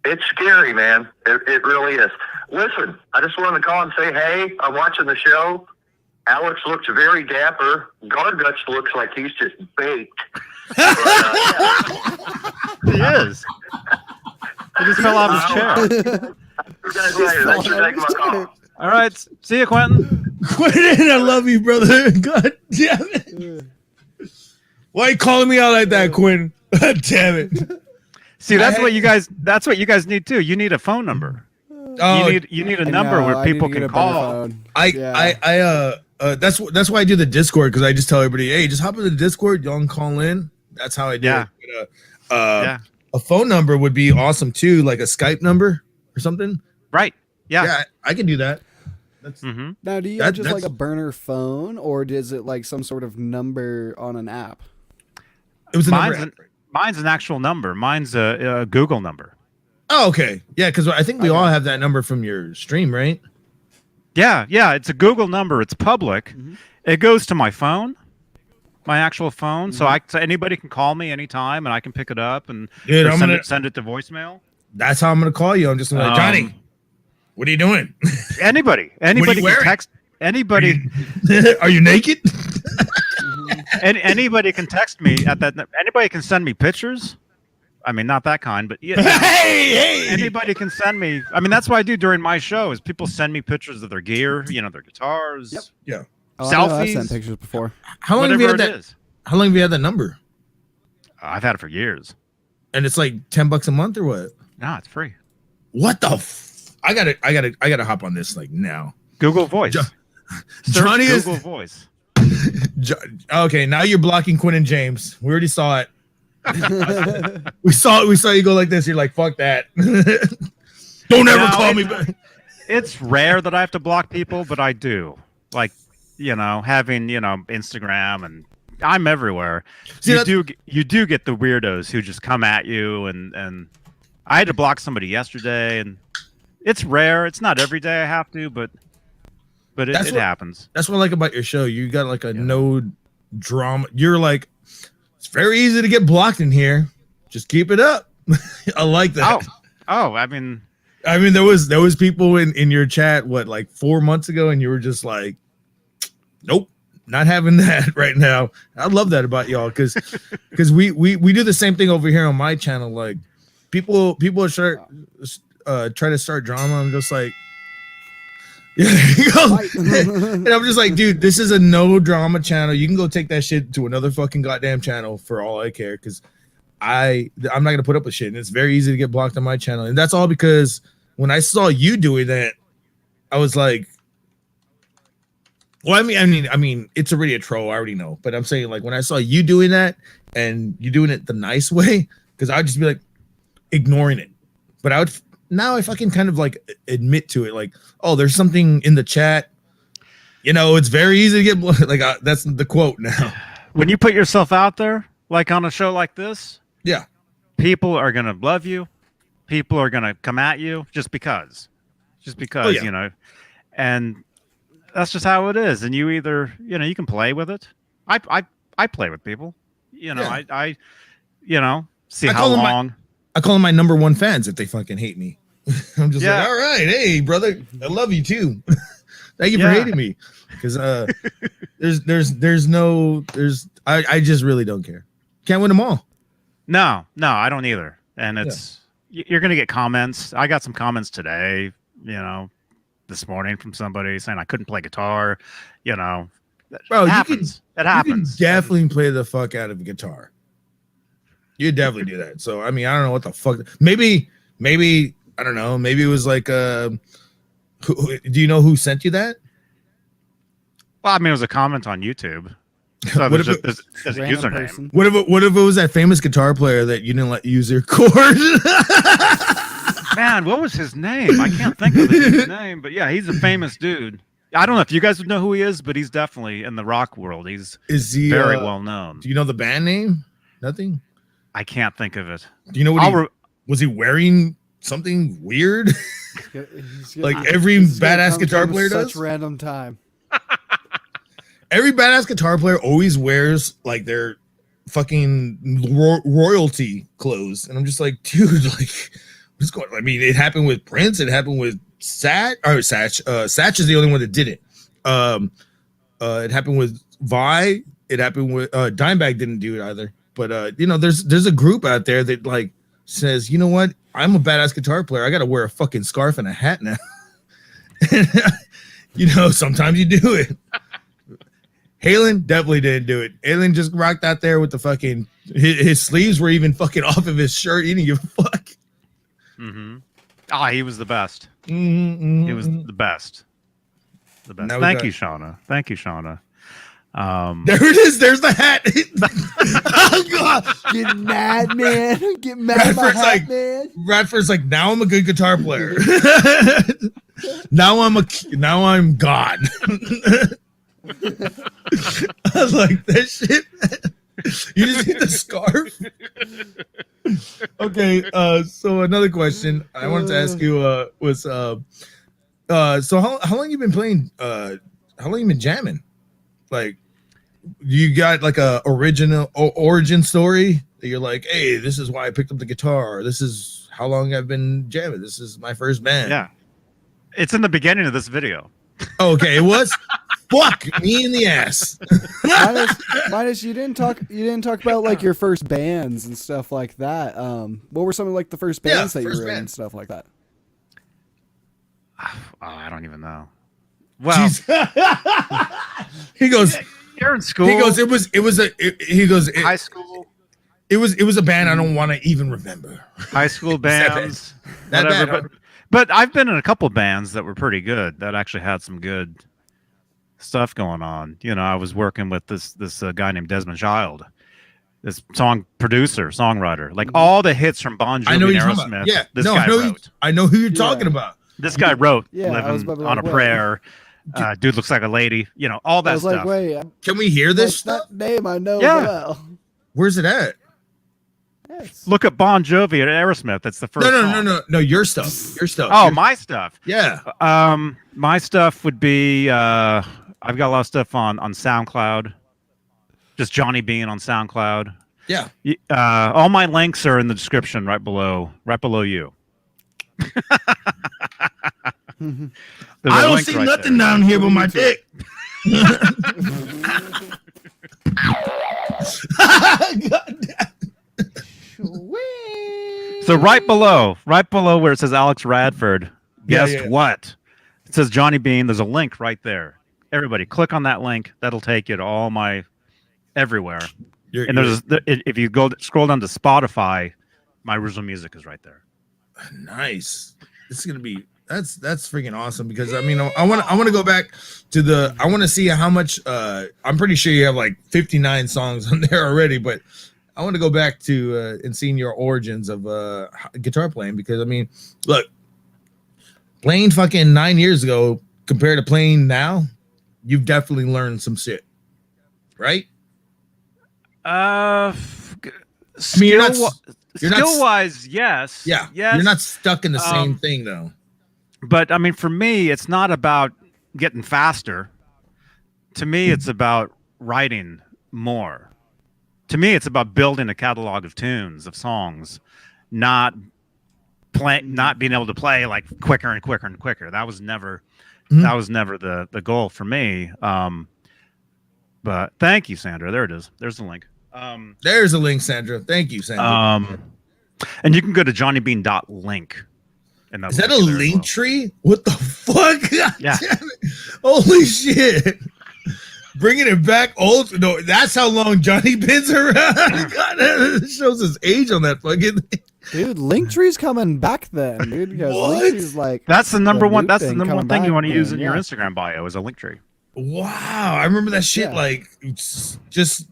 It's scary, man. It really is. Listen, I just wanted to call and say, hey, I'm watching the show. Alex looks very dapper. Garguts looks like he's just baked. He is. He just fell off his chair. You guys later. Thanks for taking my call. All right. See you, Quentin. Quentin, I love you, brother. God damn it. Why are you calling me out like that, Quentin? God damn it. See, that's what you guys need too. You need a phone number. Oh, You need a number where people can call. That's why I do the Discord, because I just tell everybody, hey, just hop in the Discord, y'all can call in. That's how I do it. But, a phone number would be awesome too, like a Skype number or something. Right. Yeah. I can do that. That's Now, do you have just like a burner phone, or is it like some sort of number on an app? It was a number. Mine's an actual number. Mine's a Google number. Oh, okay. Yeah, because I think we all have that number from your stream, right? Yeah. It's a Google number. It's public. Mm-hmm. It goes to my phone, my actual phone. Mm-hmm. So anybody can call me anytime, and I can pick it up and send it to voicemail. That's how I'm gonna call you. I'm just like, Johnny, what are you doing? Anybody can text. Anybody. Are you naked? And anybody can text me at that. Anybody can send me pictures. I mean, not that kind, but hey, anybody can send me. I mean, that's what I do during my show. Is people send me pictures of their gear, their guitars. Yep. Yeah. Selfies. I've sent pictures before. How long have you had that? How long have you had that number? I've had it for years. And it's like $10 a month or what? No, it's free. What the? I gotta hop on this like now. Google Voice. Johnny is Google Voice. Okay, now you're blocking Quentin James. We already saw it. we saw you go like this. You're like, fuck that. Don't ever call me back. It's rare that I have to block people, but I do. Like, having Instagram, and I'm everywhere. See, you do get the weirdos who just come at you, and I had to block somebody yesterday, and it's rare. It's not every day I have to, but it happens. That's what I like about your show. You got like no drama. You're like, it's very easy to get blocked in here. Just keep it up. I like that. Oh, I mean, there was people in your chat, like 4 months ago, and you were just like, nope, not having that right now. I love that about y'all, because we do the same thing over here on my channel. Like people try to start drama. I'm just like, yeah, there you go. And I'm just like, dude, this is a no drama channel. You can go take that shit to another fucking goddamn channel for all I care, because I'm not gonna put up with shit, and it's very easy to get blocked on my channel. And that's all because when I saw you doing that, I was like, well, I mean, it's already a troll, I already know. But I'm saying, like, when I saw you doing that and you doing it the nice way, because I'd just be like ignoring it. But now if I can kind of like admit to it, like, oh, there's something in the chat, it's very easy to get like that's the quote now. When you put yourself out there, like on a show like this, yeah, people are gonna love you. People are gonna come at you just because, and that's just how it is. And you either, you can play with it. I play with people. I see how long. I call them my number one fans if they fucking hate me. I'm just Yeah. like, all right, hey brother, I love you too. Thank you for hating me, because I just really don't care. Can't win them all. No, I don't either. And it's you're gonna get comments. I got some comments today, this morning from somebody saying I couldn't play guitar. Bro, it happens. It happens. You can definitely play the fuck out of a guitar. You definitely do that. So I mean, I don't know what the fuck. Maybe I don't know. Maybe it was like do you know who sent you that? Well, I mean, it was a comment on YouTube. So What if there's a Random username. person. What if it was that famous guitar player that you didn't let use their chord? Man, what was his name? I can't think of his name, but yeah, he's a famous dude. I don't know if you guys would know who he is, but he's definitely in the rock world. Is he very well known? Do you know the band name? Nothing. I can't think of it. Do you know what was he wearing? Something weird, like every badass guitar player does. Such random time. Every badass guitar player always wears like their fucking royalty clothes, and I'm just like, dude, like, what's going on? I mean, it happened with Prince. It happened with Satch. Satch is the only one that did it. It happened with Vi. It happened with Dimebag didn't do it either. But there's a group out there that like says, you know what? I'm a badass guitar player. I got to wear a fucking scarf and a hat now. Sometimes you do it. Halen definitely didn't do it. Halen just rocked out there with the fucking his sleeves were even fucking off of his shirt. He didn't give a fuck. Mm-hmm. He was the best. Mm-hmm. He was the best. The best. Now Thank you, Shauna. There it is. There's the hat. Oh God! Get mad, man. Get mad at my hat, man. Radford's like, now I'm a good guitar player. now I'm God. I was like, that shit. You just hit the scarf. Okay. So another question I wanted to ask you was so how long you been playing? How long you been jamming? Like, you got like a original origin story that you're like, hey, this is why I picked up the guitar. This is how long I've been jamming. This is my first band. Yeah, it's in the beginning of this video. Oh, okay, it was. Fuck me in the ass. Minus, you didn't talk about like your first bands and stuff like that. What were some of like the first bands that you were in and stuff like that? Oh, I don't even know. Well, he goes, you're in school. He goes, high school. It was a band I don't want to even remember. High school bands. That whatever, bad. but I've been in a couple bands that were pretty good. That actually had some good stuff going on. I was working with this guy named Desmond Child, this songwriter. Like all the hits from Bon Jovi and Aerosmith. Yeah, this guy wrote. I know who you're talking about. This guy wrote Living on a Prayer. Dude looks like a lady. All that stuff. Like, wait, can we hear this stuff? That name I know Yeah. well. Where's it at? Yes. Look at Bon Jovi and Aerosmith. That's the first. No. Your stuff. Oh, my stuff. Yeah. My stuff would be. I've got a lot of stuff on SoundCloud. Just Johnny Beane on SoundCloud. Yeah. All my links are in the description right below you. I don't see nothing down here but my dick. So right below where it says Alex Radford, guess what? It says Johnny Beane. There's a link right there. Everybody, click on that link. That'll take you to all my everywhere. If you scroll down to Spotify, my original music is right there. Nice. This is gonna be that's freaking awesome, because I mean I want to go back to I want to see how much I'm pretty sure you have like 59 songs on there already, but I want to go back to and seeing your origins of guitar playing, because I mean, look, playing fucking 9 years ago compared to playing now, you've definitely learned some shit, right? Skill-wise, yes. Yeah. Yes. You're not stuck in the same thing though. But I mean, for me, it's not about getting faster. To me, it's about writing more. To me, it's about building a catalog of tunes, of songs, not being able to play like quicker and quicker and quicker. That was never the goal for me. But thank you, Sandra. There it is. There's the link. There's a link, Sandra. Thank you, Sandra. And you can go to johnnybean.link. And is that a link tree? What the fuck? God Yeah. damn it. Holy shit. Bringing it back old. No, that's how long Johnny Bean's around. God, it shows his age on that fucking thing. Dude, Linktree's coming back then, dude. Because Linktree's like that's the number one. That's the thing number one coming thing you want to back use then, in your Instagram bio is a link tree. Wow, I remember that shit. Yeah. Like, it's just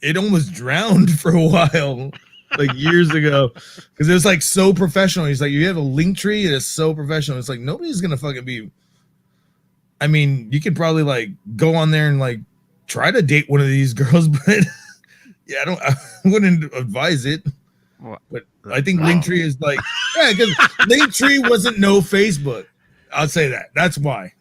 it almost drowned for a while, like years ago, because it was like so professional. He's like, you have a link tree, and it's so professional. It's like nobody's gonna fucking be. I mean, you could probably like go on there and like try to date one of these girls, but yeah, I wouldn't advise it. But I think Linktree is like, yeah, because Linktree wasn't no Facebook. I'll say that. That's why.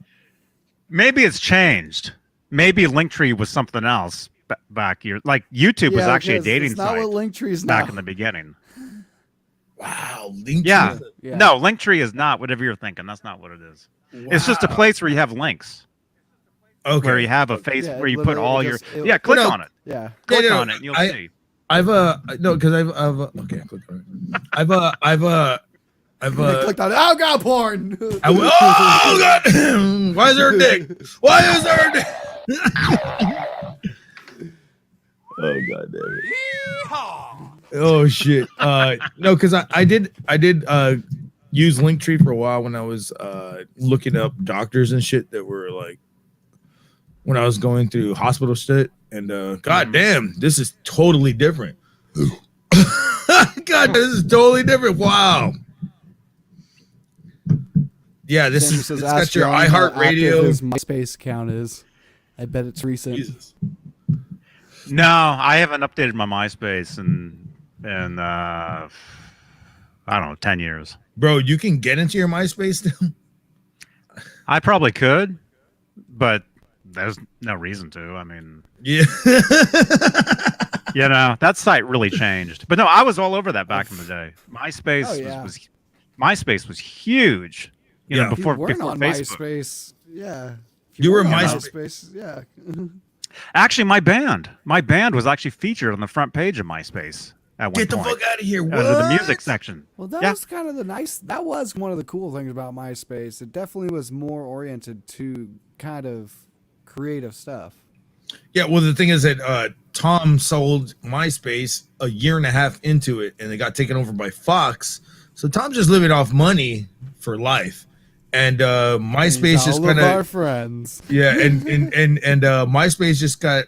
Maybe it's changed. Maybe Linktree was something else back here. Like YouTube was actually a dating it's not site what Linktree's back now. in the beginning. Wow, Linktree. Yeah. Yeah. No, Linktree is not whatever you're thinking. That's not what it is. Wow. It's just a place where you have links. Okay. Where you have a face Yeah, where you put literally all just- your it- click No. on it. Yeah. Click no, on it and you'll see. I've no, because I've okay, click on it. I've I clicked on it. Oh god, porn. oh god, why is there a dick? Why is there a dick? Oh god damn it. Oh shit. No, because I did use Linktree for a while when I was looking up doctors and shit that were like when I was going through hospital shit, and god damn, this is totally different. God, this is totally different. Wow. Yeah, this Sandra is says, it's got ask your John how active iHeartRadio. his MySpace account is. I bet it's recent. Jesus. No, I haven't updated my MySpace in I don't know, 10 years. Bro, you can get into your MySpace now? I probably could, but there's no reason to. I mean, Yeah. you know, that site really changed. But no, I was all over that back in the day. MySpace Oh, yeah. MySpace was huge. You know, Yeah. If before you weren't before on Facebook. MySpace, yeah. If You were weren't on MySpace. yeah. Actually, my band was actually featured on the front page of MySpace at one Get the point. fuck out of here. What? Under the music section. Well, that Yeah. was kind of that was one of the cool things about MySpace. It definitely was more oriented to kind of creative stuff. Yeah, well, the thing is that Tom sold MySpace a year and a half into it, and it got taken over by Fox. So Tom's just living off money for life, and MySpace just all of kind our of friends. yeah, and MySpace just got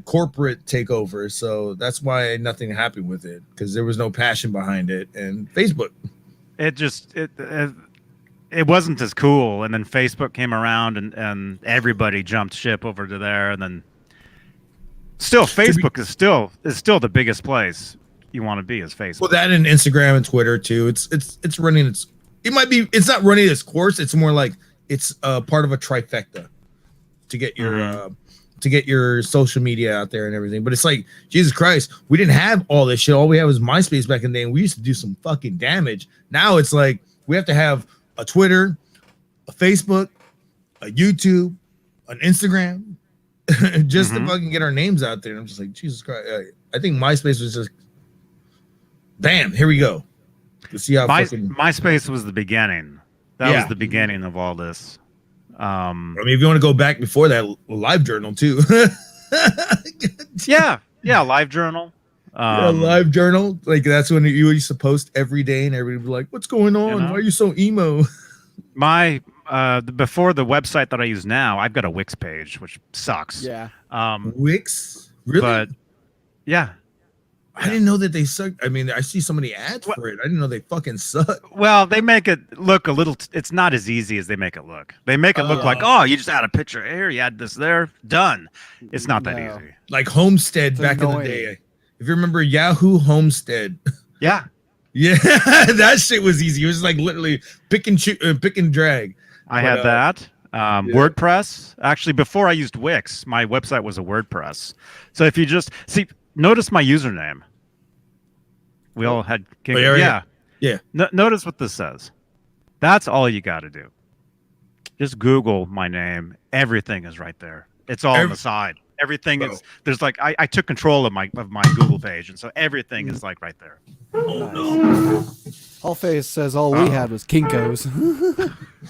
corporate takeover. So that's why nothing happened with it, because there was no passion behind it. And Facebook, It wasn't as cool, and then Facebook came around, and everybody jumped ship over to there, and then still Facebook is still the biggest place you want to be is Facebook. well, that and Instagram and Twitter too. It's running its. It might be. It's not running its course. It's more like it's part of a trifecta to get your social media out there and everything. But it's like, Jesus Christ, we didn't have all this shit. All we had was MySpace back in the day, and we used to do some fucking damage. Now it's like we have to have a Twitter, a Facebook, a YouTube, an Instagram, just to fucking get our names out there. And I'm just like, Jesus Christ. I think MySpace was just, bam, here we go. Let's see how MySpace was the beginning. That Yeah. was the beginning of all this. I mean, if you want to go back before that, LiveJournal too. Yeah, LiveJournal. LiveJournal, like that's when you used to post every day, and everybody would be like, "What's going on? You know? Why are you so emo?" My before the website that I use now, I've got a Wix page, which sucks. Yeah. Wix, really? But yeah. I didn't know that they sucked. I mean, I see so many ads for it. I didn't know they fucking suck. Well, they make it look a little. It's not as easy as they make it look. They make it look like, oh, you just add a picture here, you add this there, done. It's not that No. easy. Like Homestead It's back annoying. in the day. If you remember Yahoo Homestead, Yeah. yeah, that shit was easy. It was like literally pick and drag. I had that. WordPress. Actually, before I used Wix, my website was a WordPress. So if you just notice my username. We all had King. Bay Area? Yeah. Yeah. Notice what this says. That's all you got to do. Just Google my name. Everything is right there. It's all on the side. Everything is there's like I took control of my Google page, and so everything is like right there. Allface says all we had was Kinko's.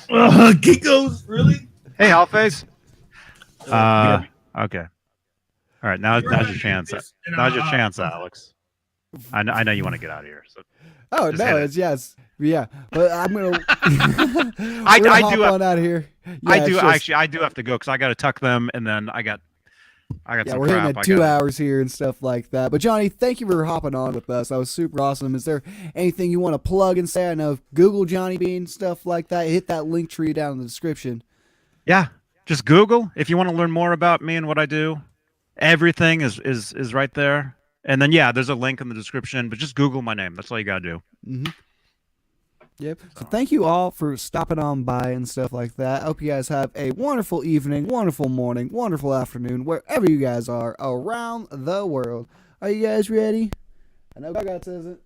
Kinko's, really? Hey, Allface. Okay. All right, now's your chance. Now's your chance, Alex. I know you want to get out of here. So Oh just no, hit it. it's yes, yeah. But I'm gonna. I hop do on out of here. Yeah, I do it's just- actually. I do have to go because I got to tuck them, and then I got Yeah, some we're crap. hitting at 2 hours here and stuff like that. But Johnny, thank you for hopping on with us. That was super awesome. Is there anything you want to plug and say? I know Google Johnny Beane, stuff like that. Hit that link tree down in the description. Yeah, just Google if you want to learn more about me and what I do. Everything is right there. And then there's a link in the description. But just Google my name. That's all you gotta do. Mm-hmm. Yep. So thank you all for stopping on by and stuff like that. I hope you guys have a wonderful evening, wonderful morning, wonderful afternoon, wherever you guys are around the world. Are you guys ready? I know Gaga says it.